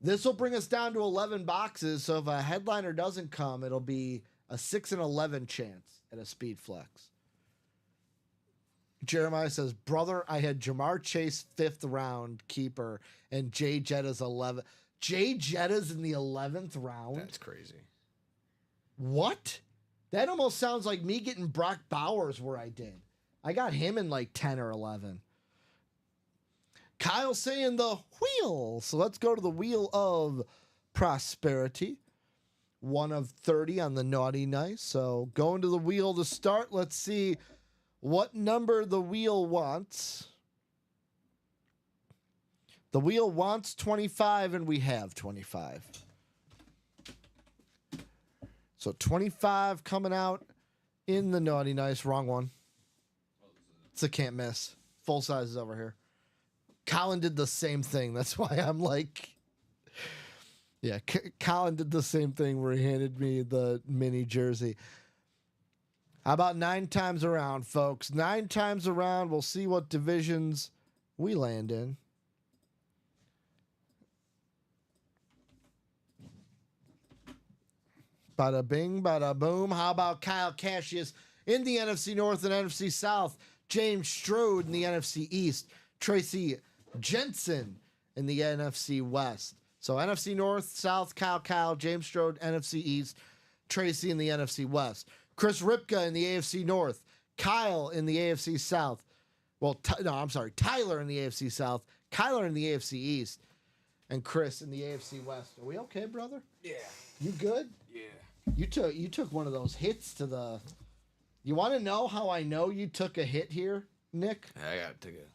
This will bring us down to 11 boxes, so if a headliner doesn't come, it'll be a 6 and 11 chance at a speed flex. Jeremiah says, brother, I had Jamar Chase 5th round keeper and Jay Jetta's 11th. Jay Jetta's in the 11th round? That's crazy. What? That almost sounds like me getting Brock Bowers where I did. I got him in like 10 or 11. Kyle saying the wheel. So let's go to the wheel of prosperity. 1 of 30 on the Naughty Nice. So going to the wheel to start. Let's see what number the wheel wants. The wheel wants 25, and we have 25. So 25 coming out in the Naughty Nice. Wrong one. It's a can't miss. Full size is over here. Colin did the same thing. That's why I'm like, yeah, Colin did the same thing where he handed me the mini jersey. How about 9 times around, folks? 9 times around. We'll see what divisions we land in. Bada bing, bada boom. How about Kyle Cassius in the NFC North and NFC South? James Strode in the NFC East. Tracy Jensen in the NFC West. So NFC North, South, Kyle, James Strode, NFC East. Tracy in the NFC West. Chris Ripka in the AFC North. Kyle in the AFC South. Well, Tyler in the AFC South. Kyler in the AFC East. And Chris in the AFC West. Are we okay, brother? Yeah. You good? Yeah. You took one of those hits to the... You want to know how I know you took a hit here, Nick? I got to take it.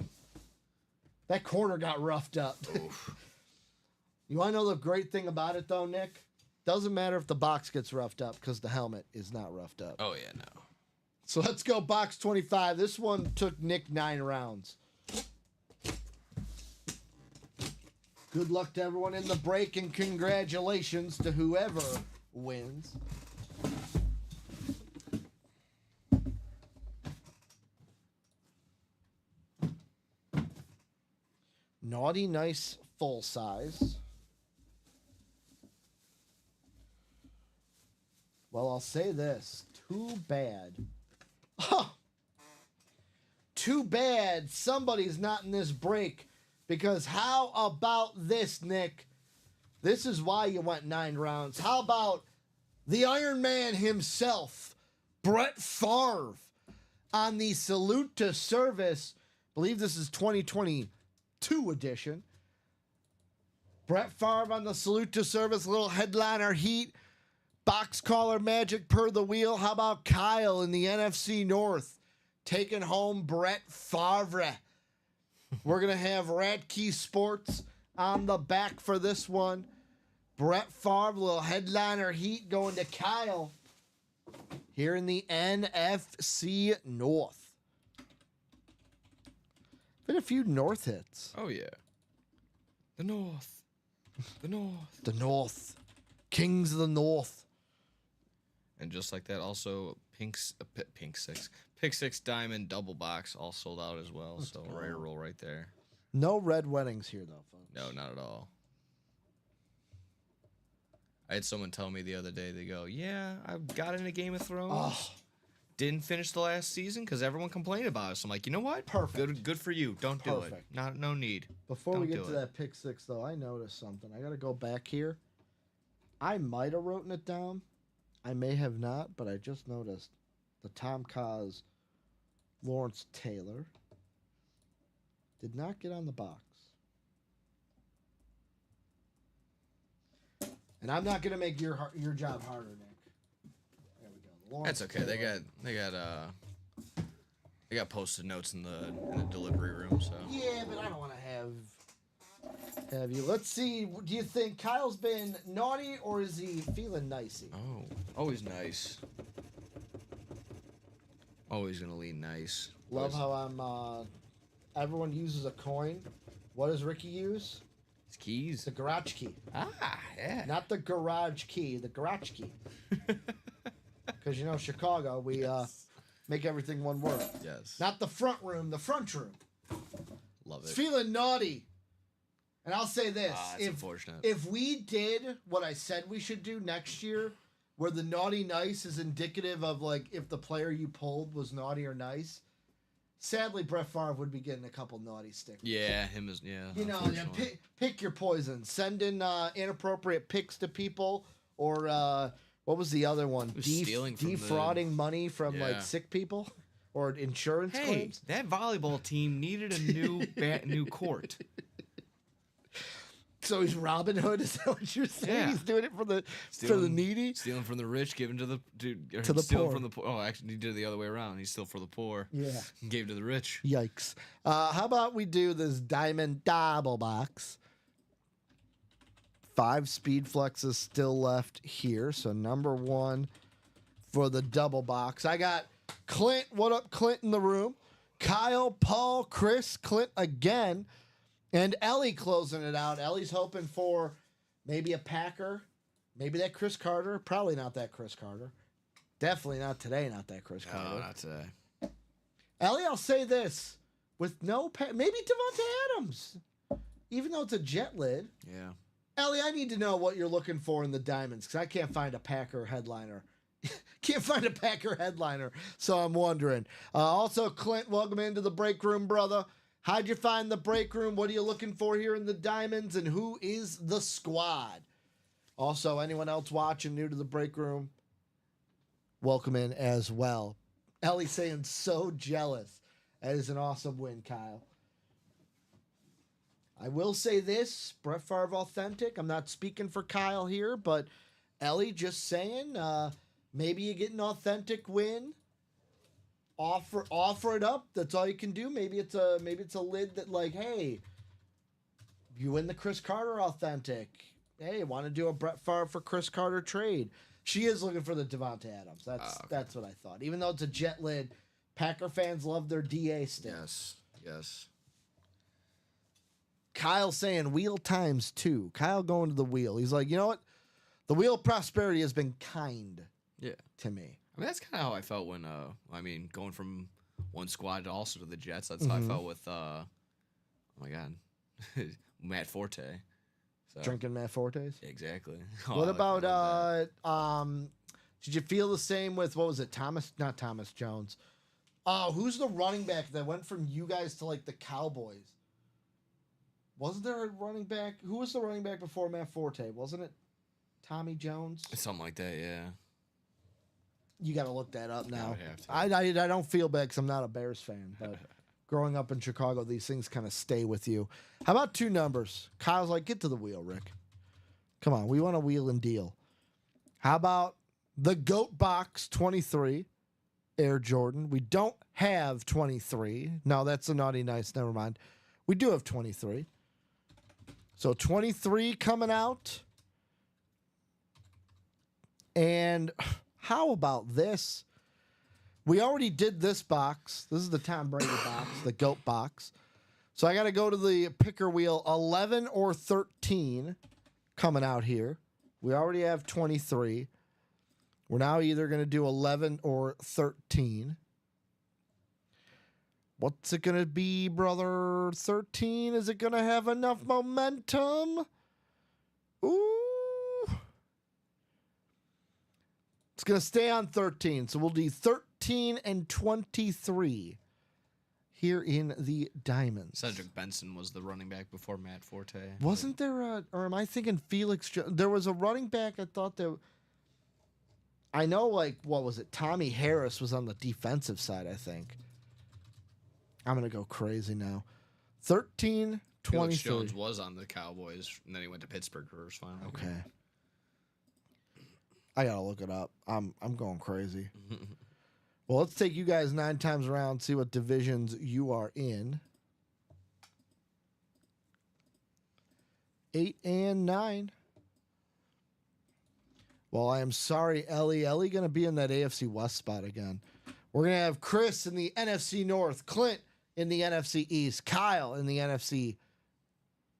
That corner got roughed up. You want to know the great thing about it, though, Nick? Doesn't matter if the box gets roughed up because the helmet is not roughed up. Oh, yeah, no. So let's go box 25. This one took Nick 9 rounds. Good luck to everyone in the break, and congratulations to whoever wins. Naughty Nice full size. Well, I'll say this. Too bad. Huh. Too bad somebody's not in this break. Because how about this, Nick? This is why you went 9 rounds. How about the Iron Man himself, Brett Favre, on the Salute to Service. I believe this is 2022 edition. Brett Favre on the Salute to Service, little headliner heat. Box caller magic per the wheel. How about Kyle in the NFC North taking home Brett Favre? We're going to have Radkey Sports on the back for this one. Brett Favre, little headliner heat going to Kyle here in the NFC North. Been a few North hits. Oh, yeah. The North. The North. The North. Kings of the North. And just like that, also Pick 6 Diamond double box all sold out as well. Let's so go. rare roll right there. No red weddings here, though, folks. No, not at all. I had someone tell me the other day, they go, yeah, I got into Game of Thrones. Oh, Didn't finish the last season because everyone complained about it. So I'm like, you know what? Perfect. Good for you. Don't do it. Perfect. No need. before we Don't get do to it. that pick 6, though, I noticed something. I got to go back here. I might have written it down. I may have not, but I just noticed the Tom Kaz Lawrence Taylor did not get on the box. And I'm not going to make your job harder, Nick. There we go. The Lawrence That's okay. Taylor. They got post-it notes in the delivery room. So Yeah, but I don't want to have you. Let's see. Do you think Kyle's been naughty or is he feeling nicey? oh, always nice. Always gonna lean nice. Love Always- how I'm. Everyone uses a coin. What does Ricky use? His keys. The garage key, Yeah. not the garage key. The garage key. Because you know Chicago, we make everything one word. Yes. Not the front room, the front room. Love It's it. feeling naughty. And I'll say this: That's unfortunate. if we did what I said we should do next year, where the naughty nice is indicative of like if the player you pulled was naughty or nice, sadly Brett Favre would be getting a couple naughty stickers. Yeah, him is. Yeah. You know, unfortunately. pick your poison. Send in inappropriate pics to people, or what was the other one? Was stealing from the- defrauding money from like Yeah. sick people or insurance Hey, claims. that volleyball team needed a new court. So he's Robin Hood. Is that what you're saying? Yeah. He's doing it for the Stealing- needy. Stealing from the rich, giving to the the stealing poor. from the poor. Oh, actually, he did it the other way around. He stole for the poor. Yeah. And gave to the rich. Yikes. How about we do this diamond double box? 5 speed flexes still left here. So number 1 for the double box. I got Clint. What up, Clint in the room? Kyle, Paul, Chris, Clint again. And Ellie closing it out. Ellie's hoping for maybe a Packer. Maybe that Chris Carter. Probably not that Chris Carter. Definitely not today, not that Chris Carter. Oh, not today. Ellie, I'll say this. With no maybe Devontae Adams. Even though it's a jet lid. Yeah. Ellie, I need to know what you're looking for in the Diamonds because I can't find a Packer headliner. Can't find a Packer headliner, so I'm wondering. Also, Clint, welcome into the break room, brother. How'd you find the break room? What are you looking for here in the Diamonds? And who is the squad? Also, anyone else watching new to the break room, welcome in as well. Ellie saying so jealous. That is an awesome win, Kyle. I will say this, Brett Favre authentic. I'm not speaking for Kyle here, but Ellie just saying, maybe you get an authentic win. Offer it up. That's all you can do. Maybe it's a lid that like, hey, you win the Chris Carter authentic. Hey, want to do a Brett Favre for Chris Carter trade? She is looking for the Devontae Adams. That's what I thought. Even though it's a jet lid, Packer fans love their DA still. Yes. Yes. Kyle saying wheel times 2. Kyle going to the wheel. He's like, you know what? The wheel of prosperity has been kind Yeah. to me. I mean, that's kind of how I felt when, going from one squad to also to the Jets. That's how I felt with, oh my God, Matt Forte. So, Drinking Matt Fortes. Exactly. What I about love that. did you feel the same with what was it? Not Thomas Jones. Oh, who's the running back that went from you guys to like the Cowboys? Wasn't there a running back? Who was the running back before Matt Forte? Wasn't it Tommy Jones? Something like that, yeah. You got to look that up now. would have to. I don't feel bad because I'm not a Bears fan, but growing up in Chicago, these things kind of stay with you. How about 2 numbers? Kyle's like, get to the wheel, Rick. Come on, we want a wheel and deal. How about the GOAT Box 23, Air Jordan? We don't have 23. No, that's a naughty nice. Never mind. We do have 23. So 23 coming out. And how about this? We already did this box. This is the Tom Brady box, the GOAT box. So I got to go to the picker wheel. 11 or 13 coming out here. We already have 23. We're now either going to do 11 or 13. What's it going to be, brother? 13? Is it going to have enough momentum? Ooh. It's going to stay on 13. So we'll do 13 and 23 here in the Diamonds. Cedric Benson was the running back before Matt Forte. Wasn't there or am I thinking Felix? There was a running back I thought that. I know, like, what was it? Tommy Harris was on the defensive side, I think. I'm going to go crazy now. 13, Felix 23. Jones was on the Cowboys, and then he went to Pittsburgh for his final. Okay. I gotta look it up. I'm going crazy. Well, let's take you guys 9 times around, see what divisions you are in. 8 and 9. Well, I am sorry, Ellie. Ellie going to be in that AFC West spot again. We're going to have Chris in the NFC North, Clint in the NFC East, Kyle in the NFC.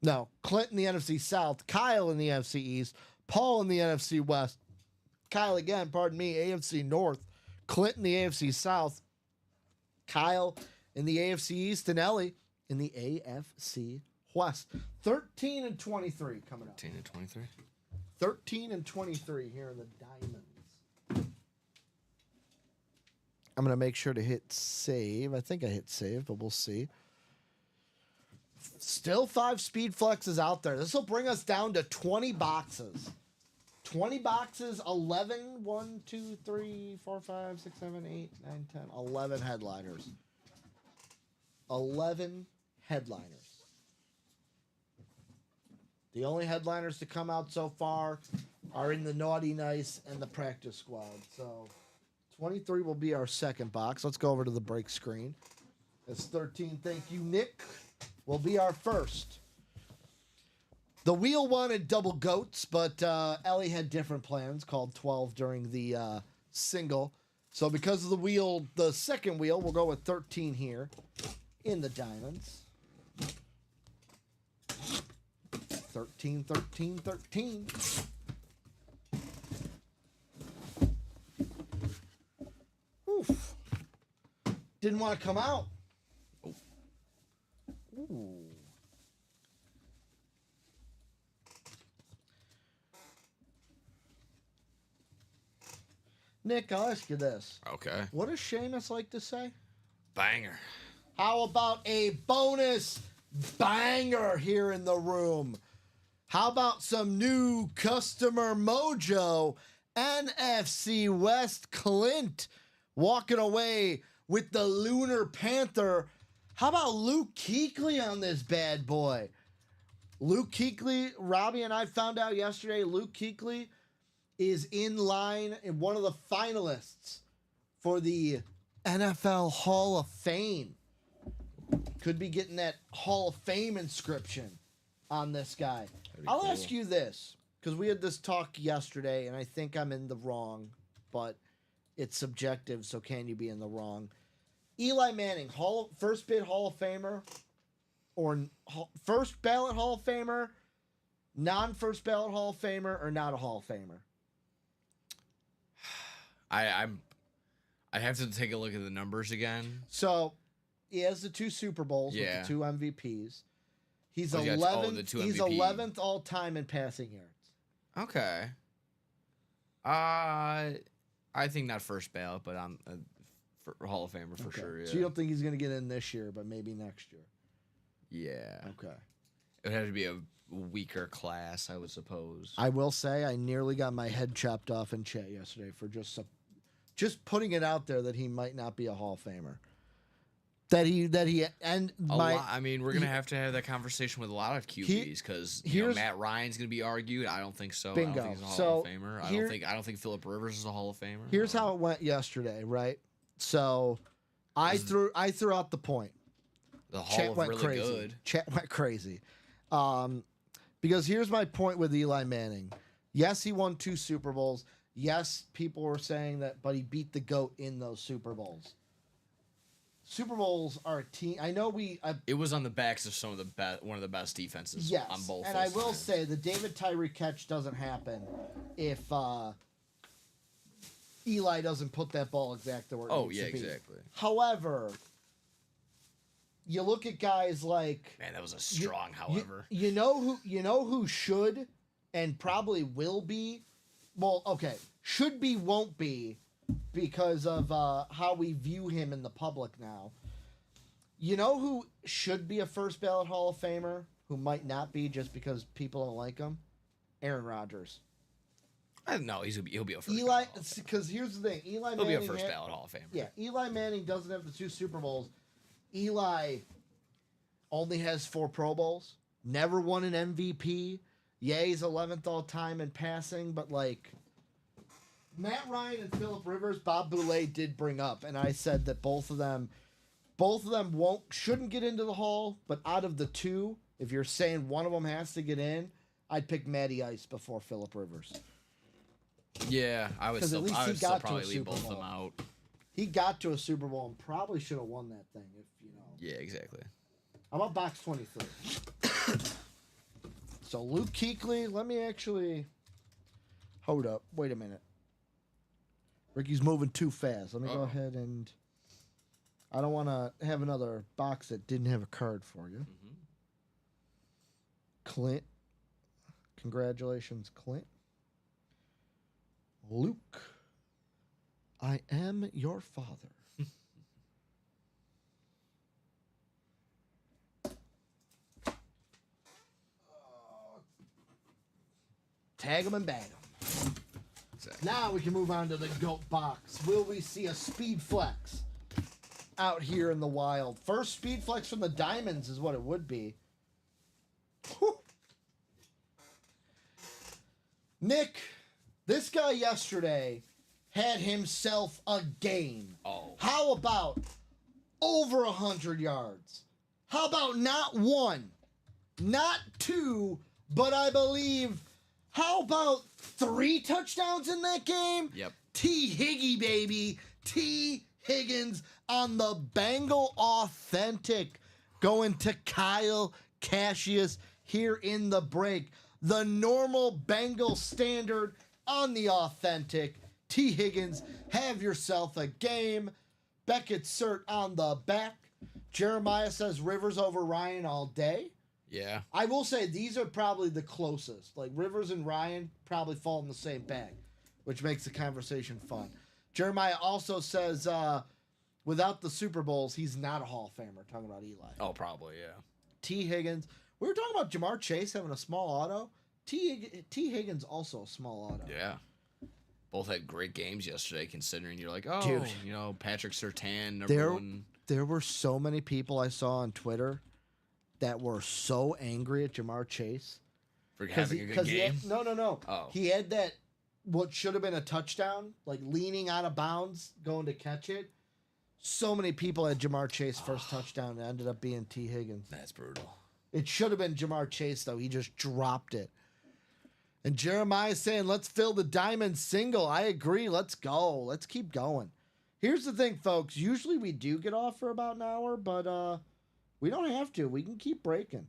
No, Clint in the NFC South, Kyle in the NFC East, Paul in the NFC West, Kyle again, pardon me, AFC North, Clint in the AFC South, Kyle in the AFC East, and Ellie in the AFC West. 13 and 23 coming up. 13 and 23. 13 and 23 here in the Diamonds. I'm going to make sure to hit save. I think I hit save, but we'll see. Still 5 speed flexes out there. This will bring us down to 20 boxes. 20 boxes, 11, 1, 2, 3, 4, 5, 6, 7, 8, 9, 10, 11 headliners. 11 headliners. The only headliners to come out so far are in the Naughty Nice and the Practice Squad. So 23 will be our second box. Let's go over to the break screen. It's 13. Thank you, Nick. Will be our first. The wheel wanted double goats, but Ellie had different plans, called 12 during the single. So because of the wheel, the second wheel, we'll go with 13 here in the Diamonds. 13, 13, 13. Oof. Didn't want to come out. Ooh. Nick, I'll ask you this. Okay. What does Seamus like to say? Banger. How about a bonus banger here in the room? How about some new customer mojo? NFC West Clint walking away with the Lunar Panther. How about Luke Kuechly on this bad boy? Luke Kuechly, Robbie and I found out yesterday, Luke Kuechly is in line in one of the finalists for the NFL Hall of Fame. Could be getting that Hall of Fame inscription on this guy. I'll cool. ask you this, because we had this talk yesterday, and I think I'm in the wrong, but it's subjective, so can you be in the wrong? Eli Manning, first bid Hall of Famer, or first ballot Hall of Famer, non-first ballot Hall of Famer, or not a Hall of Famer? I'd have to take a look at the numbers again. So he has the 2 Super Bowls with the 2 MVPs. He's 11th. He's 11th all time in passing yards. Okay. I think not first ballot, but I'm for Hall of Famer for sure. Yeah. So you don't think he's going to get in this year, but maybe next year? Yeah. Okay. It would have to be a weaker class, I would suppose. I will say I nearly got my head chopped off in chat yesterday for just putting it out there that he might not be a Hall of Famer. I mean, we're gonna have to have that conversation with a lot of QBs because Matt Ryan's gonna be argued. I don't think so. Bingo. I don't think he's a Hall of Famer. I don't think Phillip Rivers is a Hall of Famer. Here's how it went yesterday, right? So I threw out the point. The Hall Chat of went really crazy. good. Chat went crazy. Because here's my point with Eli Manning. Yes, he won 2 Super Bowls. Yes, people were saying that, but he beat the GOAT in those Super Bowls. Super Bowls are a team. I know it was on the backs of one of the best defenses. Yes, on both. And I will say the David Tyree catch doesn't happen if Eli doesn't put that ball exactly where it needs to be. Exactly. However, you look at guys like that was a strong. However, you know who should and probably will be. Well, okay, should be, won't be, because of how we view him in the public now. You know who should be a first ballot Hall of Famer, who might not be just because people don't like him? Aaron Rodgers. I don't know. He'll be a first Eli, ballot. because here's the thing. Eli He'll Manning be a first ballot Hall of Famer. Yeah, Eli Manning doesn't have the 2 Super Bowls. Eli only has 4 Pro Bowls. Never won an MVP. Yeah, he's 11th all time in passing, but like Matt Ryan and Phillip Rivers, Bob Boulay did bring up, and I said that both of them shouldn't get into the Hall, but out of the two, if you're saying one of them has to get in, I'd pick Matty Ice before Phillip Rivers. Yeah, I would 'Cause at still, least I he would still got to a probably leave Super both of Bowl. them out. He got to a Super Bowl and probably should have won that thing if, Yeah, exactly. I'm on box 23. So Luke Kuechly, let me actually hold up. Wait a minute. Ricky's moving too fast. Let me go Uh-oh. ahead and I don't want to have another box that didn't have a card for you. Mm-hmm. Clint. Congratulations, Clint. Luke. I am your father. Tag him and bag him. Exactly. Now we can move on to the GOAT box. Will we see a speed flex out here in the wild? First speed flex from the Diamonds is what it would be. Whew. Nick, this guy yesterday had himself a game. Oh. How about over 100 yards? How about not one, not two, but I believe, how about 3 touchdowns in that game? Yep. T. Higgy, baby. T. Higgins on the Bengal Authentic. Going to Kyle Cassius here in the break. The normal Bengal standard on the Authentic. T. Higgins, have yourself a game. Beckett Cert on the back. Jeremiah says Rivers over Ryan all day. Yeah. I will say these are probably the closest. Like Rivers and Ryan probably fall in the same bag, which makes the conversation fun. Jeremiah also says without the Super Bowls, he's not a Hall of Famer. Talking about Eli. Oh, probably, yeah. T. Higgins. We were talking about Jamar Chase having a small auto. T. Higgins also a small auto. Yeah. Both had great games yesterday, considering you're like, oh, Dude. you know, Patrick Surtain, number There- one. There were so many people I saw on Twitter that were so angry at Jamar Chase. For having a good he game. had, no. Oh. He had that what should have been a touchdown, like leaning out of bounds, going to catch it. So many people had Jamar Chase first touchdown and it ended up being T. Higgins. That's brutal. It should have been Jamar Chase though. He just dropped it. And Jeremiah saying, let's fill the diamond single. I agree. Let's go. Let's keep going. Here's the thing, folks. Usually we do get off for about an hour, but we don't have to. We can keep breaking.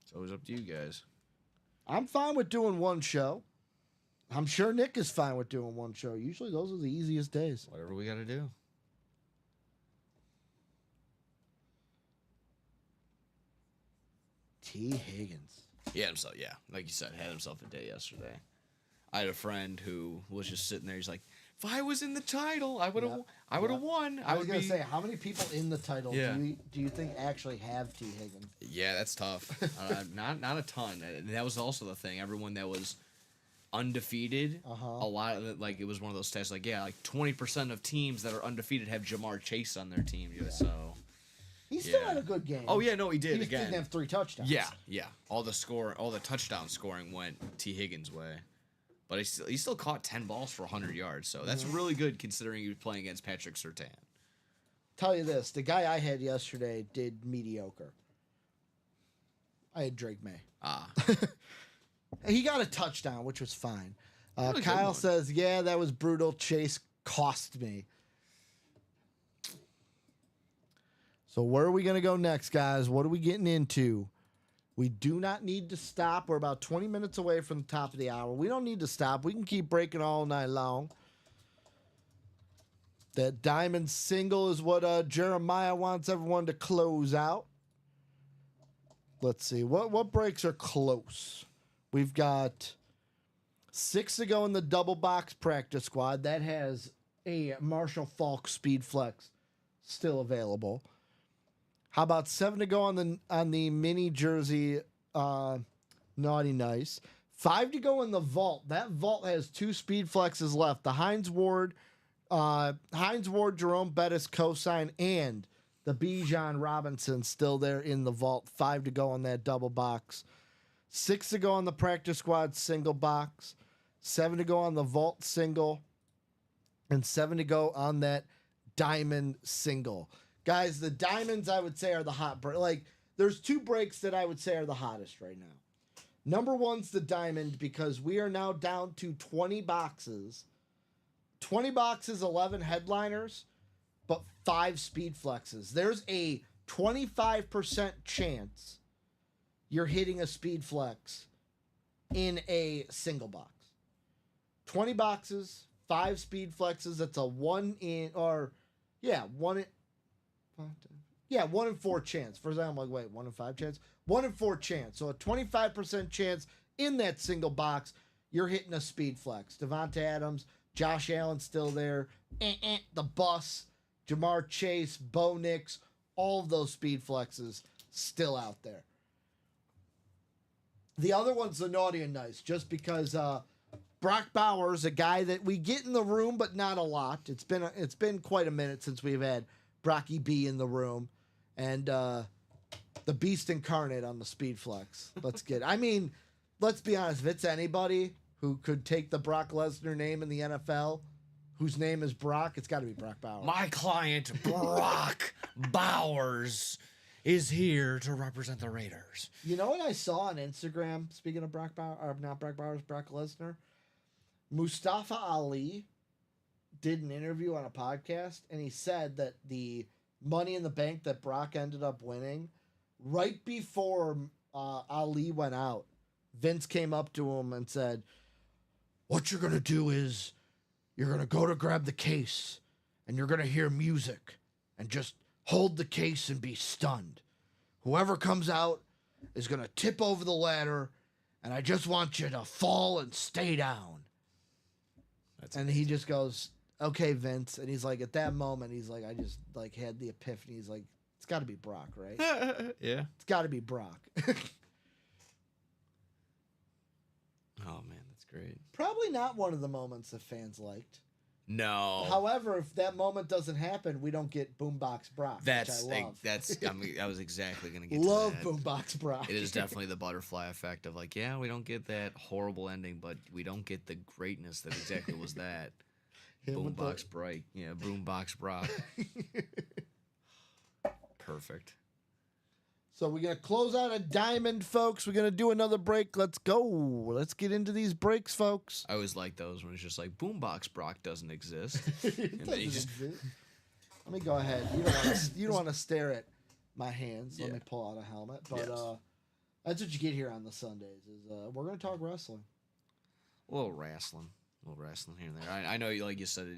It's always up to you guys. I'm fine with doing one show. I'm sure Nick is fine with doing one show. Usually those are the easiest days. Whatever we got to do. T. Higgins. He had himself, yeah, like you said, had himself a day yesterday. I had a friend who was just sitting there. He's like, "If I was in the title, I would have, Yep. I would have won. I was would gonna be." say, how many people in the title Yeah. do you think actually have T. Higgins? Yeah, that's tough. Not a ton. And that was also the thing. Everyone that was undefeated, Uh-huh. a lot of it, like it was one of those stats. Like, yeah, like 20% of teams that are undefeated have Jamar Chase on their team. So. He still Yeah. had a good game. Oh yeah, no, he He did just again. didn't have 3 touchdowns. Yeah. All the touchdown scoring went T. Higgins' way, but he still caught 10 balls for 100 yards. So that's really good considering he was playing against Patrick Surtain. Tell you this, the guy I had yesterday did mediocre. I had Drake May. Ah, He got a touchdown, which was fine. Really good Kyle one. says, yeah, that was brutal. Chase cost me. So where are we going to go next, guys? What are we getting into? We do not need to stop. We're about 20 minutes away from the top of the hour. We don't need to stop. We can keep breaking all night long. That diamond single is what Jeremiah wants everyone to close out. Let's see. What breaks are close? We've got 6 to go in the double box practice squad. That has a Marshall Falk Speed Flex still available. How about 7 to go on the mini jersey Naughty Nice? 5 to go in the vault. That vault has 2 speed flexes left. The Hines Ward, Jerome Bettis cosign, and the Bijan Robinson still there in the vault. 5 to go on that double box. 6 to go on the practice squad single box. 7 to go on the vault single, and 7 to go on that diamond single. Guys, the diamonds I would say are the hot break. Like, there's 2 breaks that I would say are the hottest right now. Number 1's the diamond because we are now down to 20 boxes. 20 boxes, 11 headliners, but 5 speed flexes. There's a 25% chance you're hitting a speed flex in a single box. 20 boxes, 5 speed flexes. That's a 1 in 4 chance. For example, I'm like, wait, 1 in 5 chance? 1 in 4 chance. So a 25% chance in that single box, you're hitting a speed flex. Devontae Adams, Josh Allen still there. The bus, Jamar Chase, Bo Nix, all of those speed flexes still out there. The other one's the naughty and nice, just because Brock Bowers, a guy that we get in the room, but not a lot. It's been quite a minute since we've had Brocky B in the room, and the Beast Incarnate on the speed flex. Let's be honest. If it's anybody who could take the Brock Lesnar name in the NFL, whose name is Brock, it's got to be Brock Bowers. My client, Brock Bowers, is here to represent the Raiders. You know what I saw on Instagram, speaking of Brock Bowers, or not Brock Bowers, Brock Lesnar? Mustafa Ali did an interview on a podcast, and he said that the Money in the Bank that Brock ended up winning, right before Ali went out, Vince came up to him and said, what you're going to do is you're going to go to grab the case, and you're going to hear music, and just hold the case and be stunned. Whoever comes out is going to tip over the and I just want you to fall and stay down. And he just goes, okay, Vince. And he's like, at that moment, he's like, I just like had the epiphany. He's like, it's got to be Brock, right? Yeah. It's got to be Brock. Oh, man, that's great. Probably not one of the moments that fans liked. No. However, if that moment doesn't happen, we don't get Boombox Brock, which I love. I was exactly going to get love to that. Boombox Brock. It is definitely the butterfly effect of like, yeah, we don't get that horrible ending, but we don't get the greatness that exactly was that. Boombox Bright. Yeah, Boombox Brock. Perfect. So we're going to close out a diamond, folks. We're going to do another break. Let's go. Let's get into these breaks, folks. I always like those when it's just like, Boombox Brock doesn't exist. It doesn't exist. Let me go ahead. You don't want to stare at my hands. Let me pull out a helmet. But Yes. That's what you get here on the Sundays. Is we're going to talk wrestling. A little wrestling here and there. I know, like you said,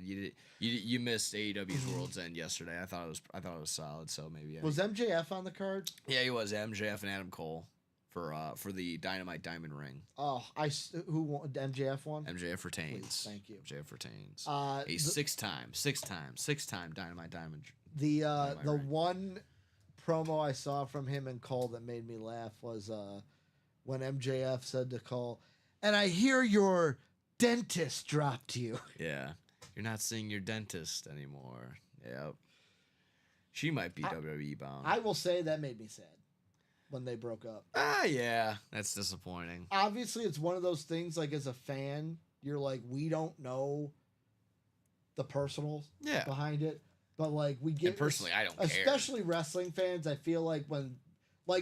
you missed AEW's World's End yesterday. I thought it was solid. So maybe Was MJF on the card? Yeah, he was. MJF and Adam Cole for the Dynamite Diamond Ring. Oh, who won? MJF won. MJF retains. Please, thank you. MJF retains. He's six time Dynamite Diamond. The ring. one promo I saw from him and Cole that made me laugh was when MJF said to Cole, "And I hear your dentist dropped you." Yeah, you're not seeing your dentist anymore. Yep. She might be WWE bound. I will say that made me sad when they broke up. Yeah, that's disappointing. Obviously, it's one of those things, like, as a fan, you're like, we don't know the personals behind it. But, like, we get... And personally, I don't care. Especially wrestling fans, I feel like when why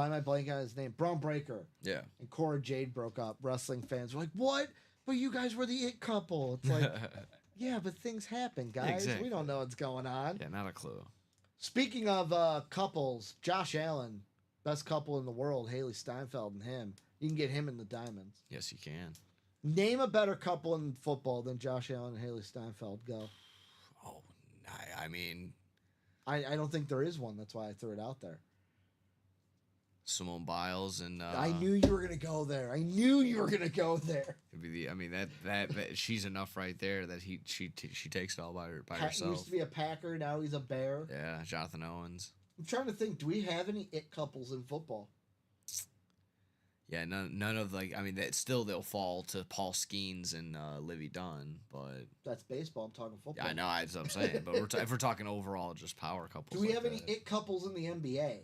am I blanking on his name? Braun Breaker. Yeah. And Cora Jade broke up. Wrestling fans were like, what? But you guys were the it couple. It's like, yeah, but things happen, guys. Exactly. We don't know what's going on. Yeah, not a clue. Speaking of couples, Josh Allen, best couple in the world, Haley Steinfeld and him. You can get him in the diamonds. Yes, you can. Name a better couple in football than Josh Allen and Haley Steinfeld. Go. Oh, I mean... I don't think there is one. That's why I threw it out there. Simone Biles and I knew you were gonna go there. I knew you were gonna go there. Could be that she's enough right there that she takes it all by He herself. used to be a Packer, now he's a Bear. Yeah, Jonathan Owens. I'm trying to think. Do we have any it couples in football? Yeah, none of they'll fall to Paul Skeens and Livy Dunn, but That's baseball. I'm talking football. yeah, I know that's what I'm saying. But if we're talking overall, just power couples. Do we like have any that. it couples in the NBA?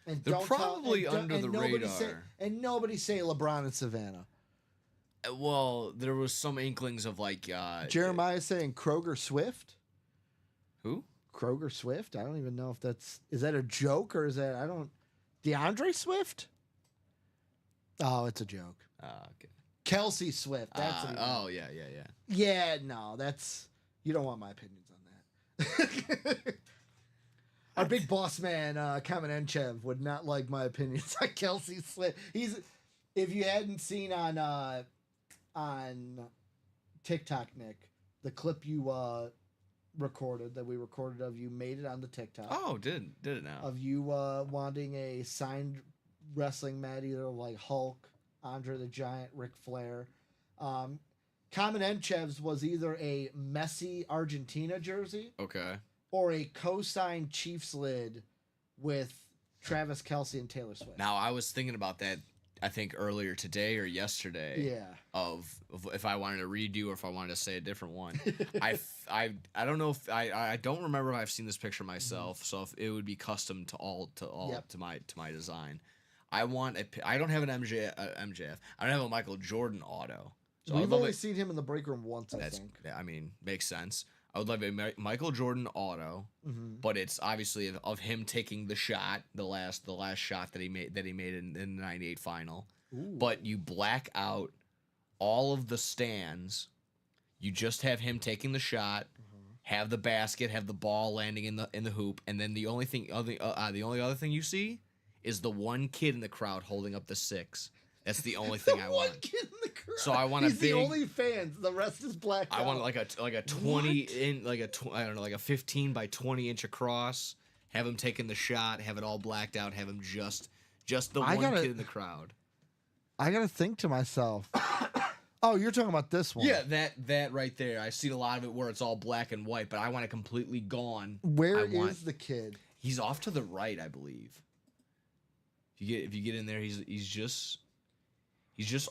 And They're don't probably and under the nobody say, radar. and nobody say LeBron and Savannah. Well, there was some inklings of like Jeremiah saying Kroger Swift. Who? Kroger Swift. I don't even know if is that a joke or is that DeAndre Swift? Oh, it's a joke. Okay. Kelsey Swift. That's what he meant. Oh yeah. Yeah, no, you don't want my opinions on that. Our big boss man, Kamenechev, would not like my opinions on Kelsey Swift. If you hadn't seen on TikTok, Nick, the clip you recorded that we recorded of you made it on the TikTok. Oh, did it now? Of you wanting a signed wrestling mat, either like Hulk, Andre the Giant, Ric Flair. Kamenechev's was either a Messi Argentina jersey Okay. or a co-signed Chiefs lid with Travis Kelce and Taylor Swift. Now I was thinking about that. I think earlier today or yesterday. Yeah. Of if I wanted to redo or if I wanted to say a different one. I don't know if I don't remember if I've seen this picture myself. So if it would be custom to my design. I don't have an MJF. I don't have a Michael Jordan auto. So We've only seen him in the break room once, I think. I mean, makes sense. I would love a Michael Jordan auto, but it's obviously of him taking the shot, the last shot that he made in the '98 final. Ooh. But you black out all of the stands. You just have him taking the shot, have the basket, have the ball landing in the hoop, and then the only other thing you see is the one kid in the crowd holding up the 6. That's the only thing I want. One kid in the crowd. So I want He's the only fans. The rest is black. I want like a 20 in I don't know, like a 15 by 20 inch across. Have him taking the shot. Have it all blacked out. Have him just the one kid in the crowd. I gotta think to myself. Oh, you're talking about this one? Yeah, that right there. I've seen a lot of it where it's all black and white, but I want it completely gone. Where is the kid? He's off to the right, I believe. If you get in there, he's just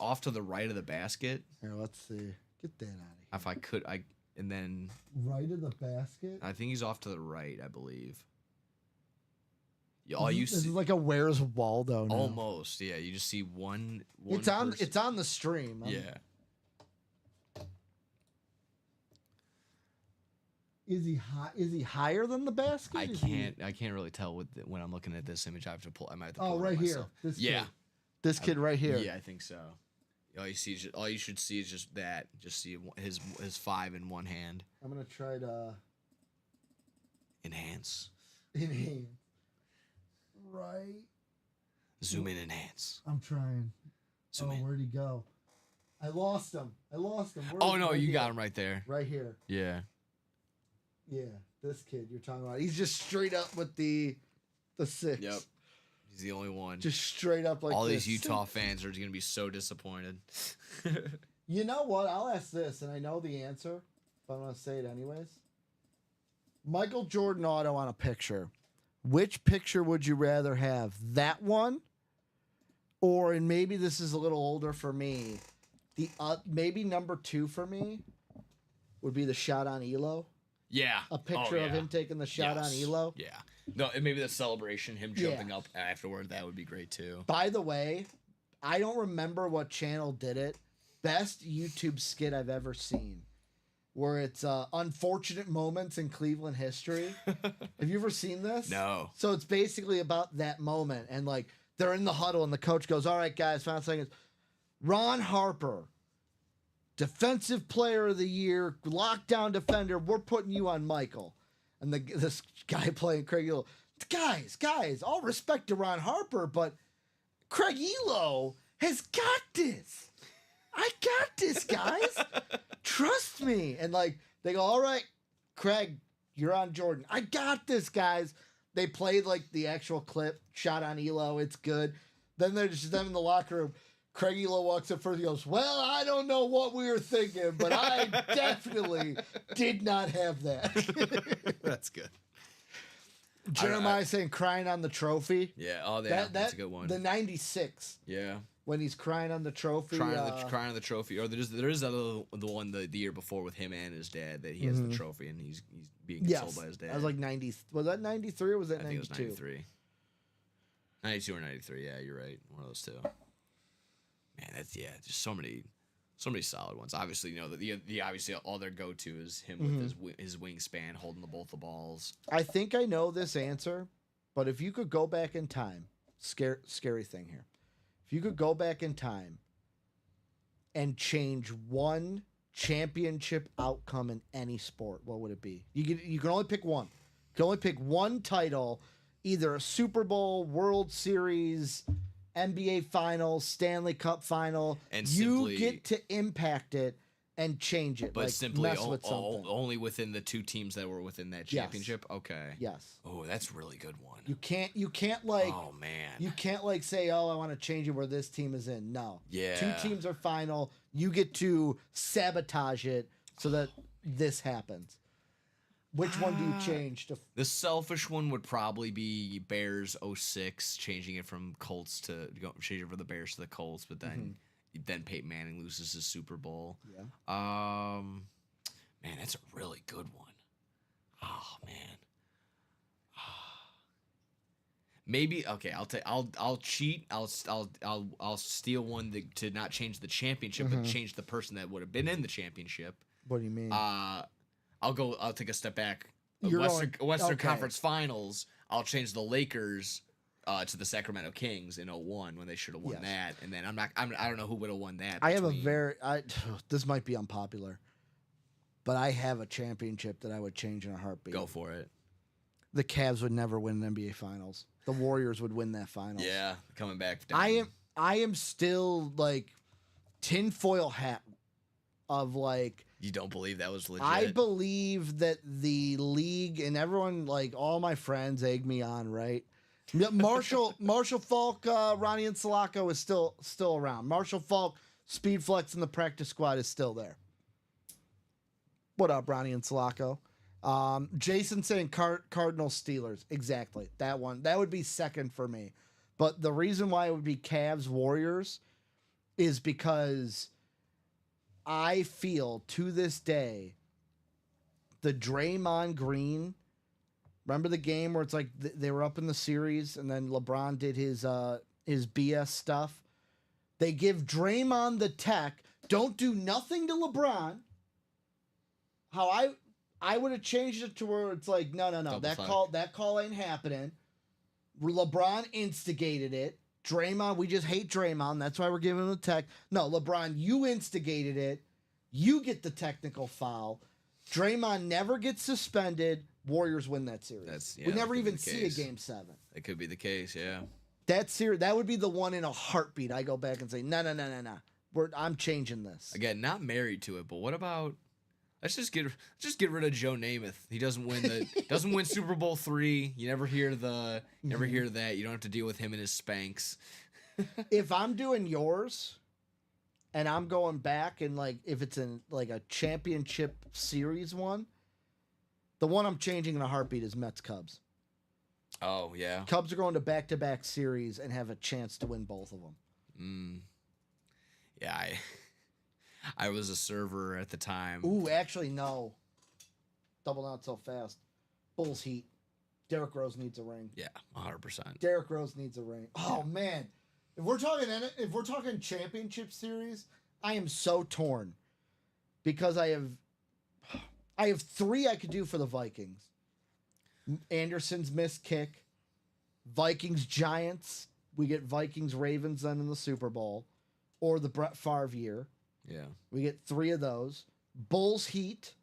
off to the right of the basket. Here, let's see. Get that out of here. If I could, and then Right of the basket? I think he's off to the right, I believe. This is like a Where's Waldo now. Almost, yeah. You just see one. It's on the stream. Yeah. Is he higher than the basket? I can't really tell when I'm looking at this image. I might have to pull it right up here. myself. This yeah. kid. This kid right here. Yeah, I think so. All you should see is just that. Just see his 5 in one hand. I'm gonna try to Enhance. Right. Zoom in, enhance. I'm trying. Zoom in. Where'd he go? I lost him. Oh no, you got him right there. Right here. Yeah. Yeah, this kid you're talking about. He's just straight up with the 6. Yep. He's the only one. Just straight up like all this. these Utah fans are going to be so disappointed. You know what? I'll ask this, and I know the answer, but I'm going to say it anyways. Michael Jordan auto on a picture. Which picture would you rather have? That one? Or, and maybe this is a little older for me, maybe number 2 for me would be the shot on Elo. Yeah. A picture of him taking the shot on Elo. Yeah. No, and maybe the celebration, him jumping up afterward, that would be great too. By the way, I don't remember what channel did it. Best YouTube skit I've ever seen. Where it's unfortunate moments in Cleveland history. Have you ever seen this? No. So it's basically about that moment. And like they're in the huddle and the coach goes, all right, guys, final seconds. Ron Harper, Defensive Player of the Year, lockdown defender. We're putting you on Michael. And this guy playing Craig Elo. Guys, all respect to Ron Harper, but Craig Elo has got this. I got this, guys. Trust me. And like they go, all right, Craig, you're on Jordan. I got this, guys. They played like the actual clip, shot on Elo. It's good. Then they're just them in the locker room. Craig Elo walks up first. He goes, well, I don't know what we were thinking, but I definitely did not have that. That's good. Jeremiah saying crying on the trophy. Yeah. Oh, yeah. That's a good one. The 96. Yeah. When he's crying on the trophy. Crying on the trophy. Or there is the one the year before with him and his dad that he has the trophy and he's being consoled by his dad. I was like 90. Was that 93 or was that 92? I think it was 93. 92 or 93. Yeah, you're right. One of those two. Man, that's just so many solid ones. Obviously, the obviously all their go to is him with his wingspan holding both the balls. I think I know this answer, but if you could go back in time, scary thing here. If you could go back in time and change one championship outcome in any sport, what would it be? You can only pick one. You can only pick one title, either a Super Bowl, World Series, NBA Finals, Stanley Cup Final. And you get to impact it and change it. But like simply mess with something. only within the two teams that were within that championship. Yes. Okay. Yes. Oh, that's a really good one. You can't like. Oh man. You can't like say, "Oh, I want to change it where this team is in." No. Yeah. 2 teams are final. You get to sabotage it so that this happens. Which one do you change to? The selfish one would probably be Bears 06, changing it from Colts to changing it from the Bears to the Colts, but then Peyton Manning loses his Super Bowl. Yeah. Man, that's a really good one. Oh man. Maybe okay. I'll cheat. I'll steal one to not change the championship, but change the person that would have been in the championship. What do you mean? I'll take a step back. You're Western okay. Conference Finals. I'll change the Lakers to the Sacramento Kings in 01 when they should have won Yes. that. And then I don't know who would have won that. I have a between- this might be unpopular, but I have a championship that I would change in a heartbeat. Go for it. The Cavs would never win an NBA Finals. The Warriors would win that finals. Yeah, coming back down. I am still like tinfoil hat of like. You don't believe that was legit? I believe that the league and everyone, like all my friends, egg me on. Right, Marshall Falk, Ronnie and Sulaco is still around. Marshall Falk, Speed Flex, and the practice squad is still there. What up, Ronnie and Sulaco? Jason saying Cardinals Steelers. Exactly. That one. That would be second for me. But the reason why it would be Cavs Warriors is because I feel to this day the Draymond Green. Remember the game where it's like they were up in the series and then LeBron did his BS stuff? They give Draymond the tech. Don't do nothing to LeBron. How I would have changed it to where it's like, no. That call ain't happening. LeBron instigated it. Draymond, we just hate Draymond. That's why we're giving him the tech. No, LeBron, you instigated it. You get the technical foul. Draymond never gets suspended. Warriors win that series. We never even see a game 7. That could be the case, yeah. That would be the one in a heartbeat. I go back and say, no. I'm changing this. Again, not married to it, but what about let's just get rid of Joe Namath. He doesn't win Super Bowl III. You never hear that. You don't have to deal with him and his Spanx. If I'm doing yours and I'm going back and like if it's in like a championship series one, the one I'm changing in a heartbeat is Mets Cubs. Oh, yeah. Cubs are going to back-to-back series and have a chance to win both of them. Yeah, I was a server at the time. Ooh, actually, no. Double not so fast. Bulls Heat. Derrick Rose needs a ring. Yeah, 100%. Derrick Rose needs a ring. Oh man, if we're talking championship series, I am so torn because I have 3 I could do for the Vikings. Anderson's missed kick. Vikings Giants. We get Vikings Ravens then in the Super Bowl, or the Brett Favre year. Yeah. We get 3 of those. Bulls Heat.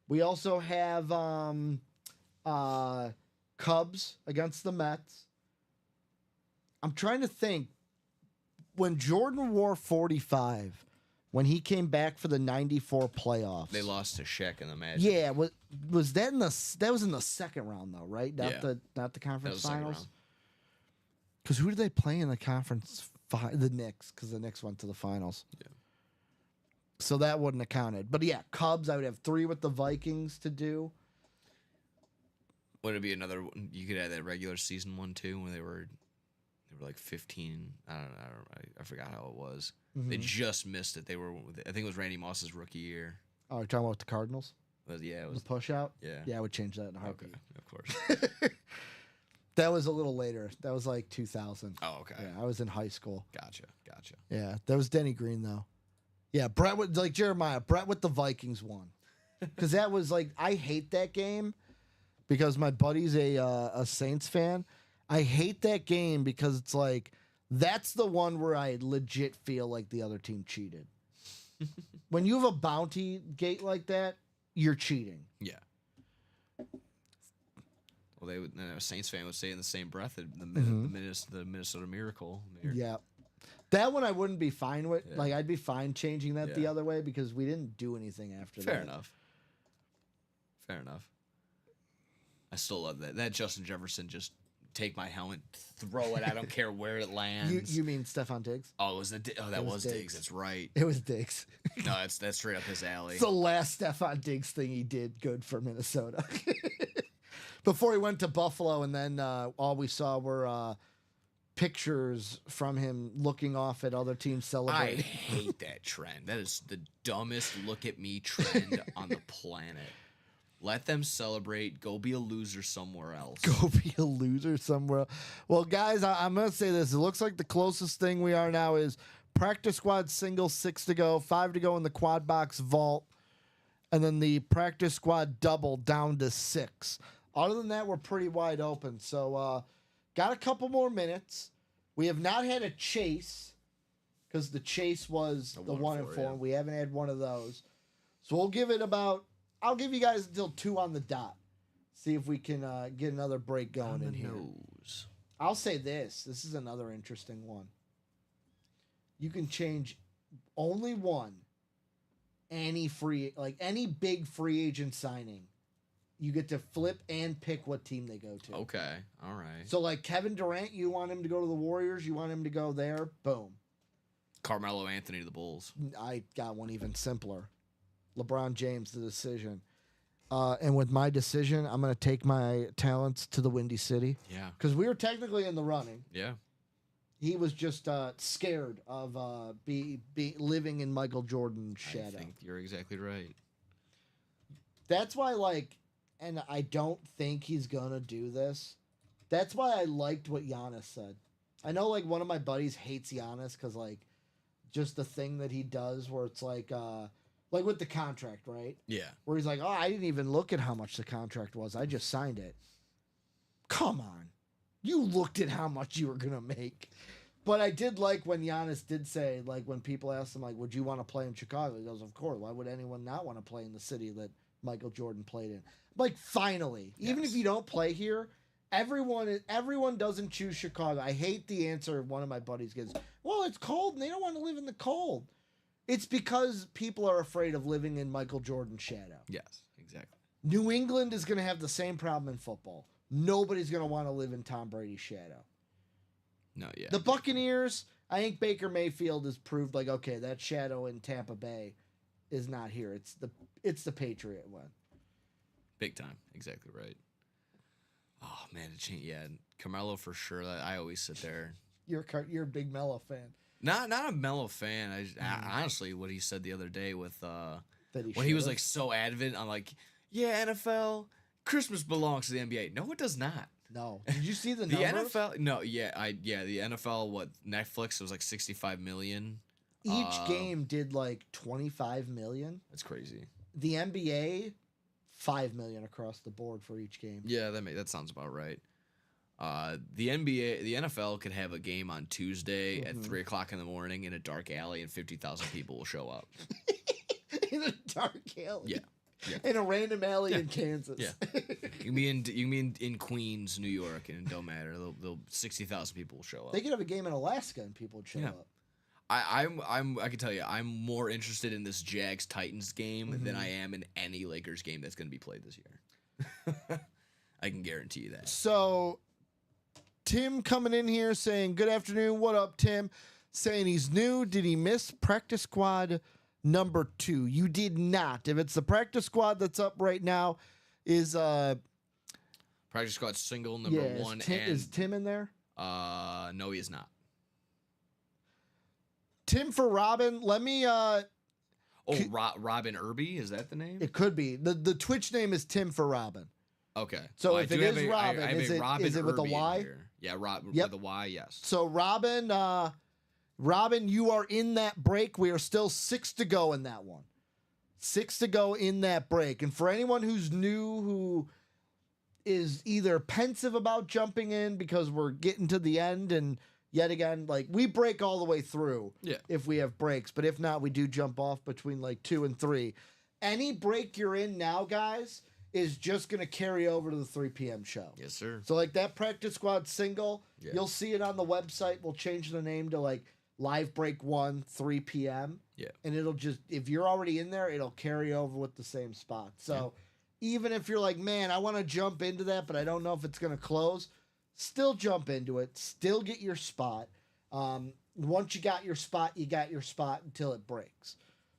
We also have Cubs against the Mets. I'm trying to think. When Jordan wore 45, when he came back for the 94 playoffs. They lost to Shaq in the match. Yeah, was that was in the second round though, right? Not Yeah. the conference That was finals. Because who did they play in the conference? The Knicks, because the Knicks went to the finals. Yeah. So that wouldn't have counted. But yeah, Cubs, I would have 3 with the Vikings to do. Would it be another one? You could add that regular season one too, when they were like 15. I don't know. I forgot how it was. They just missed it. I think it was Randy Moss's rookie year. Oh, you're talking about the Cardinals? It The push out? Yeah. Yeah, I would change that in a heartbeat. Okay, of course. That was a little later. That was like 2000. Oh, okay. Yeah, I was in high school. Gotcha. Yeah, that was Denny Green though. Yeah, Brett with like Jeremiah. Brett with the Vikings won, because that was like I hate that game because my buddy's a Saints fan. I hate that game because it's like that's the one where I legit feel like the other team cheated. When you have a bounty gate like that, you're cheating. Yeah. Well, they would. A Saints fan would say in the same breath that the Minnesota Miracle. Yeah. That one I wouldn't be fine with. Yeah. Like I'd be fine changing that the Yeah. other way because we didn't do anything after that. Fair enough. I still love that. That Justin Jefferson just take my helmet, throw it. I don't care where it lands. You mean Stephon Diggs? Oh, that was Diggs. Diggs. That's right. It was Diggs. No, that's straight up his alley. It's the last Stephon Diggs thing he did good for Minnesota. Before he went to Buffalo, and then all we saw were pictures from him looking off at other teams I celebrating. hate that trend. That is the dumbest look at me trend on the planet. Let them celebrate. Go be a loser somewhere else. Go be a loser somewhere. Well, guys, I'm going to say this. It looks like the closest thing we are now is practice squad single, 6 to go, 5 to go in the quad box vault, and then the practice squad double down to 6. Other than that, we're pretty wide open. So, got a couple more minutes. We have not had a chase because the chase was the 1 and 4. yeah. We haven't had one of those. So we'll give it I'll give you guys until 2 on the dot. See if we can get another break going in here. Nose. I'll say this. This is another interesting one. You can change only one. Any big free agent signing. You get to flip and pick what team they go to. Okay. All right. So like Kevin Durant, you want him to go to the Warriors, you want him to go there, boom. Carmelo Anthony to the Bulls. I got one even simpler. LeBron James, the decision. And with my decision, I'm going to take my talents to the Windy City. Yeah. Because we were technically in the running. Yeah. He was just scared of living in Michael Jordan's shadow. I think you're exactly right. That's why, and I don't think he's going to do this. That's why I liked what Giannis said. I know, one of my buddies hates Giannis because, just the thing that he does where it's like with the contract, right? Yeah. Where he's like, oh, I didn't even look at how much the contract was. I just signed it. Come on. You looked at how much you were going to make. But I did like when Giannis did say, when people asked him, would you want to play in Chicago? He goes, of course. Why would anyone not want to play in the city that Michael Jordan played in? Finally. Even if you don't play here, everyone doesn't choose Chicago. I hate the answer one of my buddies gives. Well, it's cold and they don't want to live in the cold. It's because people are afraid of living in Michael Jordan's shadow. Yes, exactly. New England is going to have the same problem in football. Nobody's going to want to live in Tom Brady's shadow. No, yeah. The Buccaneers, I think Baker Mayfield has proved okay, that shadow in Tampa Bay is not here. It's the Patriot one. Big time. Exactly right. Oh, man. Yeah, Carmelo for sure. I always sit there. You're a big Melo fan. Not a Melo fan. Honestly, what he said the other day with That when he was so adamant, I'm like, yeah, NFL, Christmas belongs to the NBA. No, it does not. No. Did you see the The numbers? NFL, no, the NFL. Netflix was 65 million. Each game did 25 million. That's crazy. The NBA, 5 million across the board for each game. Yeah, that sounds about right. The NFL could have a game on Tuesday at 3:00 in the morning in a dark alley, and 50,000 people will show up. In a dark alley. Yeah. In a random alley in Kansas. Yeah. You can be in Queens, New York, and it don't matter. 60,000 people will show up. They could have a game in Alaska and people would show up. I can tell you, I'm more interested in this Jags Titans game than I am in any Lakers game that's going to be played this year. I can guarantee you that. So, Tim coming in here saying, good afternoon. What up, Tim? Saying he's new. Did he miss practice squad number 2? You did not. If it's the practice squad that's up right now, is Practice squad single number 1. Is Tim in there? No, he is not. Tim for Robin. Let me. Robin Irby, is that the name? It could be the Twitch name is Tim for Robin. Okay. So Well, if I it do have is a- Robin, I have is a it- Robin is it with a Irby in Y? here. Yeah, Rob Yep. with a Y. Yes. So Robin, you are in that break. We are still 6 to go in that one. 6 to go in that break. And for anyone who's new, who is either pensive about jumping in because we're getting to the end, and yet again, like, we break all the way through Yeah. if we have breaks. But if not, we do jump off between like 2 and 3. Any break you're in now, guys, is just going to carry over to the 3 p.m. show. Yes, sir. So like that practice squad single, Yeah. you'll see it on the website. We'll change the name to like Live Break 1, 3 p.m. Yeah. And it'll just, if you're already in there, it'll carry over with the same spot. So even if you're like, man, I want to jump into that, but I don't know if it's going to close, still jump into it. Still get your spot. Once you got your spot, you got your spot until it breaks.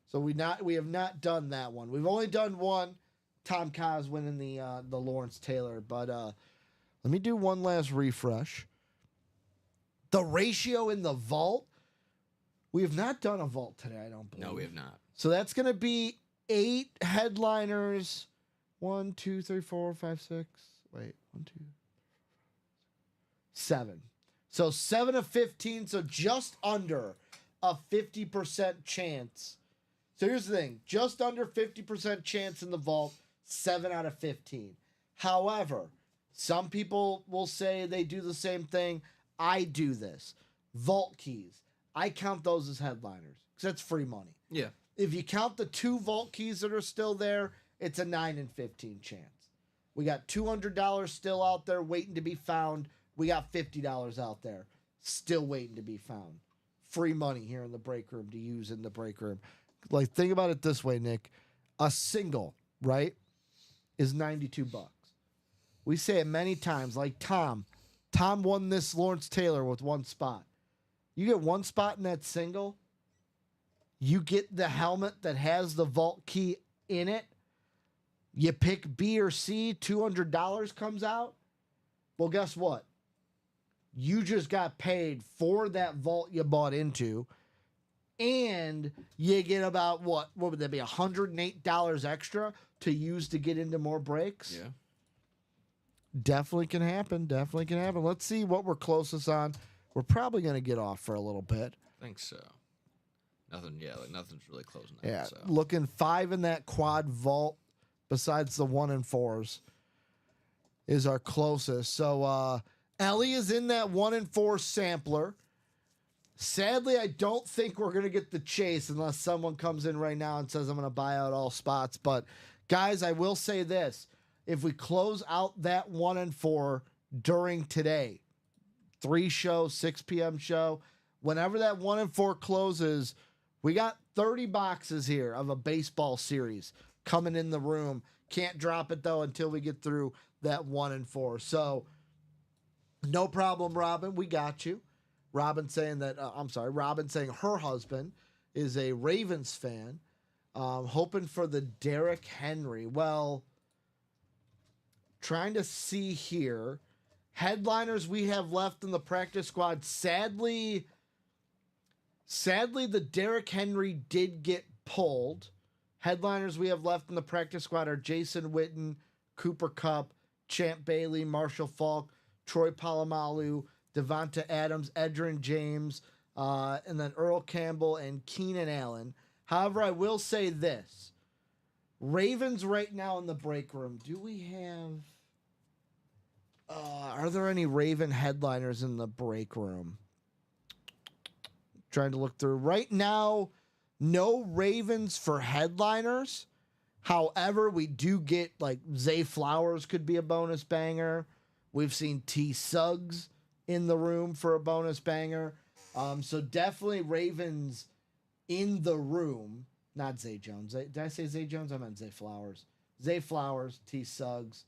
So we have not done that one. We've only done one. Tom Kaz winning the Lawrence Taylor. But let me do one last refresh. The ratio in the vault. We have not done a vault today, I don't believe. No, we have not. So that's going to be 8 headliners. 1, 2, 3, 4, 5, 6. Wait, 1, 2, 7. So 7 of 15. So just under a 50% chance. So here's the thing. Just under 50% chance in the vault. 7 out of 15. However, some people will say they do the same thing. I do this. Vault keys. I count those as headliners because that's free money. Yeah. If you count the 2 vault keys that are still there, it's a 9 in 15 chance. We got $200 still out there waiting to be found. We got $50 out there still waiting to be found. Free money here in the break room to use in the break room. Like, think about it this way, Nick. A single, right, is $92. We say it many times, like Tom. Tom won this Lawrence Taylor with 1 spot. You get 1 spot in that single, you get the helmet that has the vault key in it. You pick B or C, $200 comes out. Well, guess what? You just got paid for that vault you bought into, and you get about what would that be, $108 extra to use to get into more breaks? Yeah. Definitely can happen. Definitely can happen. Let's see what we're closest on. We're probably going to get off for a little bit. I think so. Nothing. Yeah, like nothing's really closing out. Yeah, So. looking 5 in that quad vault besides the 1 and 4s is our closest. So Ellie is in that 1 and 4 sampler. Sadly, I don't think we're going to get the chase unless someone comes in right now and says I'm going to buy out all spots. But guys, I will say this. If we close out that 1 and 4 during today, 3 show, 6 p.m. show, whenever that 1 and 4 closes, we got 30 boxes here of a baseball series coming in the room. Can't drop it though until we get through that 1 and 4. So no problem, Robin. We got you. Robin saying that, Robin saying her husband is a Ravens fan, hoping for the Derrick Henry. Well, trying to see here. Headliners we have left in the practice squad. Sadly, the Derrick Henry did get pulled. Headliners we have left in the practice squad are Jason Witten, Cooper Kupp, Champ Bailey, Marshall Faulk, Troy Polamalu, Devonta Adams, Edgerrin James, and then Earl Campbell and Keenan Allen. However, I will say this. Ravens right now in the break room. Do we have... are there any Raven headliners in the break room? Trying to look through. Right now, no Ravens for headliners. However, we do get, like, Zay Flowers could be a bonus banger. We've seen T. Suggs in the room for a bonus banger. So definitely Ravens in the room. Not Zay Jones. Did I say Zay Jones? I meant Zay Flowers. Zay Flowers, T. Suggs.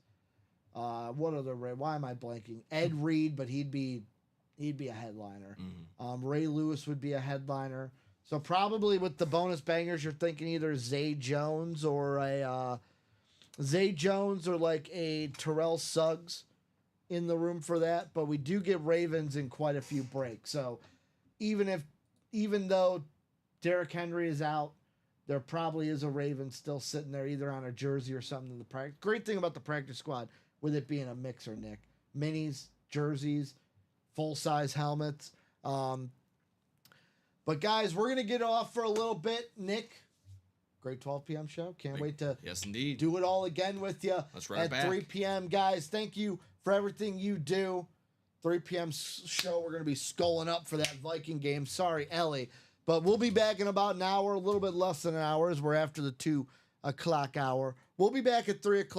What other Ray? Why am I blanking? Ed Reed, but he'd be a headliner. Mm-hmm. Ray Lewis would be a headliner. So probably with the bonus bangers, you're thinking either Zay Jones or like a Terrell Suggs in the room for that. But we do get Ravens in quite a few breaks. So even though Derrick Henry is out, there probably is a Raven still sitting there either on a jersey or something in the practice. Great thing about the practice squad. with it being a mixer, Nick. Minis, jerseys, full-size helmets. But guys, we're going to get off for a little bit. Nick, great 12 p.m. show. Can't wait to Yes, indeed. do it all again with you Let's run it at back. 3 p.m. Guys, thank you for everything you do. 3 p.m. show, we're going to be sculling up for that Viking game. Sorry, Ellie. But we'll be back in about an hour, a little bit less than an hour, as we're after the 2 o'clock hour. We'll be back at 3 o'clock.